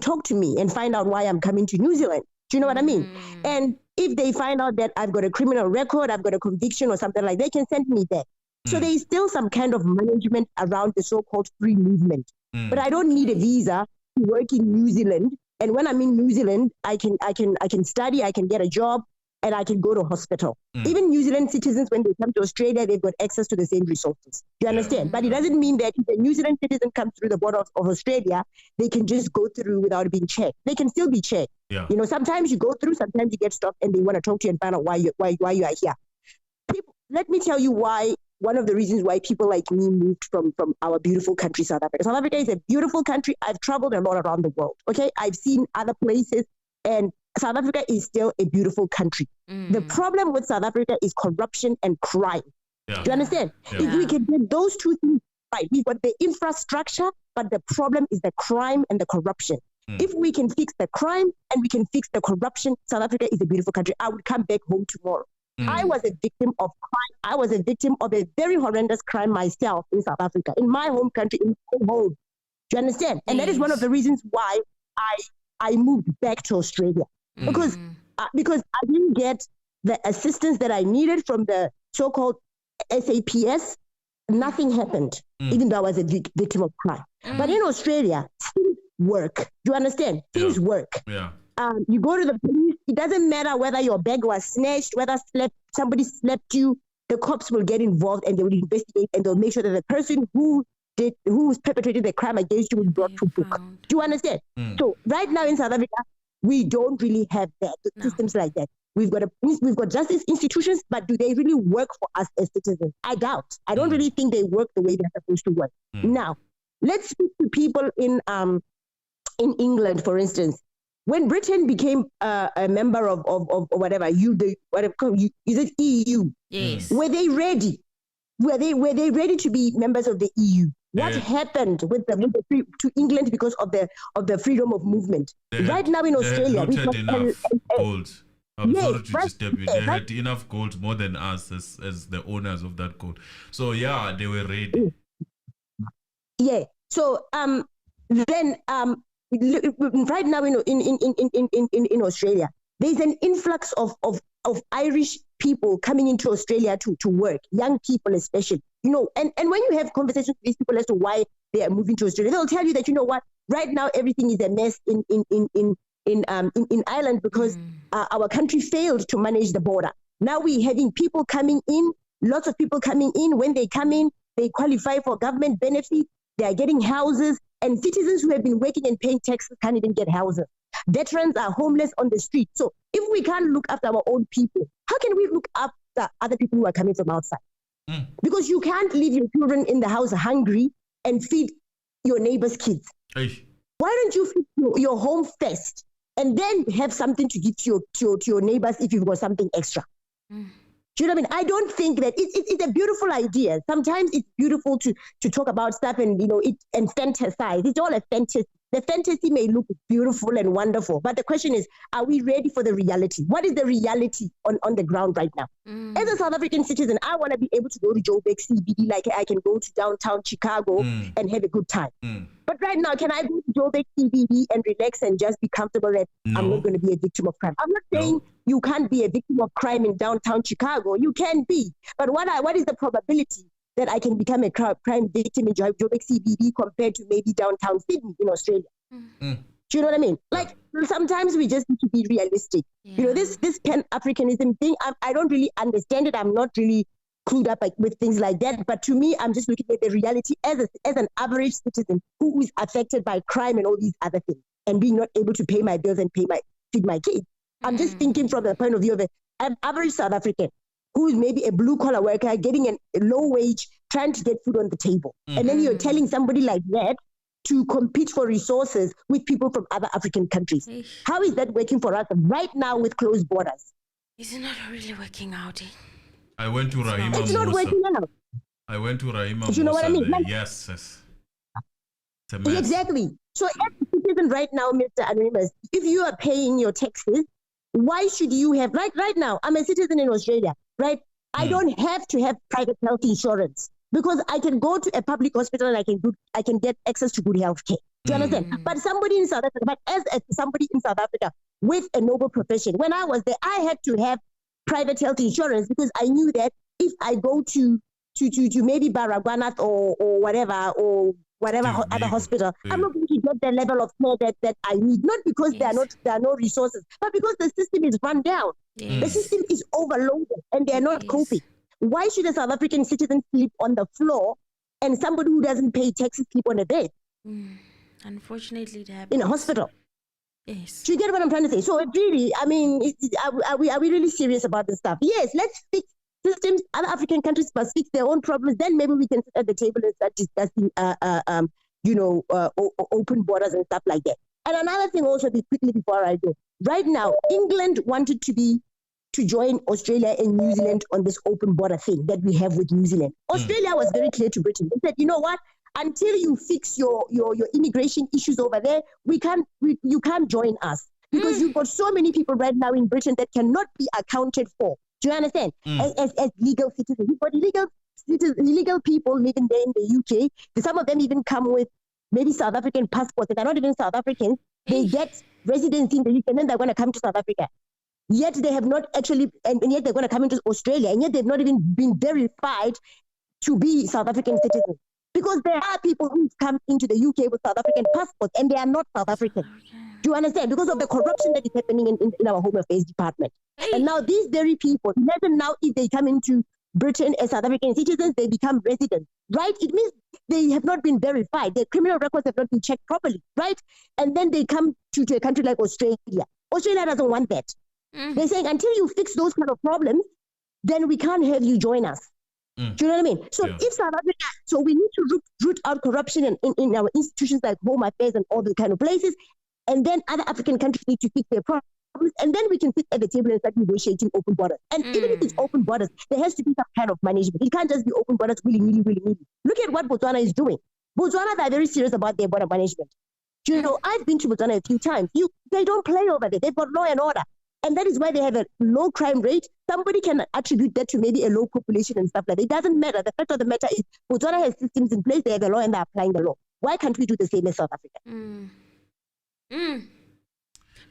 talk to me and find out why I'm coming to New Zealand. Do you know what I mean? And if they find out that I've got a criminal record, I've got a conviction or something like that, they can send me back. So there is still some kind of management around the so-called free movement. But I don't need a visa to work in New Zealand. And when I'm in New Zealand, I can study, I can get a job, and I can go to hospital. Even New Zealand citizens, when they come to Australia, they've got access to the same resources. Do you understand? But it doesn't mean that if a New Zealand citizen comes through the border of Australia, they can just go through without being checked. They can still be checked. Yeah. You know, sometimes you go through, sometimes you get stopped, and they want to talk to you and find out why you are here. Let me tell you why. One of the reasons why people like me moved from our beautiful country, South Africa. South Africa is a beautiful country. I've traveled a lot around the world. Okay, I've seen other places, and South Africa is still a beautiful country. The problem with South Africa is corruption and crime. Do you understand? If we can get those two things right, we've got the infrastructure, but the problem is the crime and the corruption. If we can fix the crime and we can fix the corruption, South Africa is a beautiful country. I would come back home tomorrow. I was a victim of crime. I was a victim of a very horrendous crime myself in South Africa, in my home country, in my home. Do you understand? And that is one of the reasons why I moved back to Australia. Because I didn't get the assistance that I needed from the so-called SAPS. Nothing happened, even though I was a victim of crime. But in Australia, things work. Do you understand? Things work. Yeah. You go to the police. It doesn't matter whether your bag was snatched, whether somebody slapped you. The cops will get involved and they will investigate and they'll make sure that the person who perpetrated the crime against you will be brought to book. Do you understand? So right now in South Africa, we don't really have that systems like that. We've got justice institutions, but do they really work for us as citizens? I doubt. I don't really think they work the way they're supposed to work. Now, let's speak to people in England, for instance. When Britain became a member of whatever is it EU? Yes. Were they ready? Were they ready to be members of the EU? What happened to England because of the freedom of movement? Right now in Australia, they had enough gold. I'm sorry to disturb you. They had enough gold, more than us as the owners of that gold. So yeah, they were ready. Yeah. So then right now in Australia, there's an influx of Irish people coming into Australia to work, young people especially. You know, and when you have conversations with these people as to why they are moving to Australia, they'll tell you that, you know what, right now everything is a mess in Ireland because our country failed to manage the border. Now we're having people coming in, lots of people coming in. When they come in, they qualify for government benefits. They are getting houses, and citizens who have been working and paying taxes can't even get houses. Veterans are homeless on the street. So if we can't look after our own people, how can we look after other people who are coming from outside? Because you can't leave your children in the house hungry and feed your neighbor's kids. Hey. Why don't you feed your home first and then have something to give to your neighbors if you've got something extra? Do you know what I mean? I don't think that it's a beautiful idea. Sometimes it's beautiful to talk about stuff and and fantasize. It's all a fantasy. The fantasy may look beautiful and wonderful, but the question is, are we ready for the reality? What is the reality on the ground right now? As a South African citizen, I want to be able to go to Joburg CBD like I can go to downtown Chicago and have a good time. But right now, can I go to Joburg CBD and relax and just be comfortable that I'm not going to be a victim of crime? I'm not saying you can't be a victim of crime in downtown Chicago. You can be. But what is the probability that I can become a crime victim in Joburg CBD compared to maybe downtown Sydney in Australia? Do you know what I mean? Like, sometimes we just need to be realistic. Yeah. This Pan-Africanism thing, I don't really understand it. I'm not really clued up with things like that. But to me, I'm just looking at the reality as an average citizen who is affected by crime and all these other things and being not able to pay my bills and feed my kids. I'm just thinking from the point of view of an average South African who is maybe a blue-collar worker getting a low wage, trying to get food on the table. And then you're telling somebody like that to compete for resources with people from other African countries. How is that working for us right now with closed borders? It's not really working out. I went to Rahima It's not working out. I went to Rahima Do you know what I mean? Yes. It's a mess. Exactly. So as a citizen right now, Mr. Anonymous, if you are paying your taxes, why should you have, right now, I'm a citizen in Australia, right? I don't have to have private health insurance because I can go to a public hospital and I can get access to good health care. Do you understand? But somebody in South Africa, somebody in South Africa with a noble profession, when I was there, I had to have private health insurance because I knew that if I go to maybe Baragwanath or whatever other hospital, I'm not going to get the level of care that I need. Not because there are no resources, but because the system is run down. The system is overloaded and they are not coping. Why should a South African citizen sleep on the floor and somebody who doesn't pay taxes sleep on a bed? Unfortunately, it happens. In a hospital. Yes. Do you get what I'm trying to say? So it really, I mean, are we really serious about this stuff? Yes, let's fix systems. Other African countries must fix their own problems. Then maybe we can sit at the table and start discussing, open borders and stuff like that. And another thing also, quickly before I go, right now, England wanted to join Australia and New Zealand on this open border thing that we have with New Zealand. Australia was very clear to Britain. They said, you know what? Until you fix your immigration issues over there, you can't join us because you've got so many people right now in Britain that cannot be accounted for. Do you understand? As legal citizens, you've got illegal people living there in the UK. Some of them even come with maybe South African passports. They're not even South Africans. They get residency in the UK and then they're going to come to South Africa. Yet they have not actually, and yet they're going to come into Australia, and yet they've not even been verified to be South African citizens. Because there are people who come into the UK with South African passports and they are not South African. Do you understand? Because of the corruption that is happening in our Home Affairs Department. And now these very people, imagine now if they come into Britain as South African citizens, they become residents, right? It means they have not been verified. Their criminal records have not been checked properly, right? And then they come to a country like Australia. Australia doesn't want that. They're saying, until you fix those kind of problems, then we can't have you join us. Do you know what I mean? So if South Africa, so we need to root out corruption in our institutions like Home Affairs and all the kind of places, and then other African countries need to fix their problems, and then we can sit at the table and start negotiating open borders. And even if it's open borders, there has to be some kind of management. It can't just be open borders willy-nilly. Look at what Botswana is doing. Botswana, they're very serious about their border management. Do you know, I've been to Botswana a few times. They don't play over there. They've got law and order. And that is why they have a low crime rate. Somebody can attribute that to maybe a low population and stuff like that. It doesn't matter. The fact of the matter is Botswana has systems in place. They have a law and they're applying the law. Why can't we do the same as South Africa?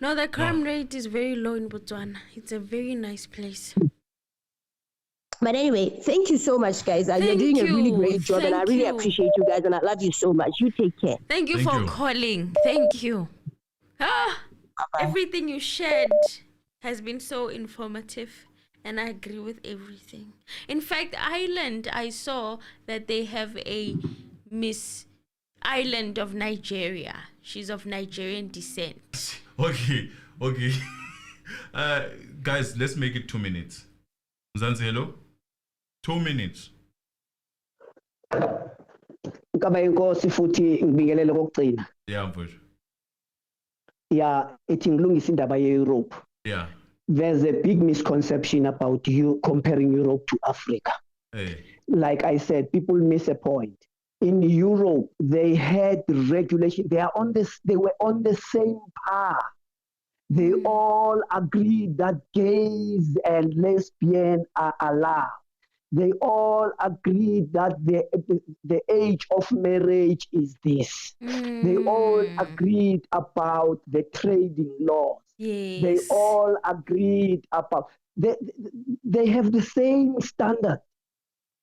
No, the crime rate is very low in Botswana. It's a very nice place. But anyway, thank you so much, guys. You're doing a really great job and I really appreciate you guys and I love you so much. You take care. Thank you for calling. Thank you. Everything you shared has been so informative and I agree with everything. In fact, Ireland, I saw that they have a Miss Island of Nigeria. She's of Nigerian descent. Okay. Guys, let's make it 2 minutes. Mzansi, hello? 2 minutes. Nkaba inkosi futhi ngibingelele kokugcina. Yeah, mfowethu. Yeah, ethi ngilungisa indaba ye-Europe. Yeah. There's a big misconception about you comparing Europe to Africa. Hey. Like I said, people miss a point. In Europe, they had regulation. They were on the same path. They all agreed that gays and lesbians are allowed. They all agreed that the age of marriage is this. They all agreed about the trading laws. Yes. They all agreed about, they have the same standard.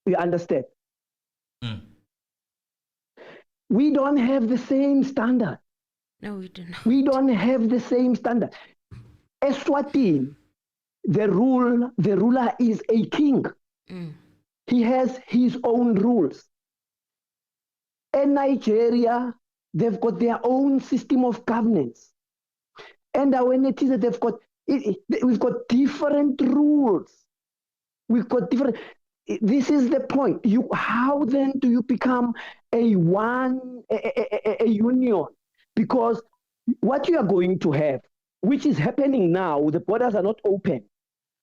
You understand? We don't have the same standard. No, we do not. We don't have the same standard. Eswatini, the ruler is a king. He has his own rules. In Nigeria, they've got their own system of governance. And when it is that we've got different rules. We've got different. This is the point. How then do you become a union? Because what you are going to have, which is happening now, the borders are not open.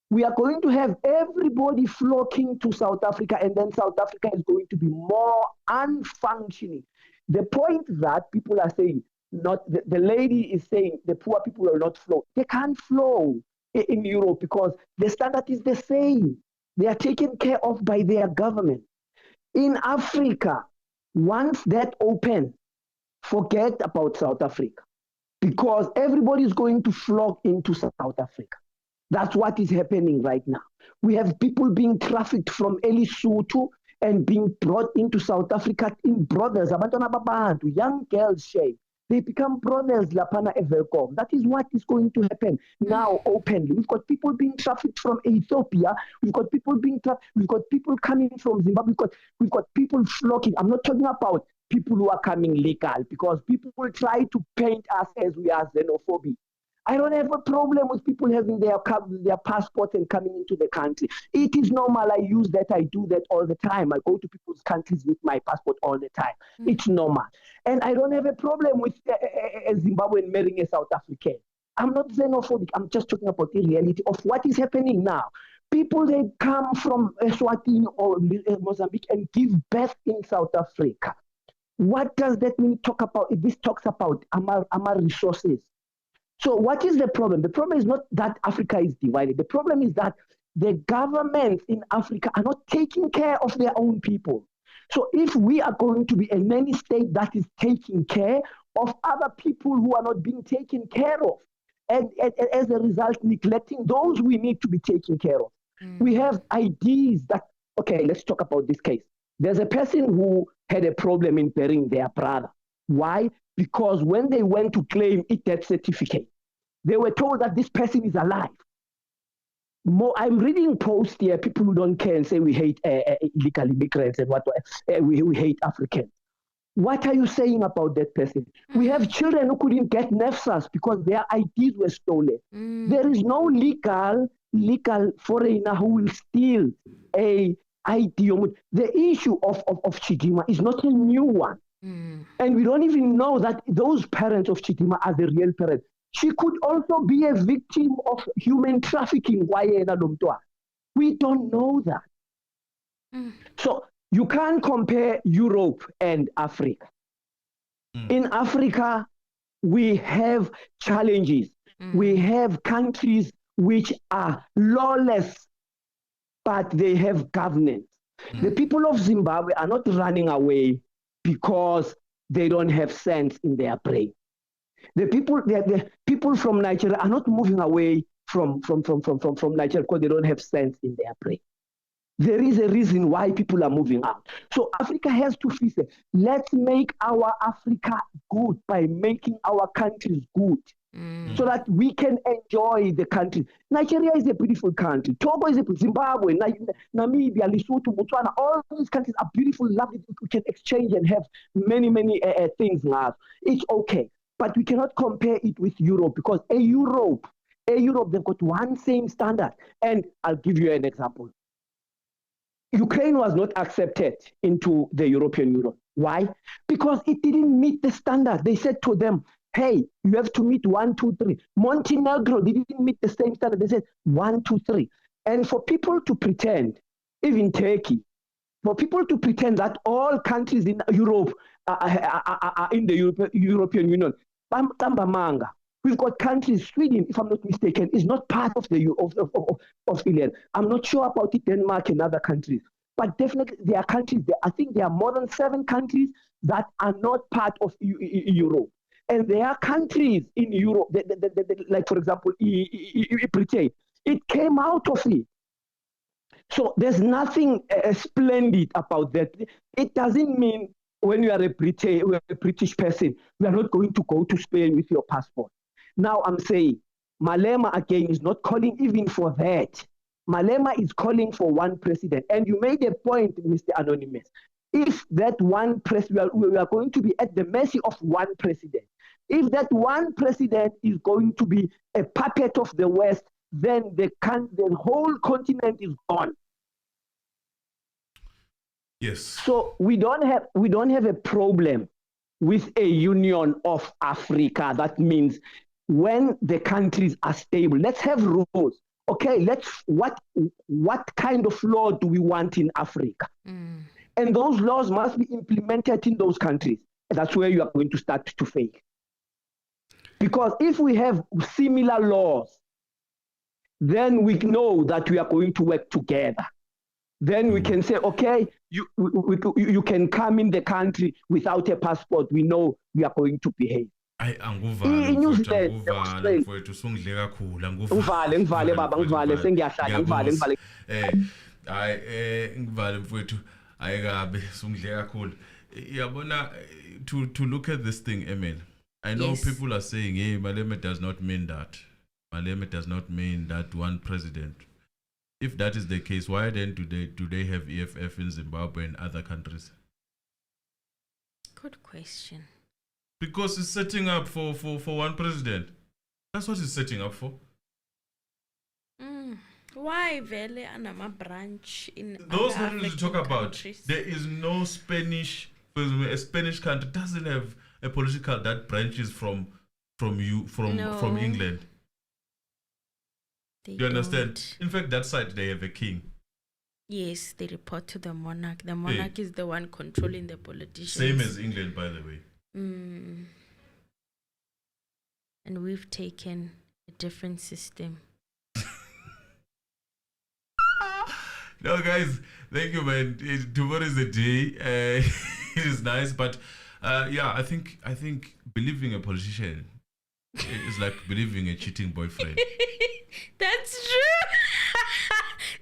We are going to have everybody flocking to South Africa, and then South Africa is going to be more unfunctioning. The point that people are saying, the lady is saying the poor people will not flow. They can't flow in Europe because the standard is the same. They are taken care of by their government. In Africa, once that open, forget about South Africa, because everybody is going to flock into South Africa. That's what is happening right now. We have people being trafficked from Lesotho and being brought into South Africa in brothers, abantwana babantu, young girls, shame. They become brothers, lapana evercom. That is what is going to happen now openly. We've got people being trafficked from Ethiopia. We've got people being we've got people coming from Zimbabwe. We've got people flocking. I'm not talking about people who are coming legal, because people will try to paint us as we are xenophobic. I don't have a problem with people having their passports and coming into the country. It is normal. I use that. I do that all the time. I go to people's countries with my passport all the time. It's normal. And I don't have a problem with a Zimbabwean marrying a South African. I'm not xenophobic. I'm just talking about the reality of what is happening now. People, they come from Eswatini or Mozambique and give birth in South Africa. What does that mean? This talks about our resources. So what is the problem? The problem is not that Africa is divided. The problem is that the governments in Africa are not taking care of their own people. So if we are going to be a nanny state that is taking care of other people who are not being taken care of, and as a result, neglecting those we need to be taken care of. We have ideas that, okay, let's talk about this case. There's a person who had a problem in burying their brother. Why? Because when they went to claim a death certificate, they were told that this person is alive. I'm reading posts here, people who don't care and say we hate illegal immigrants and we hate Africans. What are you saying about that person? We have children who couldn't get NEFSAs because their IDs were stolen. There is no legal foreigner who will steal a ID. The issue of Chidima is not a new one. And we don't even know that those parents of Chidima are the real parents. She could also be a victim of human trafficking. We don't know that. So you can't compare Europe and Africa. In Africa, we have challenges. We have countries which are lawless, but they have governance. The people of Zimbabwe are not running away because they don't have sense in their brain. The people from Nigeria are not moving away from Nigeria because they don't have sense in their brain. There is a reason why people are moving out. So Africa has to fix it. Let's make our Africa good by making our countries good. So that we can enjoy the country. Nigeria is a beautiful country. Togo is a Zimbabwe, Namibia, Lesotho, Botswana. All these countries are beautiful, lovely. We can exchange and have many things now. It's okay, but we cannot compare it with Europe, because Europe, they've got one same standard. And I'll give you an example. Ukraine was not accepted into the European Union. Why? Because it didn't meet the standard. They said to them, hey, you have to meet 1, 2, 3. Montenegro didn't meet the same standard. They said 1, 2, 3. And for people to pretend, even Turkey, for people to pretend that all countries in Europe are in the European Union, we've got countries, Sweden, if I'm not mistaken, is not part of the of England. I'm not sure about it, Denmark and other countries. But definitely there are countries, I think there are more than 7 countries that are not part of Europe. And there are countries in Europe, like, for example, Britain. It came out of it. So there's nothing splendid about that. It doesn't mean when you are a British person, you are not going to go to Spain with your passport. Now I'm saying, Malema again is not calling even for that. Malema is calling for one president. And you made a point, Mr. Anonymous. If that one president, we are going to be at the mercy of one president. If that one president is going to be a puppet of the West, then the whole continent is gone. Yes. So we don't have a problem with a union of Africa. That means when the countries are stable, let's have rules. Okay, what kind of law do we want in Africa? And those laws must be implemented in those countries. That's where you are going to start to fail. Because if we have similar laws, then we know that we are going to work together. then we can say, okay, you can come in the country without a passport. We know we are going to behave. To look at this thing, Emil, I know people are saying, hey, Malema does not mean that. Malema does not mean that one president. If that is the case, why then do they have EFF in Zimbabwe and other countries? Good question. Because it's setting up for one president. That's what it's setting up for. Why Vele Anama branch in those countries African you talk about? countries? There is no Spanish. A Spanish country doesn't have a political that branches from England. Do you understand? In fact, that side they have a king. Yes, they report to the monarch. The monarch is the one controlling the politicians. Same as England, by the way. And we've taken a different system. No, guys, thank you, man. Tomorrow is the day. It is nice, but yeah, I think believing a politician is like believing a cheating boyfriend. That's true.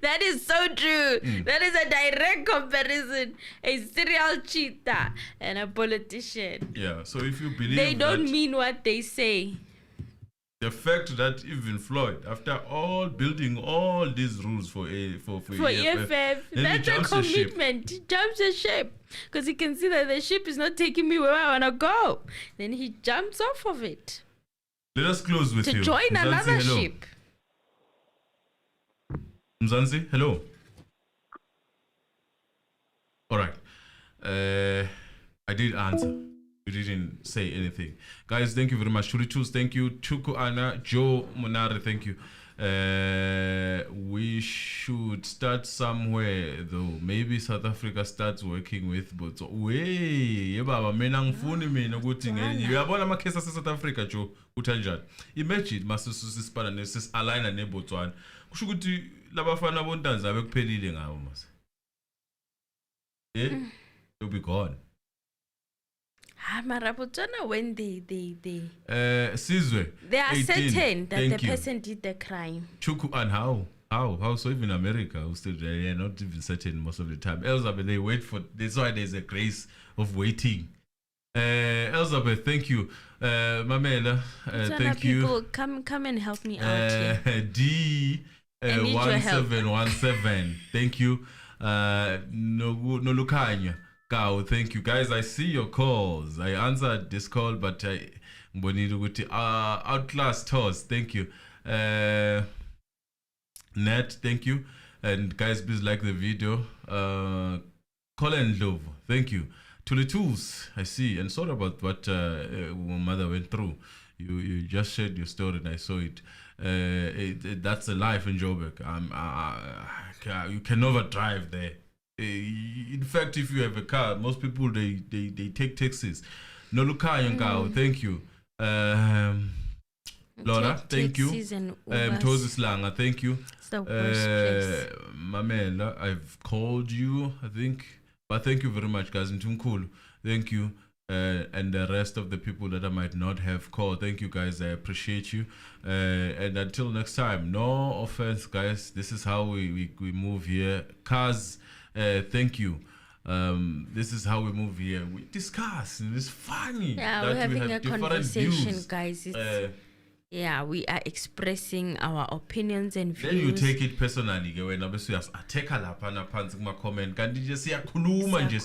That is so true. That is a direct comparison. A serial cheater and a politician. Yeah, so if you believe they don't mean what they say. The fact that even Floyd, after all building all these rules for EFF, that's a commitment. He jumps a ship because he can see that the ship is not taking me where I want to go. Then he jumps off of it. Let us close with to you. join Mzansi, another hello. ship. Mzansi, hello. All right. I did answer. You didn't say anything. Guys, thank you very much. Churitus, thank you. Chuku Anna, Joe Monare, thank you. We should start somewhere though. Maybe South Africa starts working with but baba mina ngifuni mina ukuthi uyabona amakhesi ase South Africa Joe uthanjani. Imagine masisusispana nesis aligna neBotswana. Kusho ukuthi labafana bontanza bekuphelile ngawo mase. You'll be gone. When they Sizwe, they are 18. certain that Thank the you. person did the crime. Chuku, and how so even America they are not even certain most of the time. Elizabeth, they wait for, that's why there's a grace of waiting. Elizabeth, thank you. Mamela, thank people, you. Come and help me out here. D 1717, thank you. Nolukanya Gao, thank you guys. I see your calls. I answered this call, but I Outclass Toss, thank you. Nat, thank you. And guys, please like the video. Colin Love, thank you. To the tools, I see. And sorry about what mother went through. You just shared your story and I saw it. That's a life in Joburg. You can never drive there. In fact, if you have a car, most people they take taxis. Nolukayangao, thank you. Laura, thank you. Mtozi Slanga, thank you. It's the worst place. Mamela, I've called you, I think. But thank you very much, guys. Cool. Thank you. And the rest of the people that I might not have called. Thank you, guys. I appreciate you. And until next time, no offense, guys. This is how we move here. Kaz, thank you. This is how we move here. We discuss. It's funny. Yeah, that we're having we have a conversation, views. guys. Yeah, we are expressing our opinions and views. Then you take it personally. When I take a lapana pants my comment. Can you just say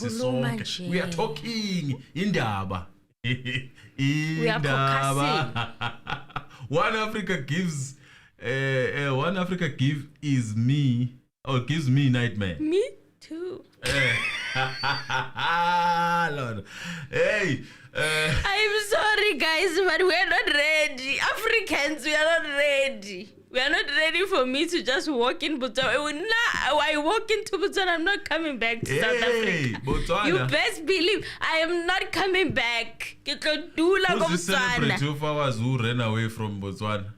song? We are talking in Daba. We are focusing. One Africa gives One Africa gives me nightmare. Me too. Lord. Hey. I'm sorry, guys, but we're not ready. Africans, we are not ready. We are not ready for me to just walk in Botswana. I walk into Botswana, I'm not coming back to South Africa. Botswana. You best believe I am not coming back. Who's the celebrity of ours who ran away from Botswana?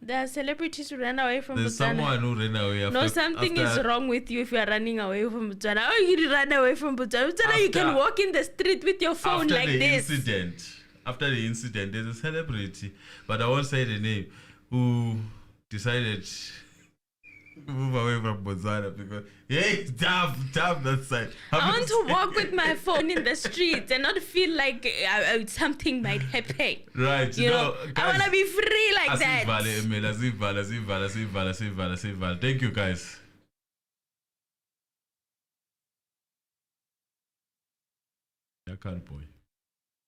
There are celebrities who ran away from There's Botswana. someone who ran away after. No, something is wrong with you if you are running away from Botswana. Oh, you run away from Botswana. Botswana, you can walk in the street with your phone like this. After the incident, there's a celebrity, but I won't say the name, who decided to move away from Botswana because it's tough that side. I want to walk with my phone in the streets and not feel like something might happen. Right, you know, guys, I want to be free like that. Thank you, guys. I can't boy.